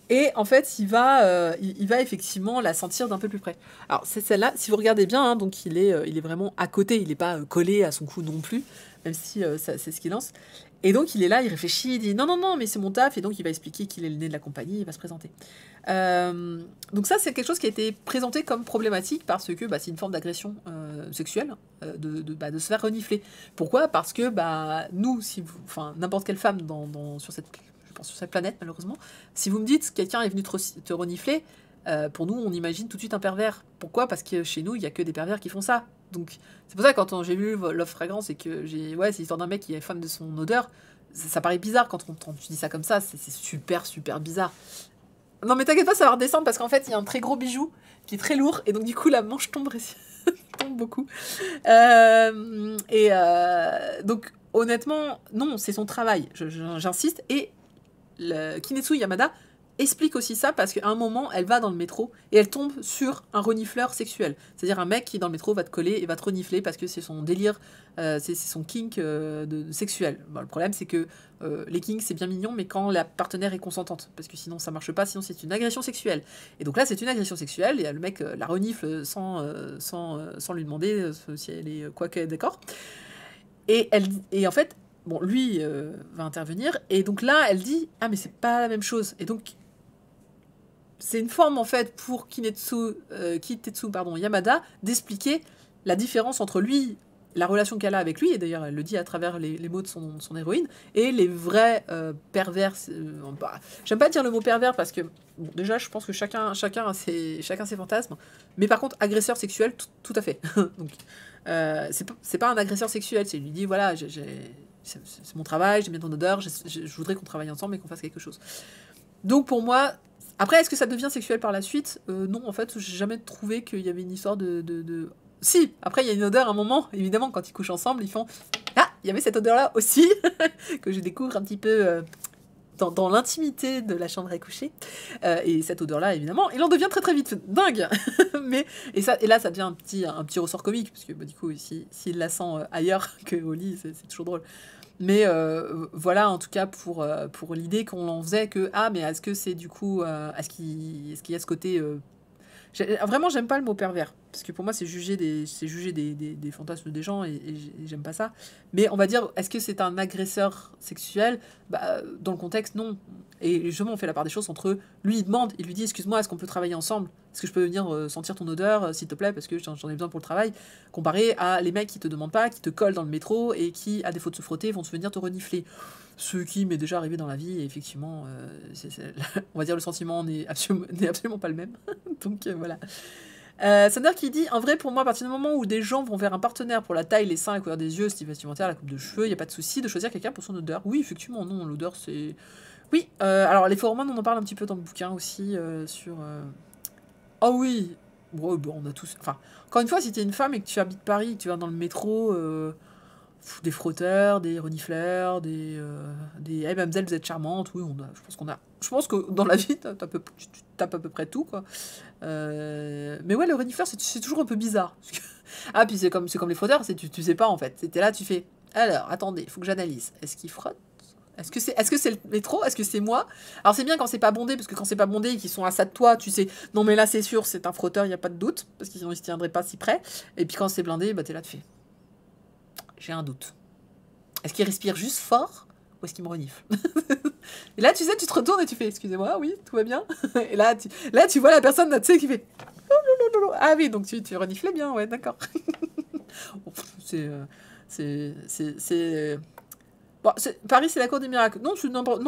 Et en fait, il va effectivement la sentir d'un peu plus près. Alors, c'est celle-là, si vous regardez bien, hein, donc il est vraiment à côté, il n'est pas collé à son cou non plus, même si c'est ce qu'il lance. Et donc, il est là, il réfléchit, il dit non, mais c'est mon taf, et donc il va expliquer qu'il est le nez de la compagnie, il va se présenter. Donc ça, c'est quelque chose qui a été présenté comme problématique parce que c'est une forme d'agression sexuelle, de se faire renifler. Pourquoi? Parce que nous, n'importe quelle femme sur cette planète, malheureusement, si vous me dites quelqu'un est venu te renifler, pour nous, on imagine tout de suite un pervers. Pourquoi? Parce que chez nous, il n'y a que des pervers qui font ça. Donc, c'est pour ça que quand j'ai vu Love Fragrance et que ouais, c'est l'histoire d'un mec qui est fan de son odeur, ça paraît bizarre quand tu dis ça comme ça, c'est super, super bizarre. Non, mais t'inquiète pas, ça va redescendre parce qu'en fait, il y a un très gros bijou qui est très lourd et donc, du coup, la manche tombe, tombe beaucoup. Donc, honnêtement, non, c'est son travail, j'insiste. Et Kinetsu Yamada explique aussi ça parce qu'à un moment, elle va dans le métro et elle tombe sur un renifleur sexuel. C'est-à-dire un mec qui, dans le métro, va te coller et va te renifler parce que c'est son délire, c'est son kink sexuel. Bon, le problème, c'est que les kinks, c'est bien mignon, mais quand la partenaire est consentante, parce que sinon, ça marche pas, sinon c'est une agression sexuelle. Et donc là, c'est une agression sexuelle et le mec la renifle sans lui demander si elle est quoi qu'elle est d'accord. Et en fait, bon, lui va intervenir, et donc là, elle dit « Ah, mais c'est pas la même chose ». Et donc, c'est une forme, en fait, pour Kitetsu Yamada, d'expliquer la différence entre lui, la relation qu'elle a avec lui, et d'ailleurs, elle le dit à travers les mots de son héroïne, et les vrais pervers. J'aime pas dire le mot pervers, parce que, bon, déjà, je pense que chacun a ses fantasmes, mais par contre, agresseur sexuel, tout à fait. Donc, c'est pas un agresseur sexuel, c'est lui dit, voilà, c'est mon travail, j'aime bien ton odeur, je voudrais qu'on travaille ensemble et qu'on fasse quelque chose. Donc pour moi, après, est-ce que ça devient sexuel par la suite ? Non, en fait, j'ai jamais trouvé qu'il y avait une histoire de... Si, après, il y a une odeur à un moment, évidemment, quand ils couchent ensemble, ils font « Ah, il y avait cette odeur-là aussi !» que je découvre un petit peu dans l'intimité de la chambre à coucher. Et cette odeur-là, évidemment, il en devient très très vite dingue. Et là, ça devient un petit ressort comique, parce que du coup, s'il la sent ailleurs qu'au lit, c'est toujours drôle. Mais voilà, en tout cas, pour l'idée qu'on en faisait que, mais est-ce que c'est du coup, est-ce qu'il y a ce côté... Vraiment, j'aime pas le mot pervers, parce que pour moi, c'est juger des fantasmes des gens, et j'aime pas ça. Mais on va dire, est-ce que c'est un agresseur sexuel ? Dans le contexte, non. Et justement, on fait la part des choses entre eux. Lui, il demande, il lui dit, excuse-moi, est-ce qu'on peut travailler ensemble ? Est-ce que je peux venir sentir ton odeur, s'il te plaît, parce que j'en ai besoin pour le travail ? Comparé à les mecs qui te demandent pas, qui te collent dans le métro, et qui, à défaut de se frotter, vont venir te renifler. Ce qui m'est déjà arrivé dans la vie, et effectivement, on va dire le sentiment n'est absolument pas le même. Donc voilà. Sander qui dit, en vrai, pour moi, à partir du moment où des gens vont vers un partenaire pour la taille, les seins, la couleur des yeux, style vestimentaire, la coupe de cheveux, il n'y a pas de souci de choisir quelqu'un pour son odeur. Oui, effectivement, non, l'odeur, c'est... Oui, alors les phéromones, on en parle un petit peu dans le bouquin aussi, sur... Oh oui, bon, on a tous... Enfin, encore une fois, si t'es une femme et que tu habites Paris, que tu vas dans le métro... des frotteurs, des renifleurs, des hey, mademoiselle, vous êtes charmante, oui, je pense que dans la vie, tu tapes à peu près tout, quoi. Mais ouais, le renifleur, c'est toujours un peu bizarre. Puis c'est comme les frotteurs, tu sais pas, en fait. T'es là, tu fais, alors, attendez, faut que j'analyse. Est-ce qu'il frotte ? Est-ce que c'est le métro ? Est-ce que c'est moi ? Alors c'est bien quand c'est pas bondé, parce que quand c'est pas bondé et qu'ils sont à ça de toi, tu sais, non mais là c'est sûr, c'est un frotteur, y a pas de doute, parce qu'ils ne se tiendraient pas si près. Et puis quand c'est blindé, t'es là, tu fais... J'ai un doute. Est-ce qu'il respire juste fort ou est-ce qu'il me renifle ? Et là, tu sais, tu te retournes et tu fais « Excusez-moi, oui, tout va bien ?» Et là, tu vois la personne, tu sais, qui fait « Ah oui, donc tu reniflais bien, ouais, d'accord. » Bon, Paris, c'est la cour des miracles. Non,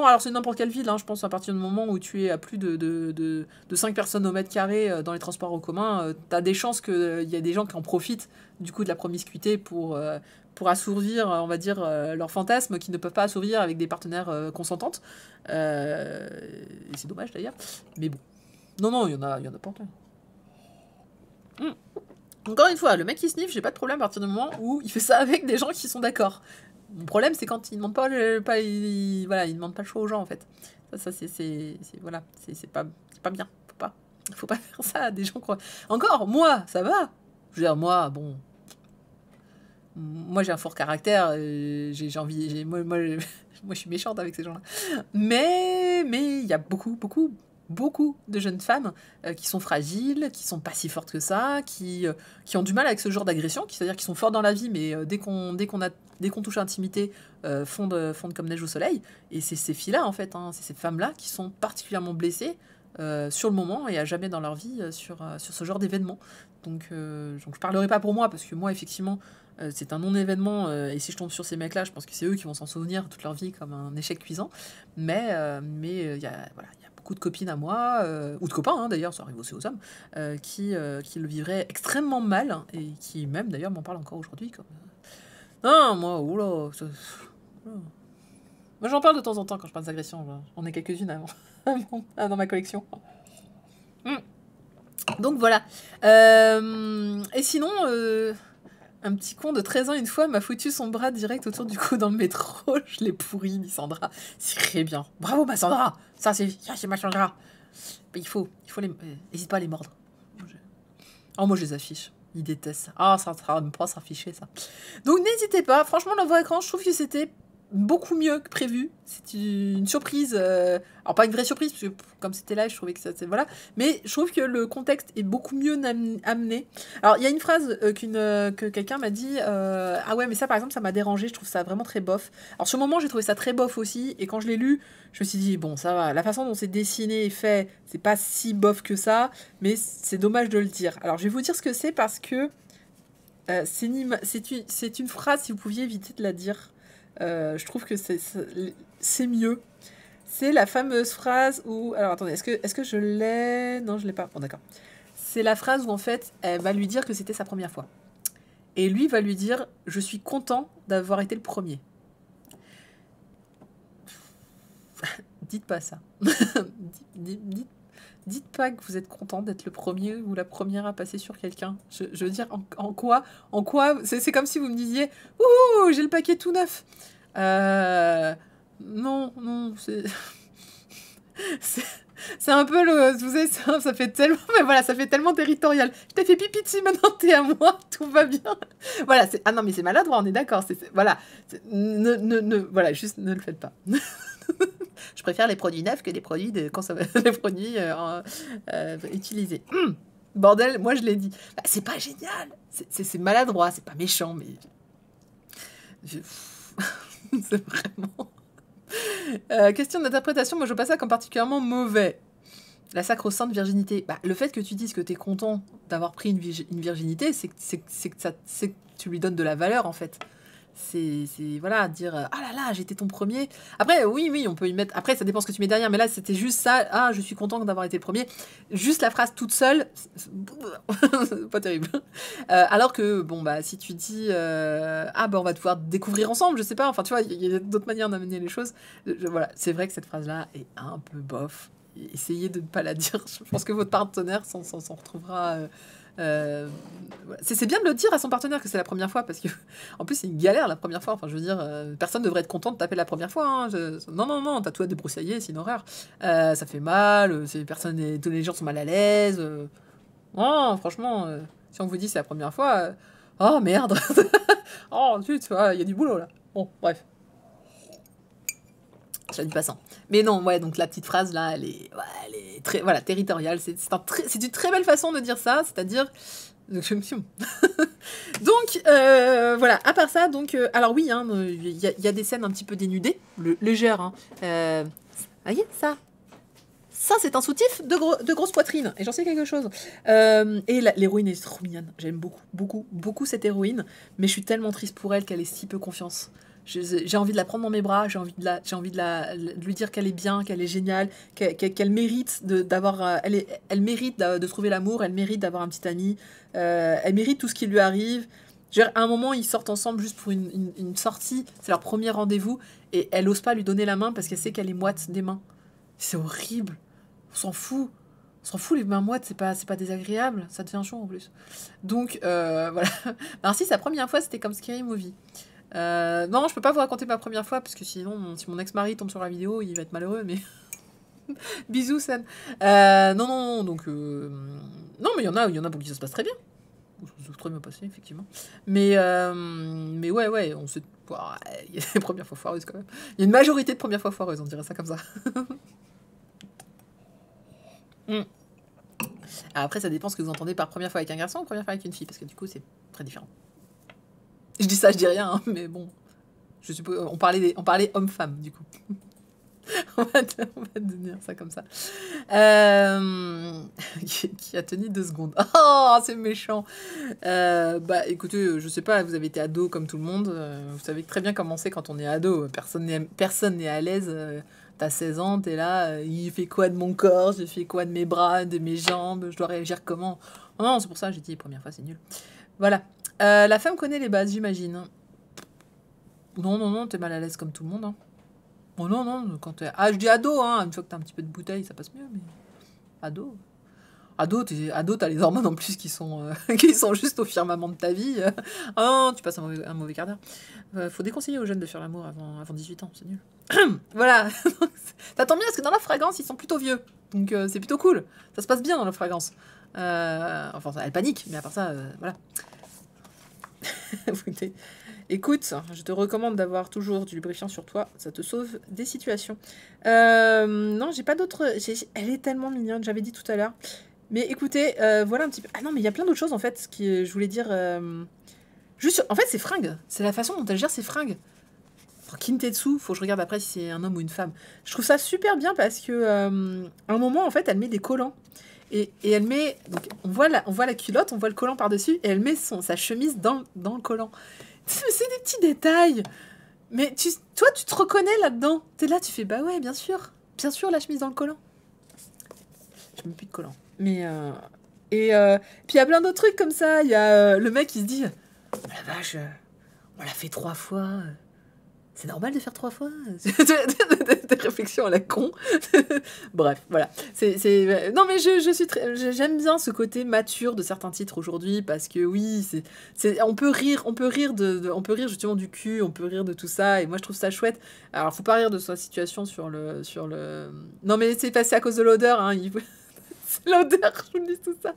alors c'est n'importe quelle ville, hein, je pense, à partir du moment où tu es à plus de 5 personnes au mètre carré dans les transports en commun, t'as des chances qu'il y a des gens qui en profitent du coup de la promiscuité pour assouvir, on va dire, leurs fantasmes qui ne peuvent pas assouvir avec des partenaires consentantes. Et c'est dommage d'ailleurs. Mais bon. Non, il y en a pas tant. Encore une fois, le mec qui sniffe, j'ai pas de problème à partir du moment où il fait ça avec des gens qui sont d'accord. Mon problème, c'est quand il demande pas il demande pas le choix aux gens, en fait. Ça c'est pas bien. Faut pas faire ça à des gens, quoi. Encore, moi, ça va. Je veux dire, moi, bon... Moi, j'ai un fort caractère, j'ai envie... Moi, je suis méchante avec ces gens-là. Mais il y a beaucoup de jeunes femmes qui sont fragiles, qui sont pas si fortes que ça, qui ont du mal avec ce genre d'agression, c'est-à-dire qui sont forts dans la vie, mais dès qu'on touche à l'intimité, fondent comme neige au soleil. Et c'est ces filles-là, en fait, c'est ces femmes-là qui sont particulièrement blessées sur le moment et à jamais dans leur vie sur ce genre d'événement. Donc je parlerai pas pour moi, parce que moi, effectivement, c'est un non-événement, et si je tombe sur ces mecs-là, je pense que c'est eux qui vont s'en souvenir toute leur vie comme un échec cuisant. Mais il y a, voilà, y a beaucoup de copines à moi, ou de copains, hein, d'ailleurs, ça arrive aussi aux hommes, qui le vivraient extrêmement mal, hein, et qui même, d'ailleurs, m'en parlent encore aujourd'hui. Comme... Ah, moi, oula, oula. Moi, j'en parle de temps en temps quand je parle d'agression. J'en ai quelques-unes dans ma collection. Donc voilà. Et sinon, un petit con de 13 ans, une fois, m'a foutu son bras direct autour du cou dans le métro. Je l'ai pourri, Lissandra. C'est très bien. Bravo, ma Sandra. Ça, c'est ma Sandra. Mais il faut les... N'hésite pas à les mordre. Oh, moi, je les affiche. Ils détestent ça. Ah, ça ne pas s'afficher, ça. Donc, n'hésitez pas. Franchement, le vrai écran, je trouve que c'était beaucoup mieux que prévu. C'est une surprise. Alors, pas une vraie surprise, parce que comme c'était là, je trouvais que ça... Voilà. Mais je trouve que le contexte est beaucoup mieux amené. Alors, il y a une phrase que quelqu'un m'a dit. Ah ouais, mais ça, par exemple, ça m'a dérangé. Je trouve ça vraiment très bof. Alors, sur le moment, j'ai trouvé ça très bof aussi. Et quand je l'ai lu, je me suis dit, bon, ça va. La façon dont c'est dessiné et fait, c'est pas si bof que ça. Mais c'est dommage de le dire. Alors, je vais vous dire ce que c'est, parce que c'est une phrase, si vous pouviez éviter de la dire. Je trouve que c'est mieux. C'est la fameuse phrase où... Alors attendez, est-ce que je l'ai? Non, je l'ai pas. Bon, d'accord. C'est la phrase où en fait, elle va lui dire que c'était sa première fois. Et lui va lui dire, je suis content d'avoir été le premier. Dites pas ça. Dites pas que vous êtes content d'être le premier ou la première à passer sur quelqu'un. Je veux dire, en quoi c'est comme si vous me disiez, ouh, j'ai le paquet tout neuf. Non, c'est un peu le... Vous savez, ça fait tellement... Mais voilà, ça fait tellement territorial. Je t'ai fait pipi dessus, maintenant t'es à moi, tout va bien. Voilà, ah non, mais c'est maladroit, on est d'accord. Voilà, voilà, juste ne le faites pas. Je préfère les produits neufs que les produits les produits utilisés. Bordel, moi je l'ai dit. Bah, c'est pas génial. C'est maladroit, c'est pas méchant, mais... c'est vraiment... question d'interprétation, moi je passe ça comme particulièrement mauvais. La sacro-sainte virginité. Bah, le fait que tu dises que t'es content d'avoir pris une virginité, c'est que tu lui donnes de la valeur, en fait. C'est voilà, dire ah là là, j'étais ton premier. Après, oui, on peut y mettre. Après, ça dépend ce que tu mets derrière, mais là, c'était juste ça. Ah, je suis content d'avoir été le premier. Juste la phrase toute seule, c'est pas terrible. Alors que, bon, bah, si tu dis ah, bah, on va pouvoir découvrir ensemble, je sais pas. Enfin, tu vois, il y a d'autres manières d'amener les choses. Voilà, c'est vrai que cette phrase-là est un peu bof. Essayez de ne pas la dire. Je pense que votre partenaire s'en retrouvera. C'est bien de le dire à son partenaire que c'est la première fois, parce que en plus c'est une galère la première fois. Enfin, je veux dire, personne devrait être content de taper la première fois. Hein. Non, t'as tout à débroussailler, c'est une horreur. Ça fait mal, tous les gens sont mal à l'aise. Oh, franchement, si on vous dit c'est la première fois, oh merde, oh zut, il y a du boulot là. Bon, bref. Je la dis pas sans. Mais non, ouais, donc la petite phrase là, elle est très, voilà, territoriale. C'est une très belle façon de dire ça, c'est-à-dire. Donc, voilà, à part ça, donc, alors oui, hein, y a des scènes un petit peu dénudées, légères. Hein. Voyez, ça, c'est un soutif de grosse poitrine, et j'en sais quelque chose. Et l'héroïne est trop mignonne. J'aime beaucoup cette héroïne, mais je suis tellement triste pour elle qu'elle ait si peu confiance. J'ai envie de la prendre dans mes bras, j'ai envie de lui dire qu'elle est bien, qu'elle est géniale, qu'elle mérite d'avoir, elle mérite de trouver l'amour, elle mérite d'avoir un petit ami, elle mérite tout ce qui lui arrive. À un moment, ils sortent ensemble juste pour une sortie, c'est leur premier rendez-vous, et elle ose pas lui donner la main parce qu'elle sait qu'elle est moite des mains. C'est horrible, on s'en fout. Les mains moites, c'est pas désagréable, ça devient chaud en plus. Donc, voilà. Alors si, sa première fois, c'était comme Scary Movie. Non, je peux pas vous raconter ma première fois, parce que sinon, si mon ex-mari tombe sur la vidéo, il va être malheureux, mais... Bisous, San. Non, donc... Non, mais il y en a pour qui ça se passe très bien. Ça s'est très bien passé, effectivement. Mais ouais, on sait... Il y a des premières fois foireuses, quand même. Il y a une majorité de premières fois foireuses, on dirait ça comme ça. Après, ça dépend ce que vous entendez par première fois avec un garçon ou première fois avec une fille, parce que du coup, c'est très différent. Je dis ça, je dis rien, hein, mais bon. Je suppose, on parlait homme-femme, du coup. On va devenir ça comme ça. Qui a tenu 2 secondes. Oh, c'est méchant. Bah, écoutez, je sais pas, vous avez été ado comme tout le monde. Vous savez très bien comment c'est quand on est ado. Personne n'est à l'aise. T'as 16 ans, t'es là. Il fait quoi de mon corps? Je fais quoi de mes bras, de mes jambes? Je dois réagir comment? Oh non, c'est pour ça que j'ai dit première fois, c'est nul. Voilà. La femme connaît les bases, j'imagine. Non, non, non, t'es mal à l'aise comme tout le monde, hein. Oh non, non, quand t'es... Ah, je dis ado, hein. Une fois que t'as un petit peu de bouteille, ça passe mieux, mais... Ado. Ado, t'as les hormones en plus qui sont, qui sont juste au firmament de ta vie. Ah non, tu passes un mauvais quart d'heure. Faut déconseiller aux jeunes de faire l'amour avant 18 ans, c'est nul. Voilà. Ça tombe bien parce que dans la fragrance, ils sont plutôt vieux. Donc c'est plutôt cool. Ça se passe bien dans la fragrance. Enfin, elle panique, mais à part ça, voilà. Écoute, je te recommande d'avoir toujours du lubrifiant sur toi, ça te sauve des situations. Non, j'ai pas d'autres... Elle est tellement mignonne, j'avais dit tout à l'heure. Mais écoutez, voilà un petit peu... Ah non, mais il y a plein d'autres choses en fait, ce qui, je voulais dire... Juste, en fait, c'est fringues. C'est la façon dont elle gère ses fringues. Kintetsu, faut que je regarde après si c'est un homme ou une femme. Je trouve ça super bien parce que à un moment, en fait, elle met des collants. Et elle met... Donc, on voit la culotte, on voit le collant par-dessus, et elle met sa chemise dans le collant. C'est des petits détails. Mais toi, tu te reconnais là-dedans. T'es là, tu fais, bah ouais, bien sûr, la chemise dans le collant. Je mets plus de collant. Mais... puis il y a plein d'autres trucs comme ça. Il y a le mec qui se dit, oh, la vache, on l'a fait 3 fois... C'est normal de faire 3 fois. Des réflexions à la con. Bref, voilà. Non, mais j'aime bien ce côté mature de certains titres aujourd'hui parce que oui, on peut rire justement du cul, on peut rire de tout ça et moi je trouve ça chouette. Alors, faut pas rire de sa situation sur le. Non, mais c'est passé à cause de l'odeur. Hein. C'est l'odeur, je vous dis tout ça.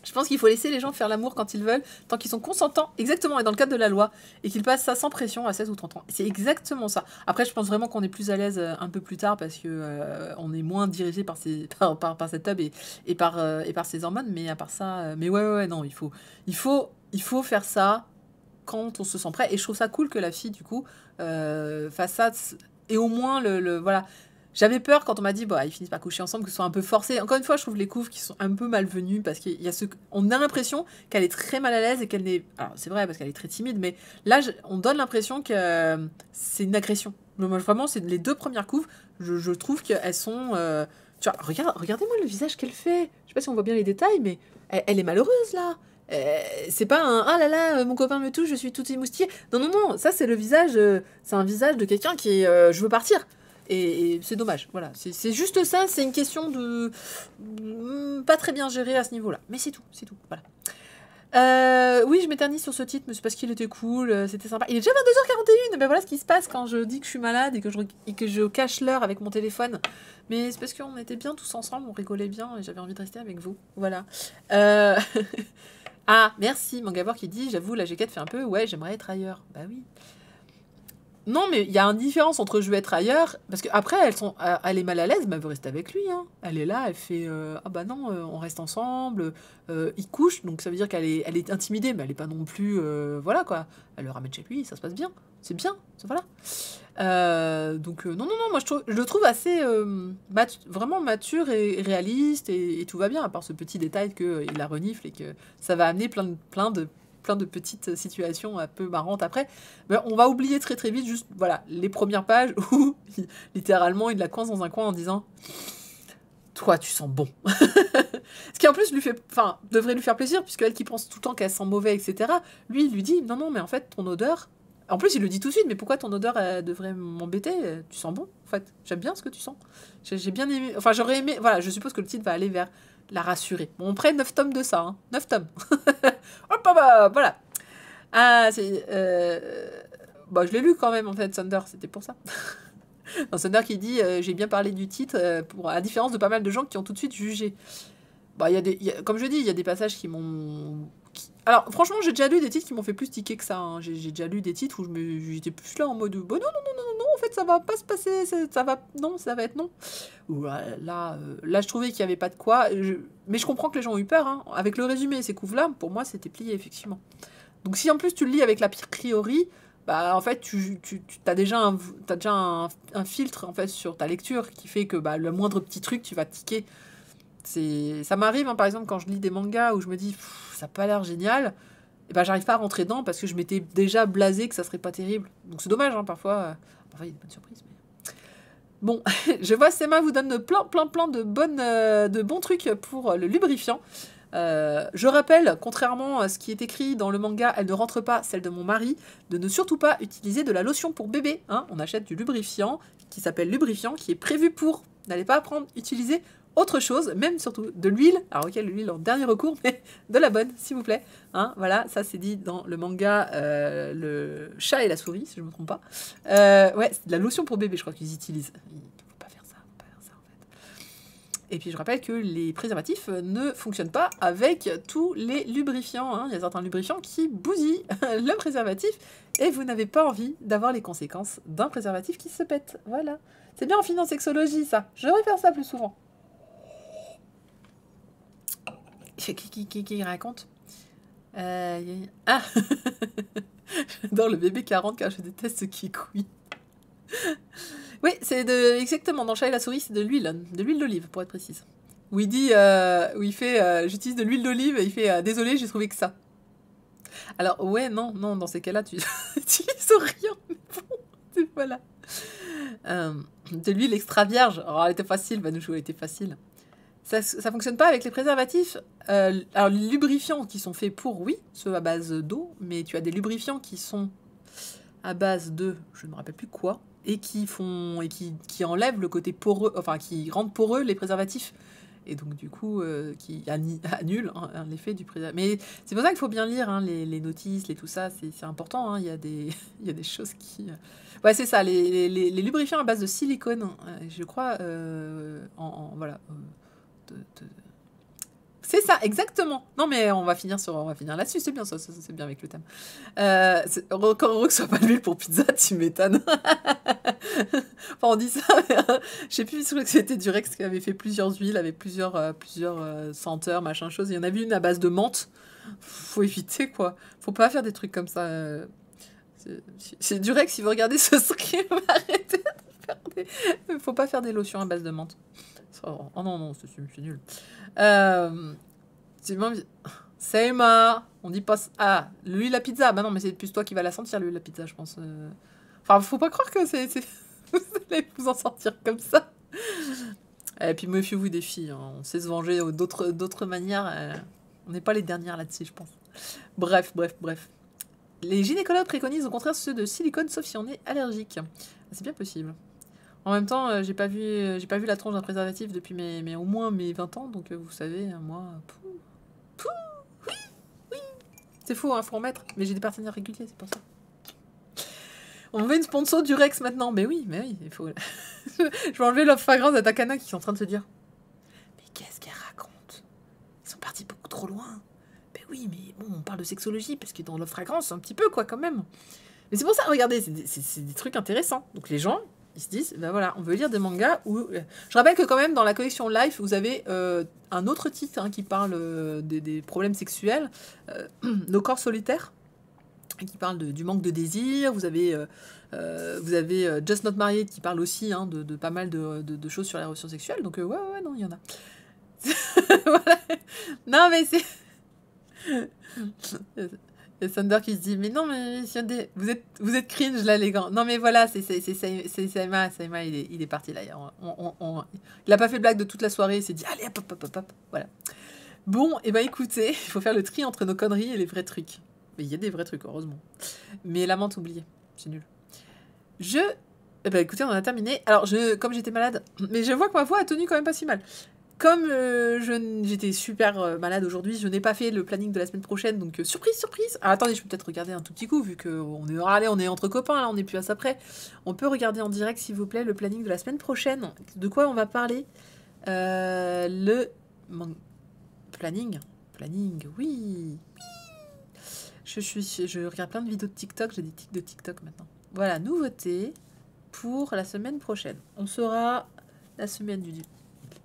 Je pense qu'il faut laisser les gens faire l'amour quand ils veulent, tant qu'ils sont consentants, exactement, et dans le cadre de la loi, et qu'ils passent ça sans pression à 16 ou 30 ans. C'est exactement ça. Après, je pense vraiment qu'on est plus à l'aise un peu plus tard, parce que on est moins dirigé par cette tub et par ses hormones, mais à part ça... mais ouais, non, il faut faire ça quand on se sent prêt, et je trouve ça cool que la fille, du coup, fasse ça, et au moins, voilà... J'avais peur quand on m'a dit, bah, ils finissent par coucher ensemble, que ce soit un peu forcé. Encore une fois, je trouve les couves qui sont un peu malvenues parce qu'il y a on a l'impression qu'elle est très mal à l'aise et qu'elle n'est. Alors, c'est vrai parce qu'elle est très timide, mais là, on donne l'impression que c'est une agression. Moi, vraiment, c'est les 2 premières couves, je trouve qu'elles sont. Tu vois, regardez-moi le visage qu'elle fait. Je sais pas si on voit bien les détails, mais elle est malheureuse là. C'est pas un ah là là, mon copain me touche, je suis toute émoustillée. Non, non, non, ça, c'est le visage. C'est un visage de quelqu'un qui est je veux partir. Et c'est dommage, voilà. C'est juste ça, c'est une question de... pas très bien géré à ce niveau-là. Mais c'est tout, voilà. Oui, je m'éternise sur ce titre, mais c'est parce qu'il était cool, c'était sympa. Il est déjà 22h41, et ben voilà ce qui se passe quand je dis que je suis malade et que je cache l'heure avec mon téléphone. Mais c'est parce qu'on était bien tous ensemble, on rigolait bien, et j'avais envie de rester avec vous, voilà. Ah, merci, Mangavor qui dit, j'avoue, la G4 fait un peu, ouais, j'aimerais être ailleurs. Bah oui. Non, mais il y a une différence entre je veux être ailleurs, parce qu'après, elle est mal à l'aise, mais elle veut rester avec lui. Hein. Elle est là, elle fait ah bah non, on reste ensemble, il couche, donc ça veut dire qu'elle est intimidée, mais elle est pas non plus. Voilà quoi. Elle le ramène chez lui, ça se passe bien. C'est bien, voilà. Donc, non, moi je le trouve assez vraiment mature et réaliste, et tout va bien, à part ce petit détail qu'il la renifle et que ça va amener plein de petites situations un peu marrantes après. Mais on va oublier très très vite juste voilà les premières pages où littéralement il la coince dans un coin en disant toi tu sens bon. Ce qui en plus devrait lui faire plaisir puisque elle qui pense tout le temps qu'elle sent mauvais etc. Lui il lui dit non mais en fait ton odeur en plus il le dit tout de suite mais pourquoi ton odeur devrait m'embêter, tu sens bon en fait, j'aime bien ce que tu sens, j'ai bien aimé, enfin j'aurais aimé, voilà, je suppose que le titre va aller vers la rassurer. Bon, on prend 9 tomes de ça, hein. 9 tomes. Hop, voilà. Ah, c'est... Bah, je l'ai lu quand même, en fait, Thunder, c'était pour ça. Non, Thunder qui dit j'ai bien parlé du titre, à la différence de pas mal de gens qui ont tout de suite jugé. Bah, comme je dis, il y a des passages qui m'ont... Alors, franchement, j'ai déjà lu des titres qui m'ont fait plus tiquer que ça. Hein. J'ai déjà lu des titres où j'étais plus là en mode bon, non, en fait, ça va pas se passer, ça va être non. Ou là, je trouvais qu'il y avait pas de quoi. Mais je comprends que les gens ont eu peur. Hein. Avec le résumé et ces couves-là, pour moi, c'était plié, effectivement. Donc, si en plus tu le lis avec la priori, bah en fait tu as déjà un filtre en fait sur ta lecture qui fait que bah, le moindre petit truc tu vas tiquer. Ça m'arrive hein, par exemple quand je lis des mangas où je me dis ça a pas l'air génial, et bah j'arrive pas à rentrer dedans parce que je m'étais déjà blasé que ça serait pas terrible. Donc c'est dommage hein, parfois il y a des bonnes surprises. Mais... Bon, je vois Sema vous donne plein de bons trucs pour le lubrifiant. Je rappelle, contrairement à ce qui est écrit dans le manga, elle ne rentre pas, celle de mon mari, de ne surtout pas utiliser de la lotion pour bébé. Hein. On achète du lubrifiant qui s'appelle lubrifiant, qui est prévu pour. N'allez pas utiliser autre chose, même surtout de l'huile. Alors ok, l'huile en dernier recours, mais de la bonne, s'il vous plaît. Hein, voilà, ça c'est dit dans le manga Le chat et la souris, si je ne me trompe pas. Ouais, c'est de la lotion pour bébé, je crois qu'ils utilisent. Et puis je rappelle que les préservatifs ne fonctionnent pas avec tous les lubrifiants. Hein. Il y a certains lubrifiants qui bousillent le préservatif et vous n'avez pas envie d'avoir les conséquences d'un préservatif qui se pète. Voilà. C'est bien en finance sexologie ça. Je devrais faire ça plus souvent. Qui raconte Ah J'adore le bébé 40 car je déteste ce qui couille. Oui, c'est exactement, dans le chat et la souris, c'est de l'huile d'olive, pour être précise. Où il dit, où il fait, j'utilise de l'huile d'olive, et il fait, désolé, j'ai trouvé que ça. Alors, ouais, non, dans ces cas-là, tu n'utilises rien, mais bon, voilà. De l'huile extra vierge, alors elle était facile, Vanouchou, elle était facile. Ça fonctionne pas avec les préservatifs. Alors, les lubrifiants qui sont faits pour, oui, ceux à base d'eau, mais tu as des lubrifiants qui sont à base de, je ne me rappelle plus quoi, et qui enlèvent le côté poreux, enfin qui rendent poreux les préservatifs. Et donc du coup, qui annulent hein, l'effet du préservatif. Mais c'est pour ça qu'il faut bien lire hein, les notices, tout ça, c'est important. Hein, il y a des choses qui... Ouais, c'est ça, les lubrifiants à base de silicone, je crois, voilà... C'est ça, exactement. Non, mais on va finir là-dessus. C'est bien ça, c'est bien avec le thème. Encore heureux que ce soit pas l'huile pour pizza, tu m'étonnes. Enfin, on dit ça, mais je sais plus, je crois que c'était Durex qui avait fait plusieurs huiles avec plusieurs senteurs, machin chose. Il y en avait une à base de menthe. Faut éviter, quoi. Faut pas faire des trucs comme ça. C'est Durex, si vous regardez ce stream, arrêtez de faire des... Faut pas faire des lotions à base de menthe. Oh non, c'est nul. Selma, on dit pas... Ah, l'huile à pizza. Bah non, mais c'est plus toi qui vas la sentir, l'huile à pizza, je pense. Enfin, faut pas croire que vous allez vous en sortir comme ça. Et puis, méfiez-vous des filles. Hein. On sait se venger d'autres manières. On n'est pas les dernières là-dessus, je pense. Bref. Les gynécologues préconisent au contraire ceux de silicone, sauf si on est allergique. C'est bien possible. En même temps, j'ai pas vu la tronche d'un préservatif depuis au moins mes 20 ans, donc vous savez, moi... Oui. C'est faux, hein, faut en mettre. Mais j'ai des partenaires réguliers, c'est pour ça. On veut une sponsor du Rex maintenant. Mais oui, il faut... Je vais enlever Love Fragrance à Takana qui sont en train de se dire... Mais qu'est-ce qu'elle raconte? Ils sont partis beaucoup trop loin. Ben oui, mais bon, on parle de sexologie, parce que dans Love Fragrance, un petit peu, quoi, quand même. Mais c'est pour ça, regardez, c'est des trucs intéressants. Donc les gens... Ils se disent, ben voilà, on veut lire des mangas où... Je rappelle que quand même, dans la collection Life, vous avez un autre titre hein, qui parle des problèmes sexuels, Nos corps solitaires, qui parle du manque de désir. Vous avez Just Not Married, qui parle aussi hein, de pas mal de choses sur les relations sexuelles. Donc ouais, non, il y en a. Voilà. Non, mais c'est... Et Thunder qui se dit mais non mais vous êtes cringe là les gars. Non mais voilà c'est Saima il est parti là. Il a pas fait de blague de toute la soirée, il s'est dit allez hop voilà. Bon et ben écoutez, il faut faire le tri entre nos conneries et les vrais trucs. Mais il y a des vrais trucs heureusement. Mais la menthe oubliée, c'est nul. Eh ben écoutez on en a terminé. Alors comme j'étais malade, mais je vois que ma voix a tenu quand même pas si mal. Comme j'étais super malade aujourd'hui, je n'ai pas fait le planning de la semaine prochaine, donc surprise. Ah, attendez, je peux peut-être regarder un tout petit coup, vu qu'on est entre copains, là, on n'est plus à ça près. On peut regarder en direct, s'il vous plaît, le planning de la semaine prochaine. De quoi on va parler Planning, oui. Je regarde plein de vidéos de TikTok, j'ai des tics de TikTok maintenant. Voilà, nouveauté pour la semaine prochaine. On sera la semaine du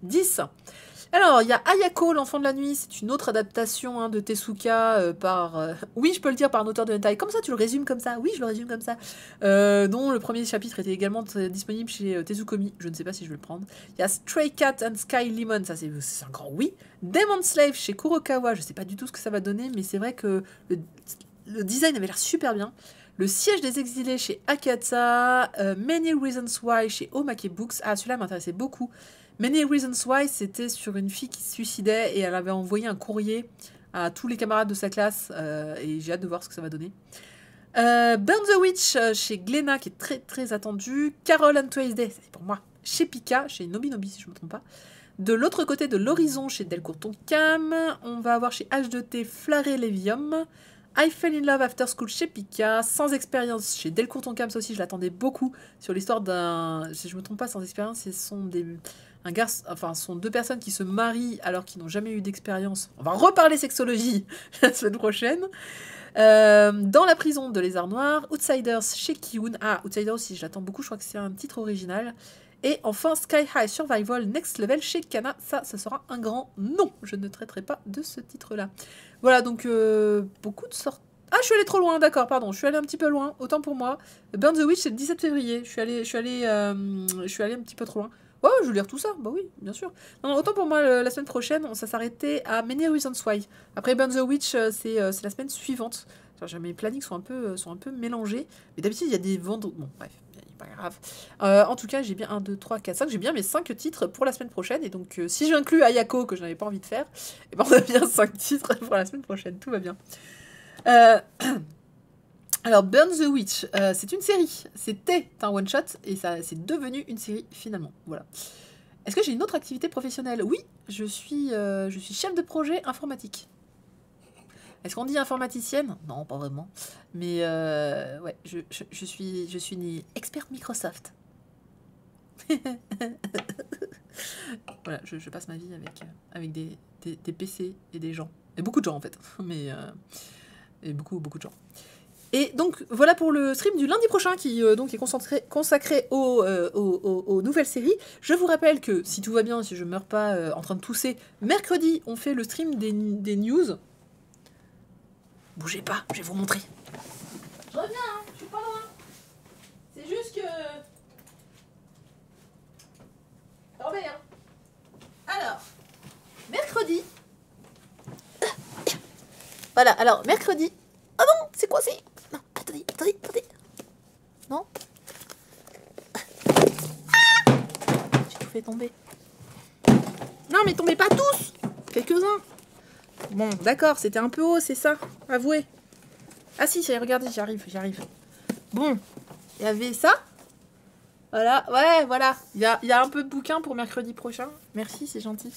10. Alors, il y a Ayako, l'enfant de la nuit, c'est une autre adaptation hein, de Tezuka par... oui, je peux le dire, par un auteur de hentai. Comme ça, tu le résumes comme ça. Oui, je le résume comme ça. Dont le premier chapitre était également disponible chez Tezukomi. Je ne sais pas si je vais le prendre. Il y a Stray Cat and Sky Lemon, ça c'est un grand oui. Demon Slave chez Kurokawa, je sais pas du tout ce que ça va donner, mais c'est vrai que le design avait l'air super bien. Le siège des exilés chez Akata. Many Reasons Why chez Omake Books. Ah, celui-là m'intéressait beaucoup. Many Reasons Why, c'était sur une fille qui se suicidait et elle avait envoyé un courrier à tous les camarades de sa classe et j'ai hâte de voir ce que ça va donner. Burn the Witch chez Glénat qui est très très attendu. Carol and Tuesday, c'est pour moi, chez Pika, chez Nobinobi si je ne me trompe pas. De l'autre côté de l'horizon chez Delcourt Tonkam, on va avoir chez H2T Flaré Levium. I Fell in Love After School chez Pika, Sans Expérience chez Delcourt Tonkam, ça aussi je l'attendais beaucoup sur l'histoire d'un... Si je me trompe pas, Sans Expérience, ce sont sont deux personnes qui se marient alors qu'ils n'ont jamais eu d'expérience. On va reparler sexologie la semaine prochaine. Dans la prison de Lézard Noir, Outsiders chez Kiun. Ah, Outsiders aussi, je l'attends beaucoup, je crois que c'est un titre original. Et enfin, Sky High Survival Next Level chez Kana. Ça sera un grand non. Je ne traiterai pas de ce titre-là. Voilà, donc beaucoup de sortes. Ah, je suis allée trop loin, d'accord, pardon. Je suis allée un petit peu loin, autant pour moi. Burn the Witch, c'est le 17 février. Je suis allée un petit peu trop loin. Ouais, je vais lire tout ça, bah oui, bien sûr. Non, autant pour moi, la semaine prochaine, ça s'arrêtait à Many Reasons Why. Après Burn the Witch, c'est la semaine suivante. Enfin, mes plannings sont un peu mélangés. Mais d'habitude, il y a des vendredis. Bon, bref, pas grave. En tout cas, j'ai bien 1, 2, 3, 4, 5. J'ai bien mes 5 titres pour la semaine prochaine. Et donc, si j'inclus Ayako, que je n'avais pas envie de faire, et ben, on a bien 5 titres pour la semaine prochaine. Tout va bien. Alors, Burn the Witch, c'est une série. C'était un one-shot et ça c'est devenu une série finalement. Voilà. Est-ce que j'ai une autre activité professionnelle? Oui, je suis chef de projet informatique. Est-ce qu'on dit informaticienne? Non, pas vraiment. Mais ouais, je suis une experte Microsoft. Voilà, je passe ma vie avec des PC et des gens. Et beaucoup de gens en fait. Mais et beaucoup de gens. Et donc voilà pour le stream du lundi prochain qui donc est consacré aux nouvelles séries. Je vous rappelle que si tout va bien, si je meurs pas en train de tousser, mercredi on fait le stream des news. Bougez pas, je vais vous montrer. Je reviens, hein, je suis pas loin. C'est juste que... Attendez, hein. Alors, mercredi... Voilà, alors mercredi... Ah non, c'est quoi c'est... Non, attendez. Non. J'ai tout fait tomber. Non, mais tombez pas tous. Quelques-uns. Bon, d'accord, c'était un peu haut, c'est ça. Avouez. Ah si, regardez, j'y arrive. Bon, il y avait ça. Voilà, ouais, voilà. Il y a un peu de bouquin pour mercredi prochain. Merci, c'est gentil.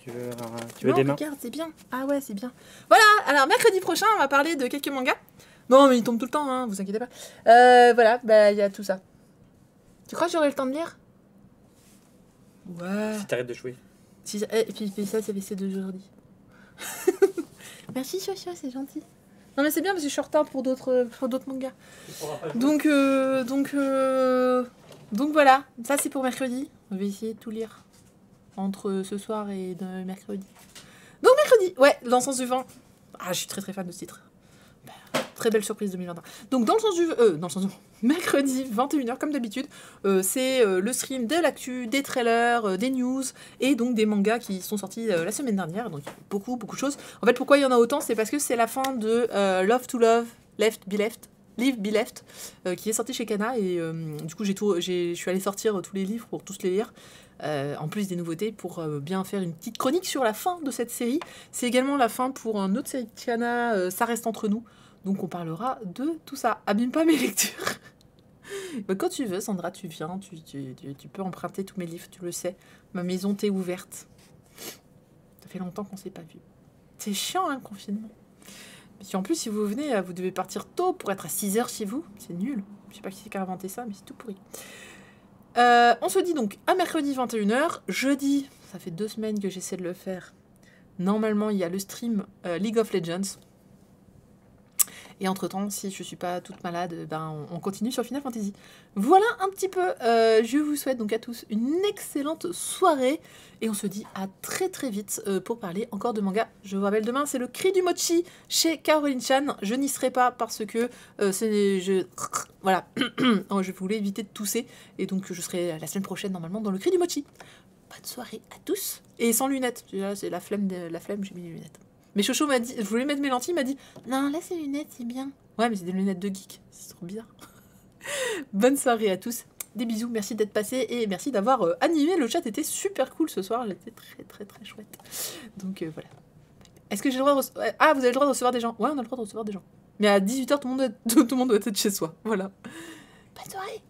Tu veux des mains? Regarde, c'est bien. Ah ouais, c'est bien. Voilà, alors mercredi prochain, on va parler de quelques mangas. Non, mais ils tombent tout le temps, hein, vous inquiétez pas. Voilà, bah il y a tout ça. Tu crois que j'aurai le temps de lire? Ouais. Si t'arrêtes de jouer. Et puis ça, c'est d'aujourd'hui. Merci, Chacha, c'est gentil. Non, mais c'est bien parce que je suis en retard pour d'autres mangas. Donc voilà, ça c'est pour mercredi. On va essayer de tout lire entre ce soir et mercredi. Donc mercredi, ouais, dans le sens du vent. Ah, je suis très très fan de ce titre. Très belle surprise 2021. Donc dans le sens du mercredi 21h comme d'habitude, c'est le stream de l'actu, des trailers, des news et donc des mangas qui sont sortis la semaine dernière. Donc beaucoup de choses. En fait, pourquoi il y en a autant, c'est parce que c'est la fin de Love to Love, Live Be Left, qui est sorti chez Kana et du coup je suis allée sortir tous les livres pour tous les lire. En plus des nouveautés pour bien faire une petite chronique sur la fin de cette série. C'est également la fin pour une autre série de Kana, Ça reste entre nous. Donc on parlera de tout ça. Abîme pas mes lectures. Bah, quand tu veux, Sandra, tu viens, tu peux emprunter tous mes livres, tu le sais. Ma maison t'est ouverte. Ça fait longtemps qu'on s'est pas vu. C'est chiant, hein, le confinement. Mais si en plus, si vous venez, vous devez partir tôt pour être à 6h chez vous. C'est nul. Je sais pas qui c'est qui a inventé ça, mais c'est tout pourri. On se dit donc à mercredi 21h. Jeudi, ça fait 2 semaines que j'essaie de le faire. Normalement, il y a le stream League of Legends. Et entre-temps, si je suis pas toute malade, ben, on continue sur Final Fantasy. Voilà un petit peu. Je vous souhaite donc à tous une excellente soirée. Et on se dit à très très vite pour parler encore de manga. Je vous rappelle, demain, c'est le cri du mochi chez Caroline Chan. Je n'y serai pas parce que voilà. Je voulais éviter de tousser. Et donc, je serai la semaine prochaine, normalement, dans le cri du mochi. Bonne soirée à tous. Et sans lunettes. Là, c'est la flemme, j'ai mis les lunettes. Mais Chocho m'a dit, je voulais mettre mes lentilles, il m'a dit non, là ces lunettes, c'est bien. Ouais, mais c'est des lunettes de geek, c'est trop bizarre. Bonne soirée à tous, des bisous, merci d'être passés et merci d'avoir animé. Le chat était super cool ce soir, j'étais très très très chouette. Donc voilà. Est-ce que j'ai le droit de Ah, vous avez le droit de recevoir des gens. Ouais, on a le droit de recevoir des gens. Mais à 18h, tout le monde doit être chez soi. Voilà. Bonne soirée.